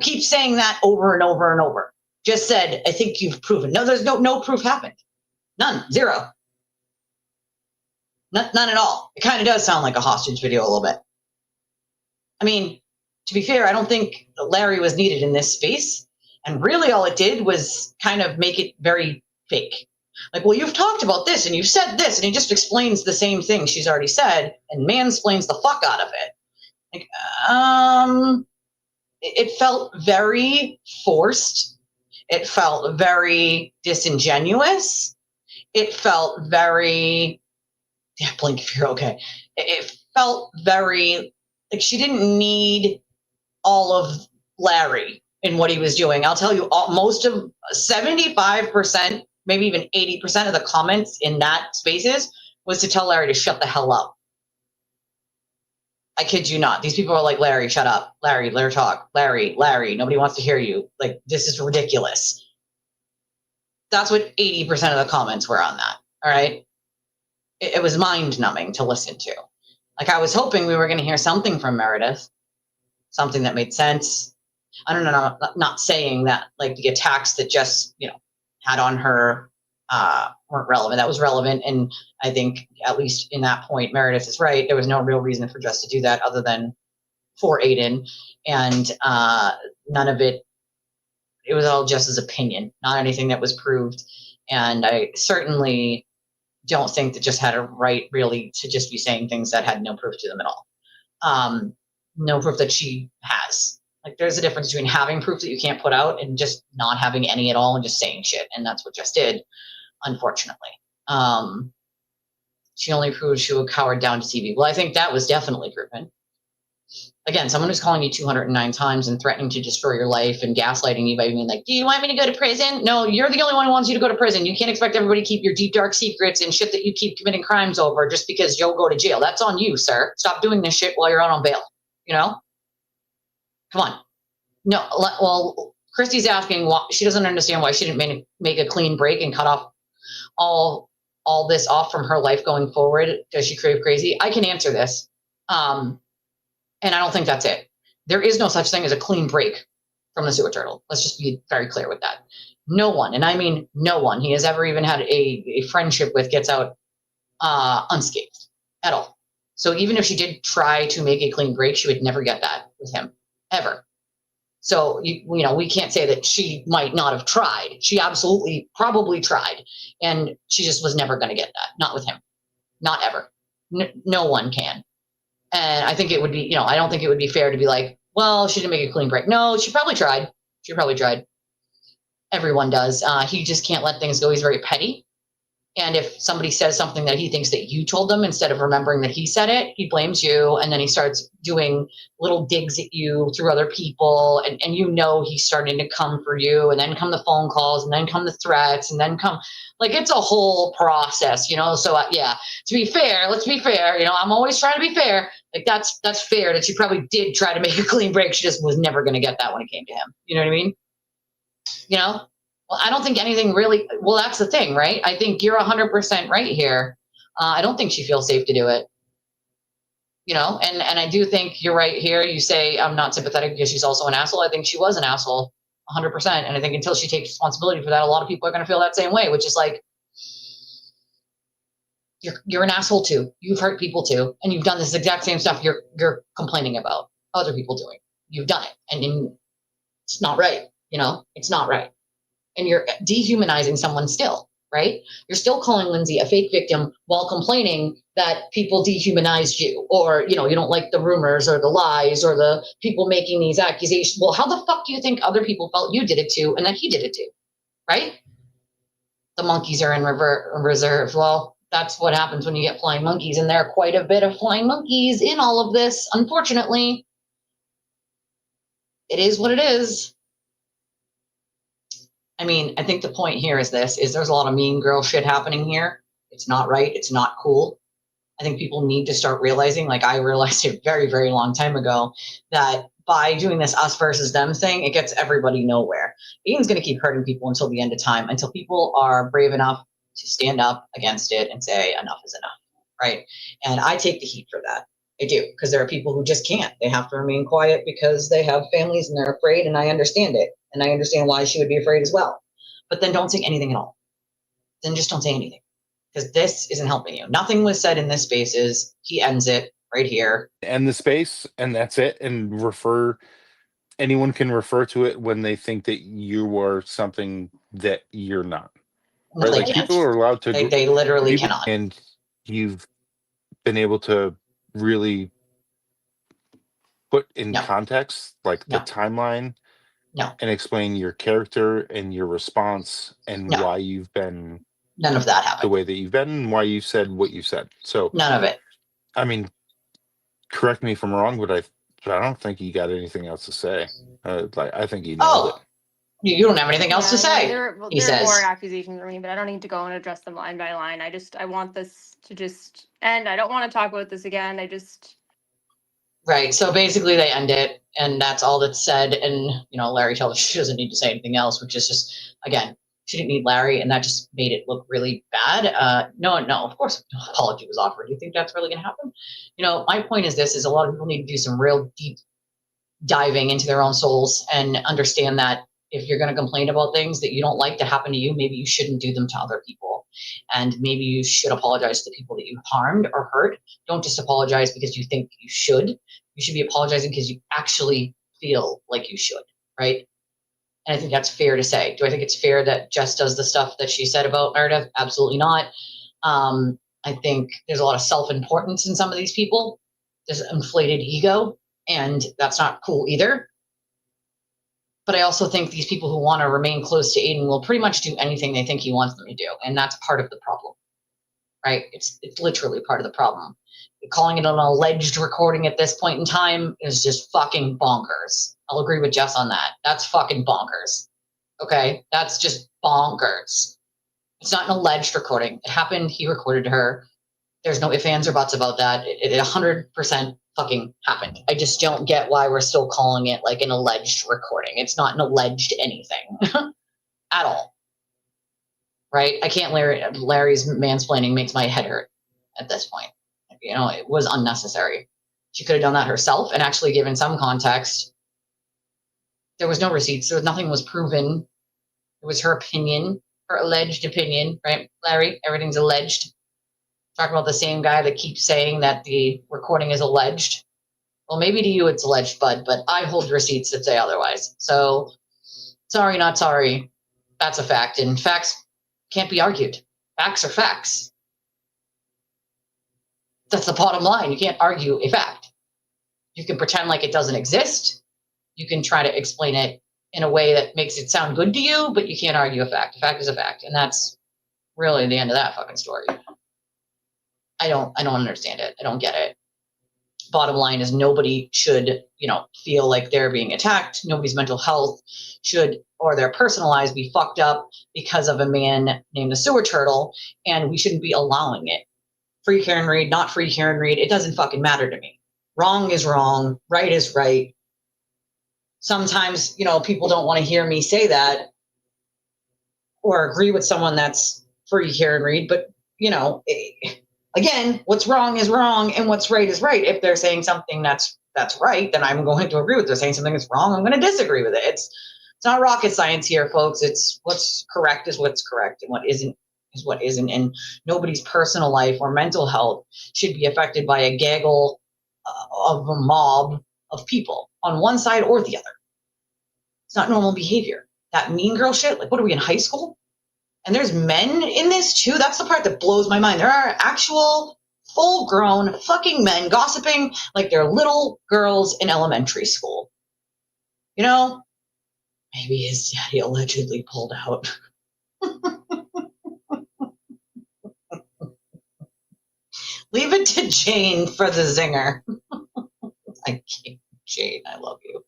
keeps saying that over and over and over. Just said, I think you've proven. No, there's no proof happened. None. Zero. None at all. It kind of does sound like a hostage video a little bit. I mean, to be fair, I don't think Larry was needed in this space. And really all it did was kind of make it very fake. Like, well, you've talked about this and you've said this, and he just explains the same thing she's already said and mansplains the fuck out of it. Like, it felt very forced. It felt very disingenuous. It felt very, yeah, blink if you're okay. It felt very, like she didn't need all of Larry in what he was doing. I'll tell you, most of 75%, maybe even 80% of the comments in that spaces was to tell Larry to shut the hell up. I kid you not. These people are like, Larry, shut up. Larry, let her talk. Larry, nobody wants to hear you. Like, this is ridiculous. That's what 80% of the comments were on that. All right. It was mind numbing to listen to. Like, I was hoping we were going to hear something from Meredith, something that made sense. I don't know, not saying that like the attacks that Jess, had on her weren't relevant. That was relevant. And I think at least in that point, Meredith is right. There was no real reason for Jess to do that other than for Aiden. And none of it was all Jess's opinion, not anything that was proved. And I certainly don't think that Jess had a right really to just be saying things that had no proof to them at all. No proof that she has. Like, there's a difference between having proof that you can't put out and just not having any at all and just saying shit. And that's what Jess did, unfortunately. She only proved she would cower down to TV. Well, I think that was definitely proven. Again, someone who's calling you 209 times and threatening to destroy your life and gaslighting you by being like, do you want me to go to prison? No, you're the only one who wants you to go to prison. You can't expect everybody to keep your deep, dark secrets and shit that you keep committing crimes over just because you'll go to jail. That's on you, sir. Stop doing this shit while you're out on bail. Come on. No, well, Christy's asking why she doesn't understand why she didn't make a clean break and cut off all this off from her life going forward. Does she crave crazy? I can answer this. And I don't think that's it. There is no such thing as a clean break from the sewer turtle. Let's just be very clear with that. No one, and I mean no one he has ever even had a friendship with gets out unscathed at all. So even if she did try to make a clean break, she would never get that with him, ever. So, we can't say that she might not have tried. She absolutely probably tried. And she just was never going to get that. Not with him. Not ever. No one can. And I think it would be, I don't think it would be fair to be like, well, she didn't make a clean break. No, she probably tried. Everyone does. He just can't let things go. He's very petty. And if somebody says something that he thinks that you told them, instead of remembering that he said it, he blames you. And then he starts doing little digs at you through other people. And he's starting to come for you. And then come the phone calls, and then come the threats, and then come, like, it's a whole process, So, yeah, to be fair, let's be fair. I'm always trying to be fair. Like, that's fair that she probably did try to make a clean break. She just was never going to get that when it came to him. You know what I mean? Well, I don't think anything really, well, that's the thing, right? I think you're 100% right here. I don't think she feels safe to do it. And I do think you're right here. You say I'm not sympathetic because she's also an asshole. I think she was an asshole 100%. And I think until she takes responsibility for that, a lot of people are going to feel that same way, which is like, you're an asshole too. You've hurt people too. And you've done this exact same stuff you're complaining about other people doing. You've done it. And it's not right. It's not right. And you're dehumanizing someone still, right? You're still calling Lindsay a fake victim while complaining that people dehumanized you, or, you don't like the rumors or the lies or the people making these accusations. Well, how the fuck do you think other people felt you did it to and that he did it to, right? the monkeys are in reserve. Well, that's what happens when you get flying monkeys, and there are quite a bit of flying monkeys in all of this. Unfortunately, it is what it is. I mean, I think the point here is there's a lot of mean girl shit happening here. It's not right. It's not cool. I think people need to start realizing, like I realized it very, very long time ago, that by doing this us versus them thing, it gets everybody nowhere. Aiden's going to keep hurting people until the end of time, until people are brave enough to stand up against it and say enough is enough, right? And I take the heat for that. I do, because there are people who just can't. They have to remain quiet because they have families and they're afraid, and I understand it. And I understand why she would be afraid as well. But then don't say anything at all. Then just don't say anything, because this isn't helping you. Nothing was said in this spaces. He ends it right here. End the space, and that's it. And anyone can refer to it when they think that you are something that you're not. No, Right? they Like can't. people are allowed to They literally cannot. and you've been able to really put in No. context like the No. timeline No. and explain your character and your response and No. why you've been None of that the happened. way that you've been and why you said what you said. So None of it. I mean, correct me if I'm wrong, but I don't think you got anything else to say. I think you nailed it. You don't have anything else to say. There He are says. more accusations for me, but I don't need to go and address them line by line. I want this to just end. I don't want to talk about this again. Right. So basically they end it, and that's all that's said. And, Larry tells her she doesn't need to say anything else, which is just, again, she didn't need Larry, and that just made it look really bad. No, of course, no apology was offered. Do you think that's really going to happen? My point is this, is a lot of people need to do some real deep diving into their own souls and understand that if you're going to complain about things that you don't like to happen to you, maybe you shouldn't do them to other people. And maybe you should apologize to the people that you harmed or hurt. Don't just apologize because you think you should. You should be apologizing because you actually feel like you should, right? And I think that's fair to say. Do I think it's fair that Jess does the stuff that she said about Meredith? Absolutely not. I think there's a lot of self-importance in some of these people. There's inflated ego, and that's not cool either. But I also think these people who want to remain close to Aiden will pretty much do anything they think he wants them to do. And that's part of the problem, right? It's literally part of the problem. Calling it an alleged recording at this point in time is just fucking bonkers. I'll agree with Jess on that. That's fucking bonkers. Okay? That's just bonkers. It's not an alleged recording. It happened. He recorded her. There's no ifs, ands, or buts about that. It 100% fucking happened. I just don't get why we're still calling it like an alleged recording. It's not an alleged anything at all. Right? I can't. Larry's mansplaining makes my head hurt at this point. It was unnecessary. She could have done that herself and actually given some context. There was no receipts. Nothing was proven. It was her opinion, her alleged opinion, right? Larry, everything's alleged. Talking about the same guy that keeps saying that the recording is alleged. Well, maybe to you it's alleged, bud, but I hold receipts that say otherwise. So, sorry, not sorry. That's a fact, and facts can't be argued. Facts are facts. That's the bottom line. You can't argue a fact. You can pretend like it doesn't exist. You can try to explain it in a way that makes it sound good to you, but you can't argue a fact. A fact is a fact, and that's really the end of that fucking story. I don't understand it. I don't get it. Bottom line is nobody should, feel like they're being attacked. Nobody's mental health should, or their personal lives, be fucked up because of a man named the Sewer Turtle, and we shouldn't be allowing it. Free Karen Reed, not free Karen Reed, it doesn't fucking matter to me. Wrong is wrong, right is right. Sometimes, people don't want to hear me say that or agree with someone that's free Karen Reed, but, again, what's wrong is wrong and what's right is right. If they're saying something that's right, then I'm going to agree with it. If they're saying something that's wrong, I'm going to disagree with it. It's not rocket science here, folks. It's what's correct is what's correct, and what isn't is what isn't. And nobody's personal life or mental health should be affected by a gaggle of a mob of people on one side or the other. It's not normal behavior. That mean girl shit, like, what are we in high school? And there's men in this too. That's the part that blows my mind. There are actual full-grown fucking men gossiping like they're little girls in elementary school. Maybe his daddy allegedly pulled out. Leave it to Jane for the zinger. I can't, Jane, I love you.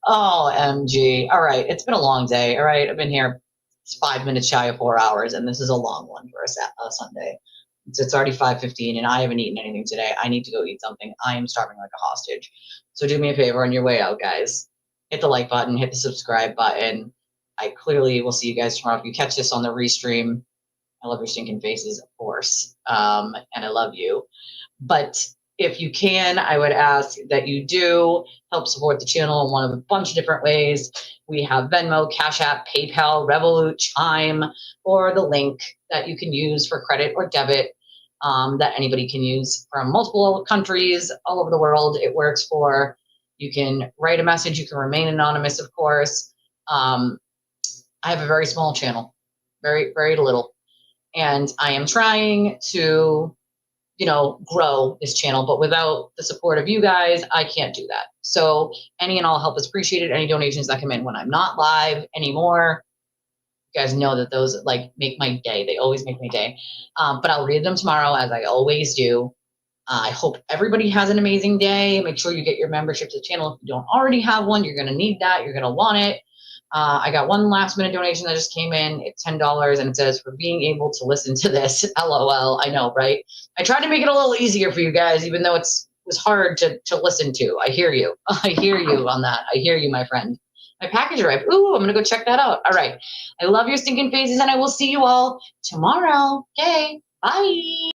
Oh, MG. All right, it's been a long day. All right, I've been here. It's 5 minutes shy of 4 hours, and this is a long one for a Sunday. It's already 5:15, and I haven't eaten anything today. I need to go eat something. I am starving like a hostage. So do me a favor on your way out, guys. Hit the like button, hit the subscribe button. I clearly will see you guys tomorrow. If you catch this on the restream, I love your stinking faces, of course, and I love you. But if you can, I would ask that you do help support the channel in one of a bunch of different ways. We have Venmo, CashApp, PayPal, Revolut, Chime, or the link that you can use for credit or debit that anybody can use from multiple countries all over the world. It works for, you can write a message, you can remain anonymous, of course. I have a very small channel, very, very little. And I am trying to, grow this channel, but without the support of you guys, I can't do that. So any and all help is appreciated. Any donations that come in when I'm not live anymore, you guys know that those make my day. They always make my day. But I'll read them tomorrow, as I always do. I hope everybody has an amazing day. Make sure you get your membership to the channel. If you don't already have one, you're going to need that. You're going to want it. I got one last minute donation that just came in. It's $10, and it says, for being able to listen to this. LOL. I know, right? I tried to make it a little easier for you guys, even though it was hard to listen to. I hear you. I hear you on that. I hear you, my friend. My package arrived. Ooh, I'm going to go check that out. All right. I love your stinking faces, and I will see you all tomorrow. Okay. Bye.